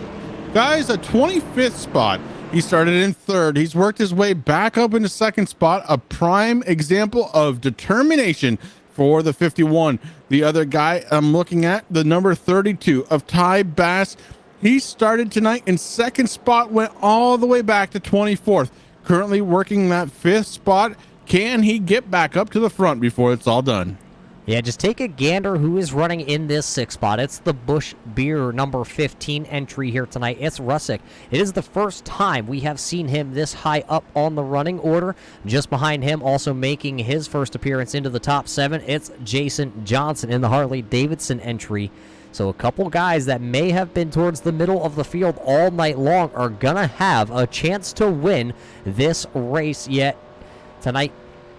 guys, a 25th spot. He started in 3rd. He's worked his way back up into 2nd spot. A prime example of determination for the 51. The other guy I'm looking at, the number 32 of Ty Bass. He started tonight in 2nd spot, went all the way back to 24th. Currently working that 5th spot. Can he get back up to the front before it's all done? Yeah, just take a gander who is running in this 6th spot. It's the Busch Beer number 15 entry here tonight. It's Russick. It is the first time we have seen him this high up on the running order. Just behind him, also making his first appearance into the top 7, it's Jason Johnson in the Harley-Davidson entry. So a couple guys that may have been towards the middle of the field all night long are going to have a chance to win this race yet tonight.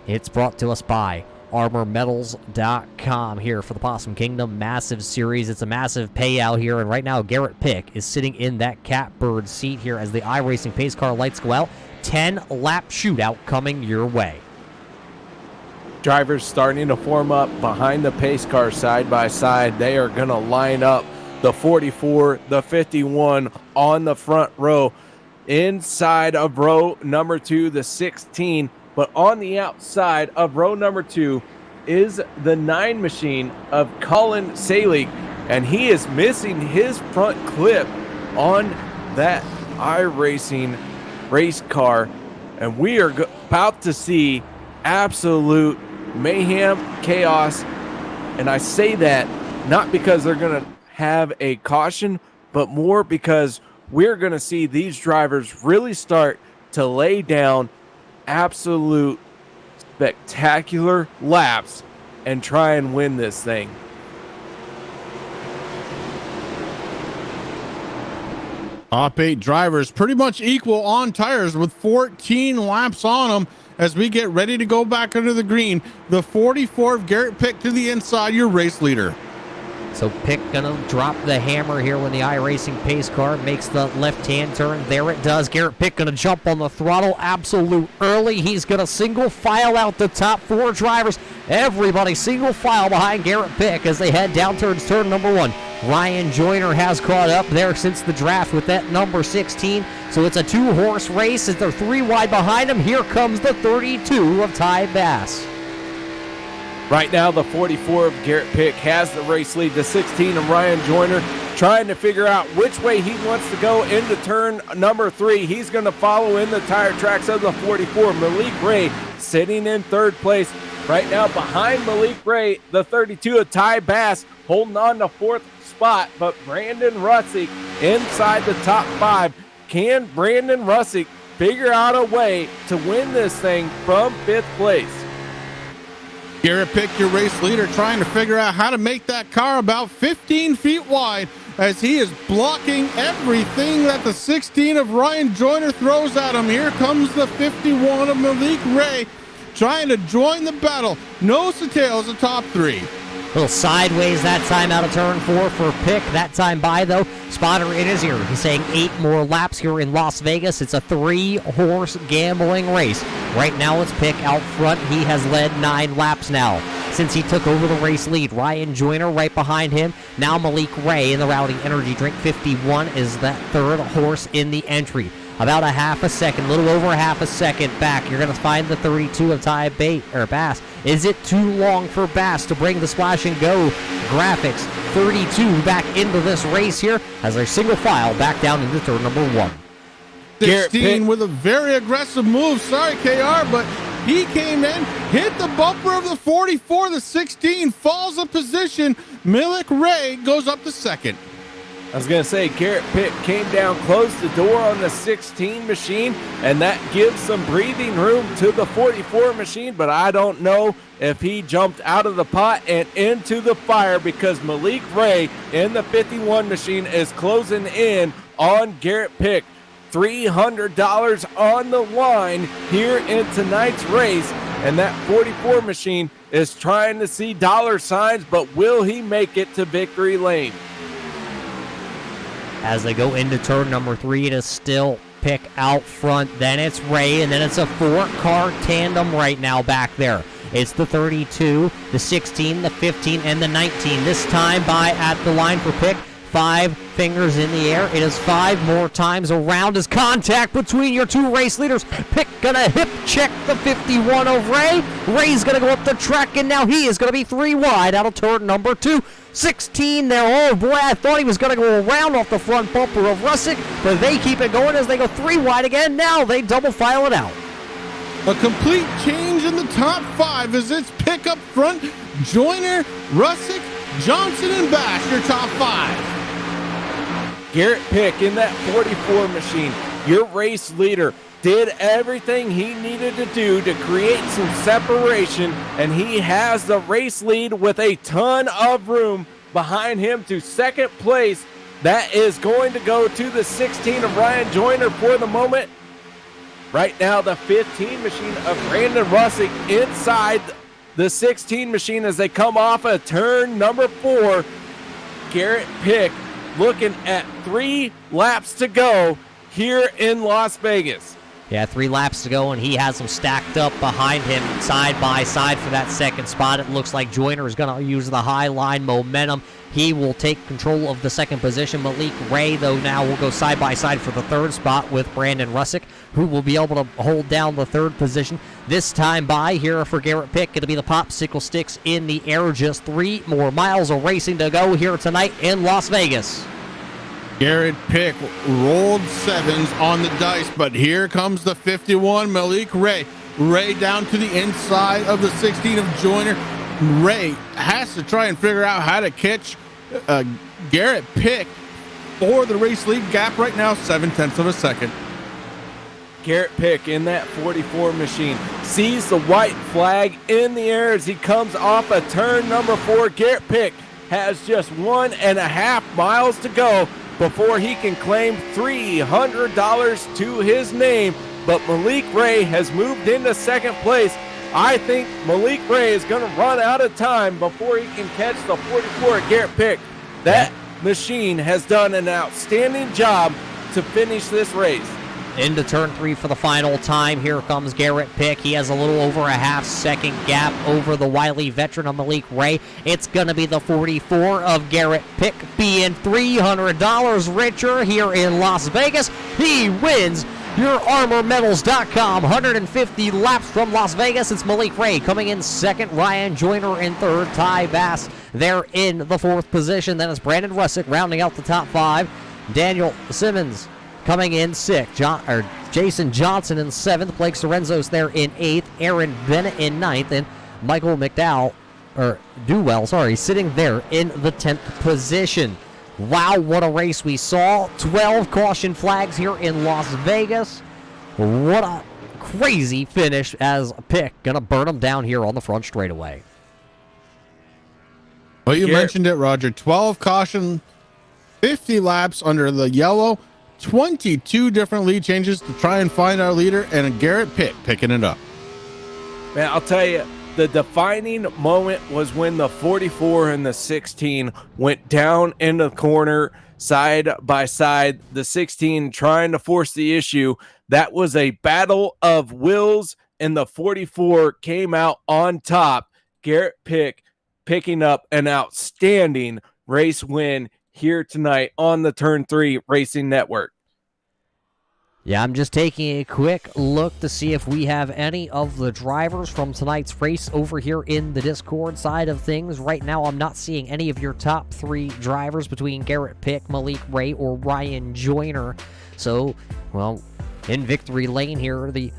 It's brought to us by ArmorMetals.com here for the Possum Kingdom Massive Series. It's a massive payout here, and right now Garrett Pick is sitting in that catbird seat here as the iRacing pace car lights go out. 10-lap shootout coming your way. Drivers starting to form up behind the pace car side by side. They are going to line up the 44, the 51 on the front row. Inside of row number 2, the 16, but on the outside of row number 2 is the 9 machine of Colin Salick, and he is missing his front clip on that iRacing race car, and we are about to see absolute mayhem, chaos, and I say that not because they're going to have a caution, but more because we're going to see these drivers really start to lay down absolute spectacular laps and try and win this thing. Top 8 drivers pretty much equal on tires with 14 laps on them as we get ready to go back under the green. The 44 of Garrett Pick to the inside, your race leader. So Pick gonna drop the hammer here when the iRacing pace car makes the left-hand turn. There it does. Garrett Pick gonna jump on the throttle absolute early. He's gonna single file out the top 4 drivers. Everybody single file behind Garrett Pick as they head down towards turn number 1. Ryan Joyner has caught up there since the draft with that number 16. So it's a 2-horse race as they're 3 wide behind him. Here comes the 32 of Ty Bass. Right now, the 44 of Garrett Pick has the race lead. The 16 of Ryan Joyner trying to figure out which way he wants to go into turn number 3. He's going to follow in the tire tracks of the 44. Malik Ray sitting in 3rd place. Right now, behind Malik Ray, the 32 of Ty Bass holding on to 4th spot. But Brandon Russick inside the top 5. Can Brandon Russick figure out a way to win this thing from 5th place? Garrett Pick, your race leader, trying to figure out how to make that car about 15 feet wide as he is blocking everything that the 16 of Ryan Joyner throws at him. Here comes the 51 of Malik Ray trying to join the battle. Nose to tail is the top 3. Little sideways that time out of turn 4 for Pick. That time by, though, spotter in his ear. He's saying 8 more laps here in Las Vegas. It's a 3-horse gambling race. Right now it's Pick out front. He has led 9 laps now since he took over the race lead. Ryan Joyner right behind him. Now Malik Ray in the Rowdy Energy Drink. 51 is that 3rd horse in the entry. About a half a second, little over a half a second back. You're going to find the 32 of Bass. Is it too long for Bass to bring the splash and go graphics? 32 back into this race here as they single file back down into turn number 1. Garrett 16 Pitt. with a very aggressive move. Sorry, KR, but he came in, hit the bumper of the 44. The 16 falls a position. Milik Ray goes up to second. I was going to say, Garrett Pitt came down, closed the door on the 16 machine, and that gives some breathing room to the 44 machine, but I don't know if he jumped out of the pot and into the fire because Milik Ray in the 51 machine is closing in on Garrett Pitt. $300 on the line here in tonight's race, and that 44 machine is trying to see dollar signs, but will he make it to victory lane? As they go into turn number 3, it is still Pick out front. Then it's Ray, and then it's a 4-car tandem right now back there. It's the 32, the 16, the 15, and the 19. This time by at the line for Pick. 5 fingers in the air. It is 5 more times around as contact between your two race leaders. Pick gonna hip check the 51 of Ray. Ray's gonna go up the track, and now he is gonna be 3 wide out of turn number 2. 16 there. Oh boy, I thought he was gonna go around off the front bumper of Russick, but they keep it going as they go 3 wide again. Now they double file it out. A complete change in the top 5 as it's Pick up front. Joyner, Russick, Johnson, and Bash, your top 5. Garrett Pick in that 44 machine, your race leader, did everything he needed to do to create some separation, and he has the race lead with a ton of room behind him to second place. That is going to go to the 16 of Ryan Joyner for the moment. Right now, the 15 machine of Brandon Russick inside the 16 machine as they come off of turn number 4. Garrett Pick looking at 3 laps to go here in Las Vegas. Yeah, 3 laps to go, and he has them stacked up behind him side by side for that second spot. It looks like Joyner is going to use the high line momentum. He will take control of the second position. Milik Ray, though, now will go side by side for the third spot with Brandon Russick, who will be able to hold down the third position. This time by here for Garrett Pick, it'll be the popsicle sticks in the air. Just 3 more miles of racing to go here tonight in Las Vegas. Garrett Pick rolled 7s on the dice, but here comes the 51, Milik Ray. Ray down to the inside of the 16 of Joyner. Ray has to try and figure out how to catch Garrett Pick for the race lead gap right now, 0.7 of a second. Garrett Pick in that 44 machine sees the white flag in the air as he comes off of turn number 4. Garrett Pick has just 1.5 miles to go before he can claim $300 to his name. But Milik Ray has moved into second place. I think Milik Ray is going to run out of time before he can catch the 44 at Garrett Pick. That machine has done an outstanding job to finish this race. Into turn 3 for the final time. Here comes Garrett Pick. He has a little over a half-second gap over the wily veteran of Milik Ray. It's going to be the 44 of Garrett Pick being $300 richer here in Las Vegas. He wins your ArmorMetals.com 150 laps from Las Vegas. It's Milik Ray coming in second. Ryan Joyner in third. Ty Bass there in the 4th position. Then it's Brandon Russick rounding out the top 5. Daniel Simmons coming in 6th. Jason Johnson in 7th. Blake Sorrenzo's there in 8th. Aaron Bennett in 9th. And Michael Duwell, sitting there in the 10th position. Wow, what a race we saw. 12 caution flags here in Las Vegas. What a crazy finish as Pick gonna burn them down here on the front straightaway. Well, you mentioned it, Roger. 12 caution, 50 laps under the yellow, 22 different lead changes to try and find our leader, and a Garrett Pitt picking it up. Man, I'll tell you, the defining moment was when the 44 and the 16 went down in the corner side by side. The 16 trying to force the issue. That was a battle of wills, and the 44 came out on top. Garrett Pick picking up an outstanding race win here tonight on the Turn 3 Racing Network. Yeah, I'm just taking a quick look to see if we have any of the drivers from tonight's race over here in the Discord side of things. Right now, I'm not seeing any of your top 3 drivers between Garrett Pick, Malik Ray, or Ryan Joyner. So, well, in victory lane here, the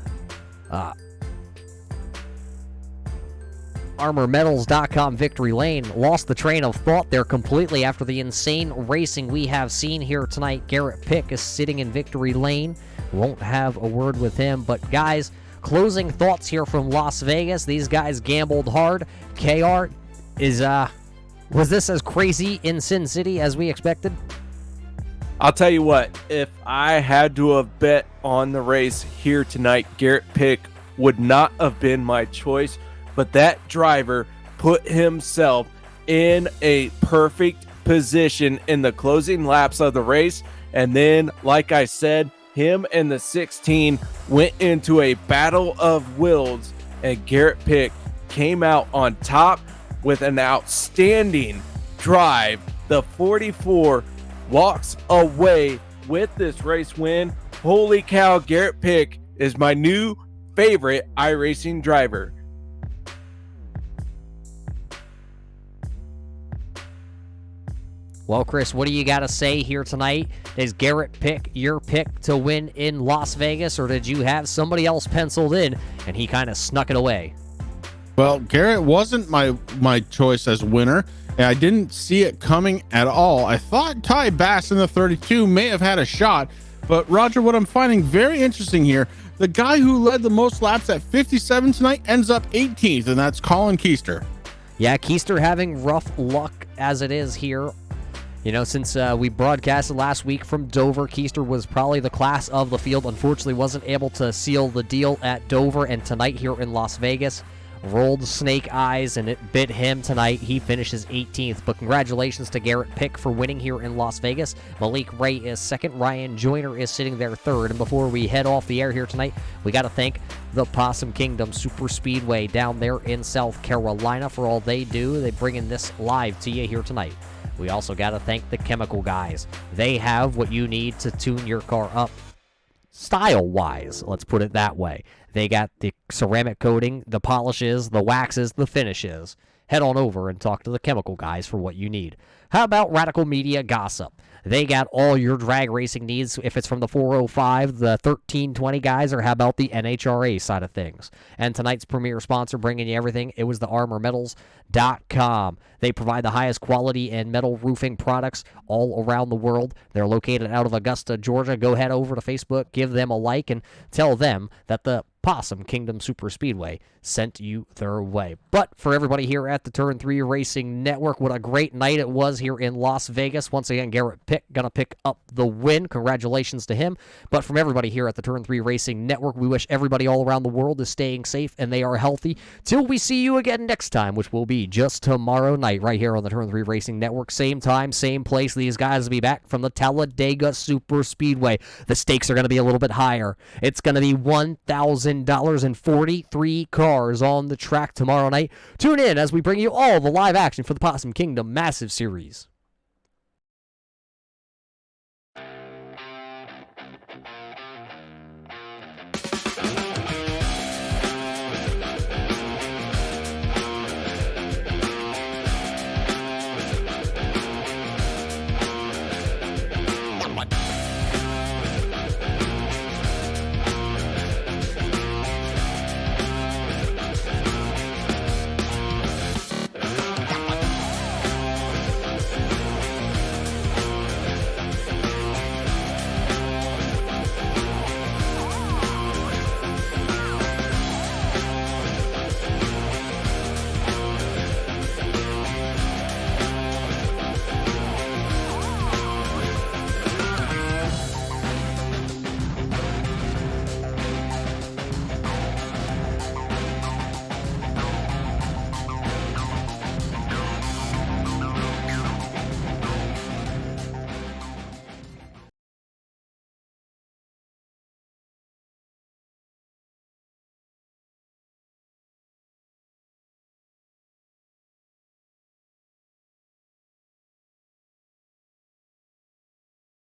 ArmorMetals.com victory lane lost the train of thought there completely after the insane racing we have seen here tonight. Garrett Pick is sitting in victory lane. Won't have a word with him. But guys, closing thoughts here from Las Vegas. These guys gambled hard. KR was this as crazy in Sin City as we expected? I'll tell you what, if I had to have bet on the race here tonight, Garrett Pick would not have been my choice. But that driver put himself in a perfect position in the closing laps of the race. And then, like I said, him and the 16 went into a battle of wills. And Garrett Pick came out on top with an outstanding drive. The 44 walks away with this race win. Holy cow, Garrett Pick is my new favorite iRacing driver. Well, Chris, what do you got to say here tonight? Is Garrett Pick your pick to win in Las Vegas, or did you have somebody else penciled in and he kind of snuck it away? Well, Garrett wasn't my choice as winner, and I didn't see it coming at all. I thought Ty Bass in the 32 may have had a shot, but Roger, what I'm finding very interesting here, the guy who led the most laps at 57 tonight ends up 18th, and that's Colin Keister. Yeah, Keister having rough luck as it is here. You know, since we broadcasted last week from Dover, Keister was probably the class of the field. Unfortunately, wasn't able to seal the deal at Dover, and tonight here in Las Vegas, rolled snake eyes, and it bit him tonight. He finishes 18th, but congratulations to Garrett Pick for winning here in Las Vegas. Malik Ray is second. Ryan Joyner is sitting there third. And before we head off the air here tonight, we got to thank the Possum Kingdom Super Speedway down there in South Carolina for all they do. They bring in this live to you here tonight. We also got to thank the Chemical Guys. They have what you need to tune your car up style-wise, let's put it that way. They got the ceramic coating, the polishes, the waxes, the finishes. Head on over and talk to the Chemical Guys for what you need. How about Radical Media Gossip? They got all your drag racing needs, if it's from the 405, the 1320 guys, or how about the NHRA side of things. And tonight's premier sponsor bringing you everything, it was the ArmorMetals.com. They provide the highest quality and metal roofing products all around the world. They're located out of Augusta, Georgia. Go head over to Facebook, give them a like, and tell them that the Possum Kingdom Super Speedway sent you their way. But for everybody here at the Turn 3 Racing Network, what a great night it was here in Las Vegas. Once again, Garrett Pick gonna pick up the win. Congratulations to him. But from everybody here at the Turn 3 Racing Network, we wish everybody all around the world is staying safe and they are healthy. Till we see you again next time, which will be just tomorrow night right here on the Turn 3 Racing Network. Same time, same place. These guys will be back from the Talladega Super Speedway. The stakes are going to be a little bit higher. It's going to be $1,000 and 43 cars on the track tomorrow night. Tune in as we bring you all the live action for the Possum Kingdom Massive Series.